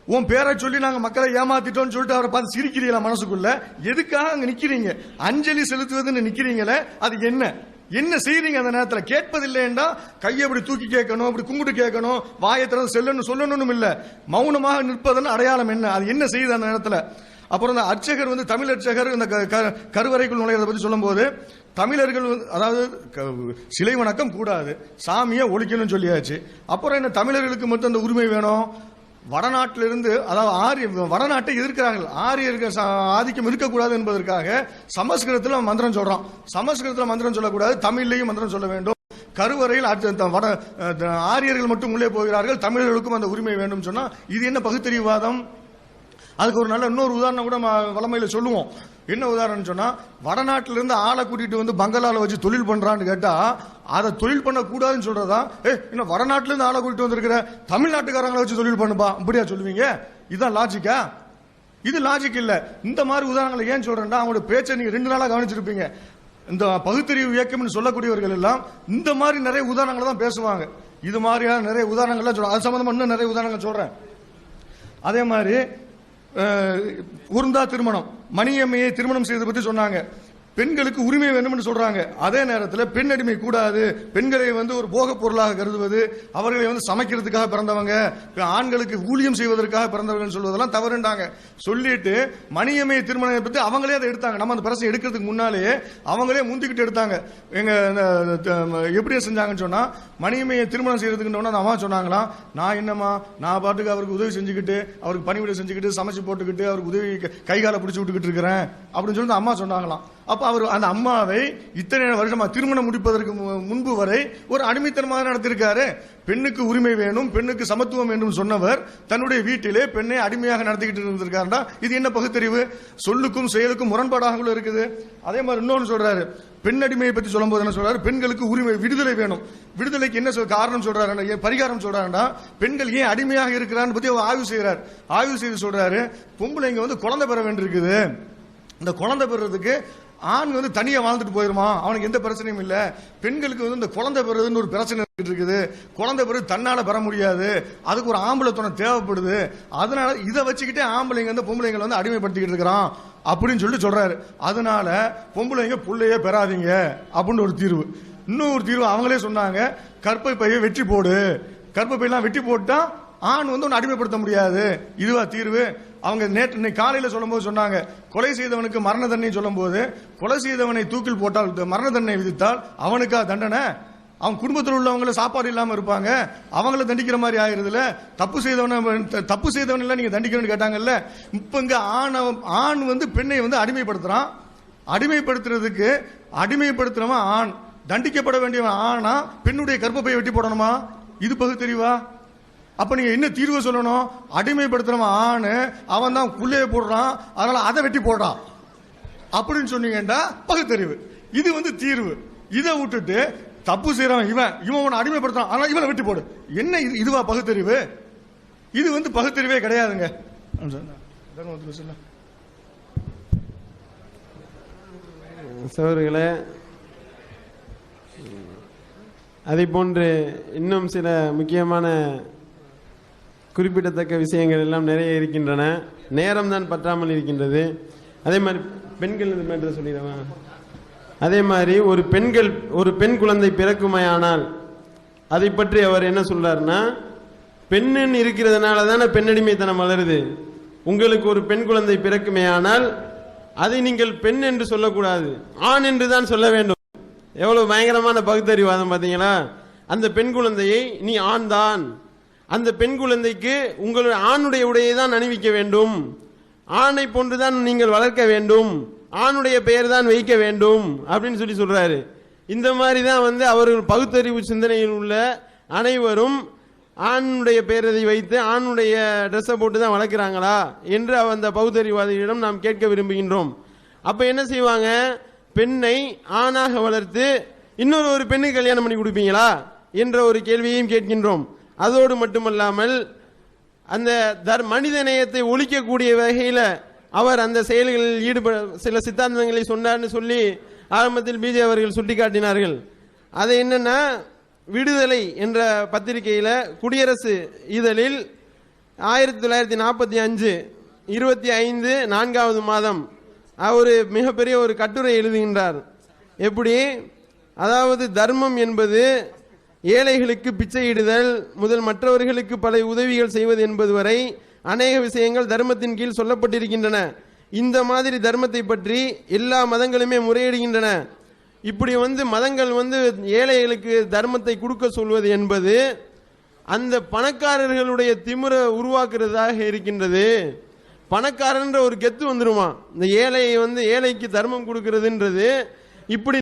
உன் பேரை சொல்லி நாங்க மக்களை ஏமாத்திட்டோம்னு சொல்லிட்டு அவரை பார்த்து சிரிக்கிறீங்களா மனசுக்குள்ள? எதுக்காக அங்க நிக்கிறீங்க? அஞ்சலி செலுத்துவதுன்னு நிக்கிறீங்களே, அது என்ன செய்றீங்க? அந்த நேரத்தில் கேட்பதில்லைன்னா கையை அப்படி தூக்கி கேட்கணும், அப்படி கும்பிட்டு கேட்கணும், வாயை திறந்து சொல்லணும் இல்ல, மௌனமாக நிற்பதன் அடையாளம் என்ன? அது என்ன செய்யுது அந்த நேரத்தில்? அப்புறம் இந்த அர்ச்சகர் தமிழ் அர்ச்சகர் இந்த கருவறைக்குள் நுழையதை பற்றி சொல்லும் போது, தமிழர்கள் அதாவது சிலை வணக்கம் கூடாது, சாமியை ஒழிக்கணும்னு சொல்லியாச்சு. அப்புறம் என்ன தமிழர்களுக்கு மட்டும் அந்த உரிமை வேணும்? வடநாட்டிலிருந்து, அதாவது வடநாட்டை எதிர்க்கிறார்கள், ஆரியர்கள் ஆதிக்கம் இருக்கக்கூடாது என்பதற்காக சமஸ்கிருதத்தில் மந்திரம் சொல்றான். சமஸ்கிருதத்தில் மந்திரம் சொல்லக்கூடாது, தமிழ்லையும் மந்திரம் சொல்ல வேண்டும். கருவறையில் ஆரியர்கள் மட்டும் உள்ளே போகிறார்கள், தமிழர்களுக்கும் அந்த உரிமை வேண்டும் சொன்னா இது என்ன பகுத்தறிவாதம்? அதுக்கு ஒரு நல்ல இன்னொரு உதாரணம் கூட வளமையில சொல்லுவோம். என்ன உதாரணம் சொன்னா, வடநாட்டில இருந்து ஆளை கூட்டிட்டு வந்து பங்களால வச்சு தொழில் பண்றான்னு கேட்டா அதை தொழில் பண்ண கூடாதுன்னு சொல்றதா, இன்னும் வடநாட்டில இருந்து ஆளை கூட்டிட்டு வந்திருக்கிற தமிழ்நாட்டுக்காரங்களை வச்சு தொழில் பண்ணுப்பா இப்படியா சொல்லுவீங்க? இதுதான் லாஜிக்கா? இது லாஜிக் இல்ல. இந்த மாதிரி உதாரணங்களை ஏன் சொல்றேன்னா, அவங்களோட பேச்சை நீங்க 2 நாளா கவனிச்சிருப்பீங்க. இந்த பகுத்தறிவு இயக்கம்னு சொல்லக்கூடியவர்கள் எல்லாம் இந்த மாதிரி நிறைய உதாரணங்களை தான் பேசுவாங்க. இது மாதிரியான நிறைய உதாரணங்கள்லாம் சொல்றேன். அது சம்பந்தமா இன்னும் நிறைய உதாரணங்கள் சொல்றேன். அதே மாதிரி உருந்தா திருமணம், மணியம்மையை திருமணம் செய்ததை பற்றி சொன்னாங்க. பெண்களுக்கு உரிமை வேணும்னு சொல்றாங்க. அதே நேரத்தில் பெண் அடிமை கூடாது, பெண்களை வந்து ஒரு போக பொருளாக கருதுவது, அவர்களை வந்து சமைக்கிறதுக்காக பிறந்தவங்க, ஆண்களுக்கு ஊழியம் செய்வதற்காக பிறந்தவர்கள் சொல்வதெல்லாம் தவறுண்டாங்க. சொல்லிட்டு மணியம்மையை திருமணத்தை பற்றி அவங்களே அதை எடுத்தாங்க. நம்ம அந்த பிரச்சனை எடுக்கிறதுக்கு முன்னாலேயே அவங்களே முந்திக்கிட்டு எடுத்தாங்க. எங்க எப்படி செஞ்சாங்கன்னு சொன்னா, மணியம்மையை திருமணம் செய்யறதுக்கு அந்த அம்மா சொன்னாங்களாம், நான் என்னம்மா நான் பாட்டுக்கு அவருக்கு உதவி செஞ்சுக்கிட்டு, அவருக்கு பணிவிடை செஞ்சுக்கிட்டு, சமைச்சு போட்டுக்கிட்டு, அவருக்கு உதவி கைகால பிடிச்சி விட்டுக்கிட்டு இருக்கிறேன் அப்படின்னு சொல்லி அம்மா சொன்னாங்களாம். அப்ப அவர் அந்த அம்மாவை இத்தனை வருஷமா திருமணம் முடிப்பதற்கு முன்பு வரை ஒரு அடிமைத்தனமாக நடத்திருக்காரு. பெண்ணுக்கு உரிமை வேணும், பெண்ணுக்கு சமத்துவம் வேண்டும் சொன்னவர் தன்னுடைய வீட்டிலே பெண்ணை அடிமையாக நடத்திக்கிட்டு இருந்திருக்காருன்னா இது என்ன பகுத்தறிவு? சொல்லுக்கும் செயலுக்கும் முரண்பாடாக இருக்குது. அதே மாதிரி இன்னொன்று சொல்றாரு, பெண் அடிமையை பற்றி சொல்லும் போது என்ன சொல்றாரு, பெண்களுக்கு உரிமை விடுதலை வேணும். விடுதலைக்கு என்ன காரணம் சொல்றாரு, பரிகாரம் சொல்றாருன்னா, பெண்கள் ஏன் அடிமையாக இருக்கிறான்னு பத்தி அவர் ஆய்வு செய்யறாரு. ஆய்வு செய்து சொல்றாரு, பொம்பளைங்க வந்து குழந்தை பெற வேண்டியிருக்குது. இந்த குழந்தை பெறதுக்கு ஆண் வந்து தனியா வாழ்ந்துட்டு போயிருமா, அவனுக்கு எந்த பிரச்சனையும் இல்ல. பெண்களுக்கு வந்து இந்த குழந்தை பெறதுன்னு ஒரு பிரச்சனை இருக்குது. குழந்தை பெறது தன்னால பெற முடியாது, அதுக்கு ஒரு ஆம்பளை துணை தேவைப்படுது. அதனால இதை வச்சுக்கிட்டே ஆம்பளைங்க வந்து பொம்பளைங்களை வந்து அடிமைப்படுத்திக்கிட்டு இருக்கிறான் அப்படின்னு சொல்லிட்டு சொல்றாரு. அதனால பொம்பளைங்க புள்ளையே பெறாதீங்க அப்படின்னு ஒரு தீர்வு. இன்னொரு தீர்வு அவங்களே சொன்னாங்க, கற்பை பையை வெட்டி போடு. கற்பை பையெல்லாம் வெட்டி போட்டா ஆண் வந்து ஒன்று அடிமைப்படுத்த முடியாது. இதுவா தீர்வு? அவங்க நேற்று காலையில சொல்லும் போது சொன்னாங்க, கொலை செய்தவனுக்கு மரண தண்டனை சொல்லும் போது, கொலை செய்தவனை தூக்கில் போட்டால் மரண தண்டனை விதித்தால் அவனுக்கா தண்டனை? அவன் குடும்பத்தில் உள்ளவங்களை சாப்பாடு இல்லாம இருப்பாங்க, அவங்கள தண்டிக்கிற மாதிரி ஆயிருதுல. தப்பு செய்தவன் எல்லாம் நீங்க தண்டிக்கணும்னு கேட்டாங்கல்ல. இப்ப இங்க ஆண் வந்து பெண்ணை வந்து அடிமைப்படுத்துறான். அடிமைப்படுத்துறதுக்கு அடிமைப்படுத்துறவன் ஆண், தண்டிக்கப்பட வேண்டியவன் ஆனா பெண்ணுடைய கர்ப்பப்பையை வெட்டி போடணுமா? இது பகுத்தறிவா? அப்ப நீங்க என்ன தீர்வு சொல்லணும்? அடிமைப்படுத்துறவன் ஆணு, அவன் தான் புள்ளைய போடுறான், அதனால அதை வெட்டி போடுறான் அப்படின்னு சொன்னீங்கன்னா பகுத்தறிவு. இது வந்து தீர்வு. இதை விட்டுட்டு தப்பு செய்யறவன் இவன் அடிமைப்படுத்துறான், அதனால இவனை வெட்டி போடு. என்ன இதுவா பகுத்தறிவு? இது வந்து பகுத்தறிவே கிடையாதுங்க. சகோதரர்களே, அதை போன்று இன்னும் சில முக்கியமான குறிப்பிடத்தக்க விஷயங்கள் எல்லாம் நிறைய இருக்கின்றன. நேரம் தான் பற்றாமல் இருக்கின்றது. அதே மாதிரி பெண்கள் என்று சொல்லிடுவேன். அதே மாதிரி ஒரு பெண் குழந்தை பிறக்குமையானால் அதை பற்றி அவர் என்ன சொல்றாருன்னா, பெண்ணின் இருக்கிறதுனால தானே பெண்ணடிமைத்தனம் வளருது. உங்களுக்கு ஒரு பெண் குழந்தை பிறக்குமையானால் அதை நீங்கள் பெண் என்று சொல்லக்கூடாது, ஆண் என்று தான் சொல்ல வேண்டும். எவ்வளவு பயங்கரமான பகுத்தறிவாதம் பார்த்தீங்களா? அந்த பெண் குழந்தையை நீ ஆண் தான், அந்த பெண் குழந்தைக்கு உங்களுடைய ஆணுடைய உடையை தான் அணிவிக்க வேண்டும், ஆணை போன்றுதான் நீங்கள் வளர்க்க வேண்டும், ஆணுடைய பெயர் தான் வைக்க வேண்டும் அப்படின்னு சொல்றாரு. இந்த மாதிரி தான் வந்து அவர்கள் பகுத்தறிவு சிந்தனையில் உள்ள அனைவரும் ஆணுடைய பெயரை வைத்து ஆணுடைய ட்ரெஸ்ஸை போட்டு தான் வளர்க்குறாங்களா என்று அந்த பகுத்தறிவாதிகளிடம் நாம் கேட்க விரும்புகின்றோம். அப்போ என்ன செய்வாங்க, பெண்ணை ஆணாக வளர்த்து இன்னொரு பெண்ணுக்கு கல்யாணம் பண்ணி கொடுப்பீங்களா என்ற ஒரு கேள்வியையும் கேட்கின்றோம். அதோடு மட்டுமல்லாமல் அந்த மனித நேயத்தை ஒழிக்கக்கூடிய வகையில் அவர் அந்த செயல்களில் ஈடுபட சில சித்தாந்தங்களை சொன்னார்னு சொல்லி ஆரம்பத்தில் பிஜே அவர்கள் சுட்டிக்காட்டினார்கள். அது என்னன்னா, விடுதலை என்ற பத்திரிகையில் குடியரசு இதழில் 1945 25 மாதம் அவர் மிகப்பெரிய ஒரு கட்டுரை எழுதுகின்றார். எப்படி? அதாவது தர்மம் என்பது ஏழைகளுக்கு பிச்சையிடுதல் முதல் மற்றவர்களுக்கு பல உதவிகள் செய்வது என்பது வரை அநேக விஷயங்கள் தர்மத்தின் கீழ் சொல்லப்பட்டிருக்கின்றன. இந்த மாதிரி தர்மத்தை பற்றி எல்லா மதங்களுமே முறையிடுகின்றன. இப்படி மதங்கள் ஏழைகளுக்கு தர்மத்தை கொடுக்க சொல்வது என்பது அந்த பணக்காரர்களுடைய திமிர உருவாக்குறதாக இருக்கின்றது. பணக்காரன்ற ஒரு கெத்து வந்துருமா, இந்த ஏழையை ஏழைக்கு தர்மம் கொடுக்கிறதுன்றது இப்படி